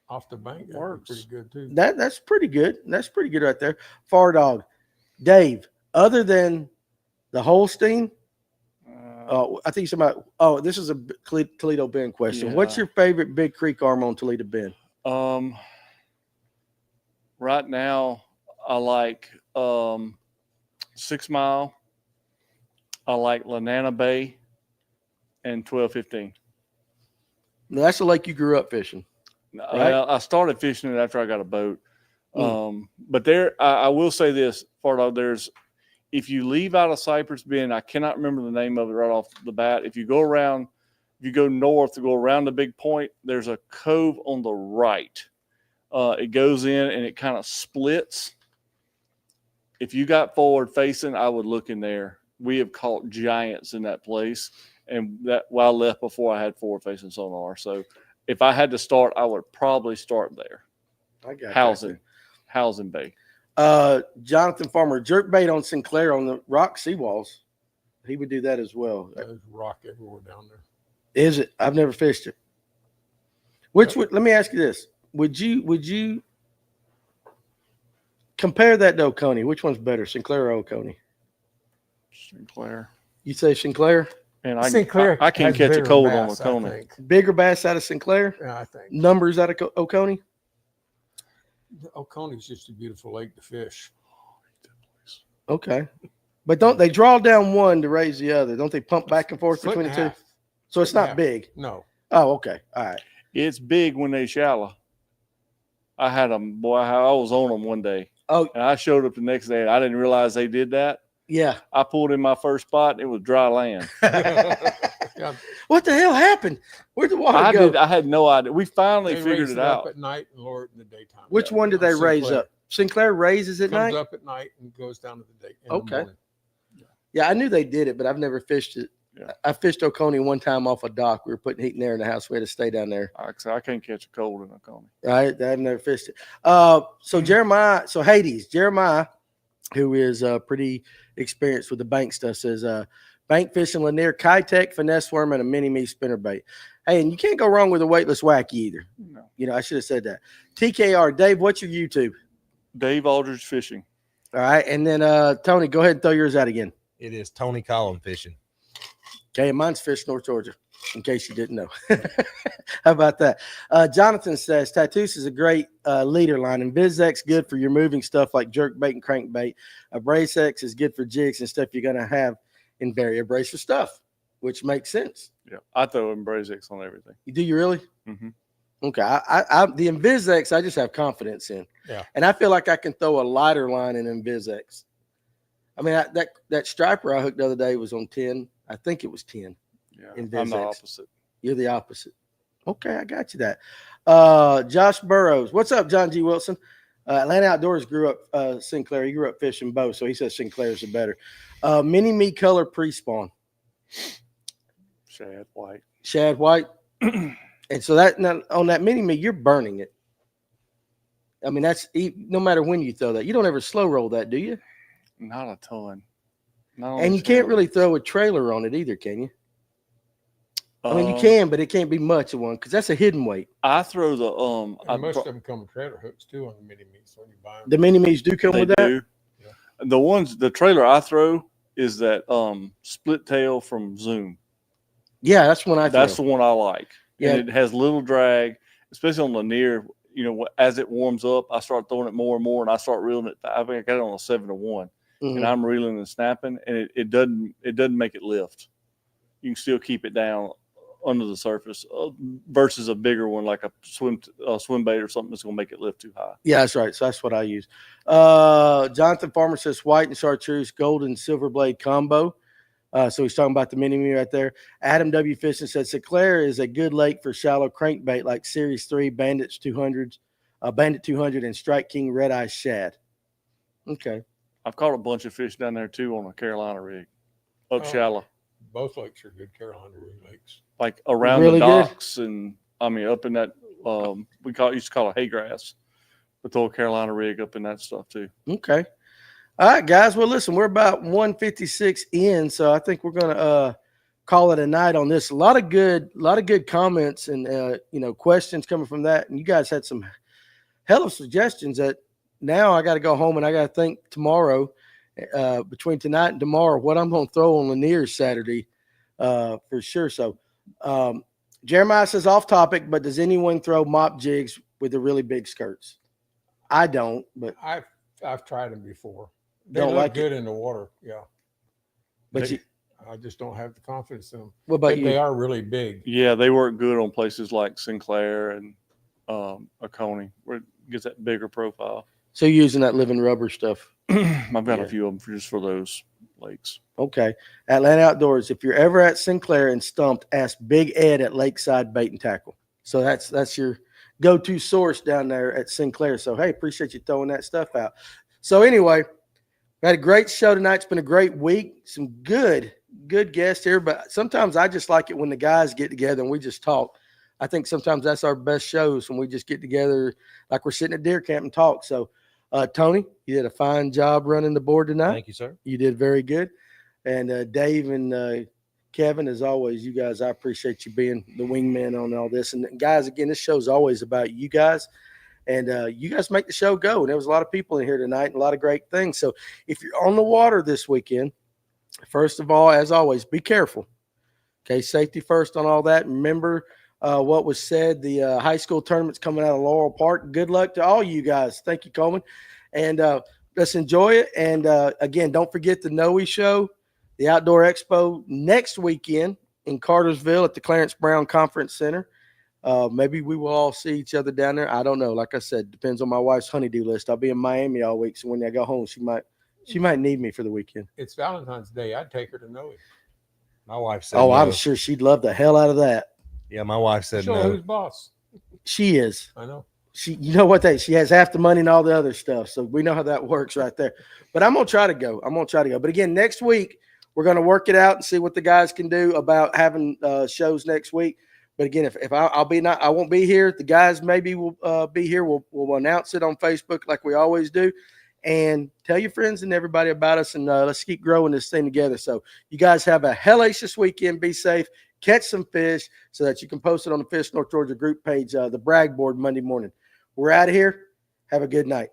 Off the bank. That Works. pretty good too. that's pretty good. That's pretty good right there. Far Dog. Dave, other than the Holstein, I think somebody, this is a Toledo Bend question. Yeah. What's your favorite Big Creek arm on Toledo Bend? Right now, I like 6 Mile. I like Lanana Bay and 1215. Now, that's the lake you grew up fishing. Right. I started fishing it after I got a boat. But there, I will say this, Fardo, if you leave out of Cypress Bend, I cannot remember the name of it right off the bat. If you go north to go around the big point, there's a cove on the right. It goes in and it kind of splits. If you got forward facing, I would look in there. We have caught giants in that place, and that I left before I had forward facing sonar. So if I had to start, I would probably start there. I got Housing Bay. Jonathan Farmer, jerkbait on Sinclair on the rock seawalls. He would do that as well. There's rock everywhere down there. Is it? I've never fished it. Let me ask you this. Would you compare that to Oconee? Which one's better, Sinclair or Oconee? Sinclair. You say Sinclair? And Sinclair I can't has catch a bigger cold bass, on I Oconee. think. Bigger bass out of Sinclair? Yeah, I think. Numbers out of Oconee? Oconee's just a beautiful lake to fish. Okay. But don't they draw down one to raise the other? Don't they pump back and forth Foot between and the a two? half. So it's Foot and a not half. big. No. Oh, okay. All right. It's big when they shallow. I had them, boy. I was on them one day. Oh, And I showed up the next day. And I didn't realize they did that. yeah. I pulled in my first spot. And it was dry land. Yeah, What the hell happened? Where'd the water go? I had no idea. We finally they figured raise it up out. at night and lower it in the daytime. Which one did they raise Sinclair. up? Sinclair raises at Comes night? up at night and goes down to the day. in the Okay. morning. Yeah, I knew they did it, but I've never fished it. Yeah. I fished Oconee one time off a dock. We were putting heat and air in the house. We had to stay down there. I can't catch a cold in Oconee. Right? I've never fished it. So Jeremiah, who is pretty experienced with the bank stuff, says bank fishing Lanier, Kitech, finesse worm, and a mini me spinnerbait. Hey, and you can't go wrong with a weightless wacky either. No. You know, I should have said that. TKR, Dave, what's your YouTube? Dave Aldridge Fishing. All right. And then Tony, go ahead and throw yours out again. it is Tony Collin fishing. Okay, mine's Fish North Georgia, in case you didn't know. How about that? Jonathan says, Tattoos is a great leader line, and VizX good for your moving stuff like jerkbait and crankbait. Abrasex is good for jigs and stuff you're going to have in very abrasive stuff, which makes sense. Yeah. I throw Embracex on everything. Do you really? Mm-hmm. Okay. The InvisX, I just have confidence in. Yeah. And I feel like I can throw a lighter line in InvisX. I mean, that striper I hooked the other day was on 10. I think it was 10. Yeah. In I'm the VizX. opposite. You're the opposite. Okay, I got you that. Josh Burrows. What's up, John G. Wilson? Atlanta Outdoors grew up Sinclair. He grew up fishing both, so he says Sinclair's the better. Mini Me Color Prespawn. Shad White. Shad White. And so that now, on that Mini Me, you're burning it. I mean, that's no matter when you throw that. You don't ever slow roll that, do you? Not a ton. And you can't really throw a trailer on it either, can you? I mean, you can, but it can't be much of one because that's a hidden weight. I throw the And most of them come with trailer hooks too on the mini me's when you buy them. The Mini Me's do come with that? do. Yeah. The trailer I throw is that split tail from Zoom. Yeah, that's one I throw. That's the one I like. Yeah. And it has little drag, especially on Lanier. as it warms up, I start throwing it more and more, and I start reeling it. I think I got it on a 7-to-1, and I'm reeling and snapping, and it doesn't make it lift. You can still keep it down under the surface versus a bigger one like a swim bait or something that's going to make it lift too high. Yeah, that's right. So that's what I use. Jonathan Farmer says white and chartreuse, gold and silver blade combo. So he's talking about the mini me right there. Adam W. Fishing said Sinclair is a good lake for shallow crankbait like Series 3, Bandit 200, and Strike King Red Eye Shad. Okay. I've caught a bunch of fish down there too on a Carolina rig, up shallow. Both lakes are good Carolina rig lakes. Like around Really the good? docks, and I mean up in that we used to call it hay grass, but throw a Carolina rig up in that stuff too. Okay. All right, guys. Well, listen, we're about 156 in, so I think we're gonna call it a night on this. A lot of good comments and questions coming from that, and you guys had some hell of suggestions that now I got to go home and I got to think tomorrow, between tonight and tomorrow, what I'm going to throw on Lanier Saturday, for sure. So, Jeremiah says off topic, but does anyone throw mop jigs with the really big skirts? I don't, but I've tried them before. They don't look like good it. in the water. Yeah. But I just don't have the confidence in them. what about you? They are really big. Yeah, they work good on places like Sinclair and Oconee, where it gets that bigger profile. So you're using that living rubber stuff. I've got Yeah. a few of them just for those lakes. Okay. Atlanta Outdoors. If you're ever at Sinclair and stumped, ask Big Ed at Lakeside Bait and Tackle. So that's your go-to source down there at Sinclair. So, hey, appreciate you throwing that stuff out. So anyway, we had a great show tonight. It's been a great week. Some good guests here, but sometimes I just like it when the guys get together and we just talk. I think sometimes that's our best shows, when we just get together like we're sitting at deer camp and talk. So, Tony, you did a fine job running the board tonight. Thank you, sir. You did very good. And Dave and Kevin, as always, you guys, I appreciate you being the wingman on all this. And guys, again, this show is always about you guys. And you guys make the show go. And there was a lot of people in here tonight and a lot of great things. So if you're on the water this weekend, first of all, as always, be careful. Okay, safety first on all that. Remember what was said, the high school tournament's coming out of Laurel Park. Good luck to all you guys. Thank you, Coleman. And let's enjoy it. And again, don't forget the Noe Show, the Outdoor Expo next weekend in Cartersville at the Clarence Brown Conference Center. Maybe we will all see each other down there. I don't know. Like I said, depends on my wife's honeydew list. I'll be in Miami all week, so when I go home, she might need me for the weekend. It's Valentine's Day. I'd take her to Noe. My wife said, Oh, no. I'm sure she'd love the hell out of that. Yeah, my wife said Show no. her who's boss. She is. I know. You know what she has half the money and all the other stuff. So we know how that works right there. But I'm going to try to go. But again, next week, we're going to work it out and see what the guys can do about having shows next week. But again, if I won't be here. The guys maybe will be here. We'll announce it on Facebook like we always do. And tell your friends and everybody about us, and let's keep growing this thing together. So you guys have a hellacious weekend. Be safe. Catch some fish so that you can post it on the Fish North Georgia group page, the brag board Monday morning. We're out of here. Have a good night.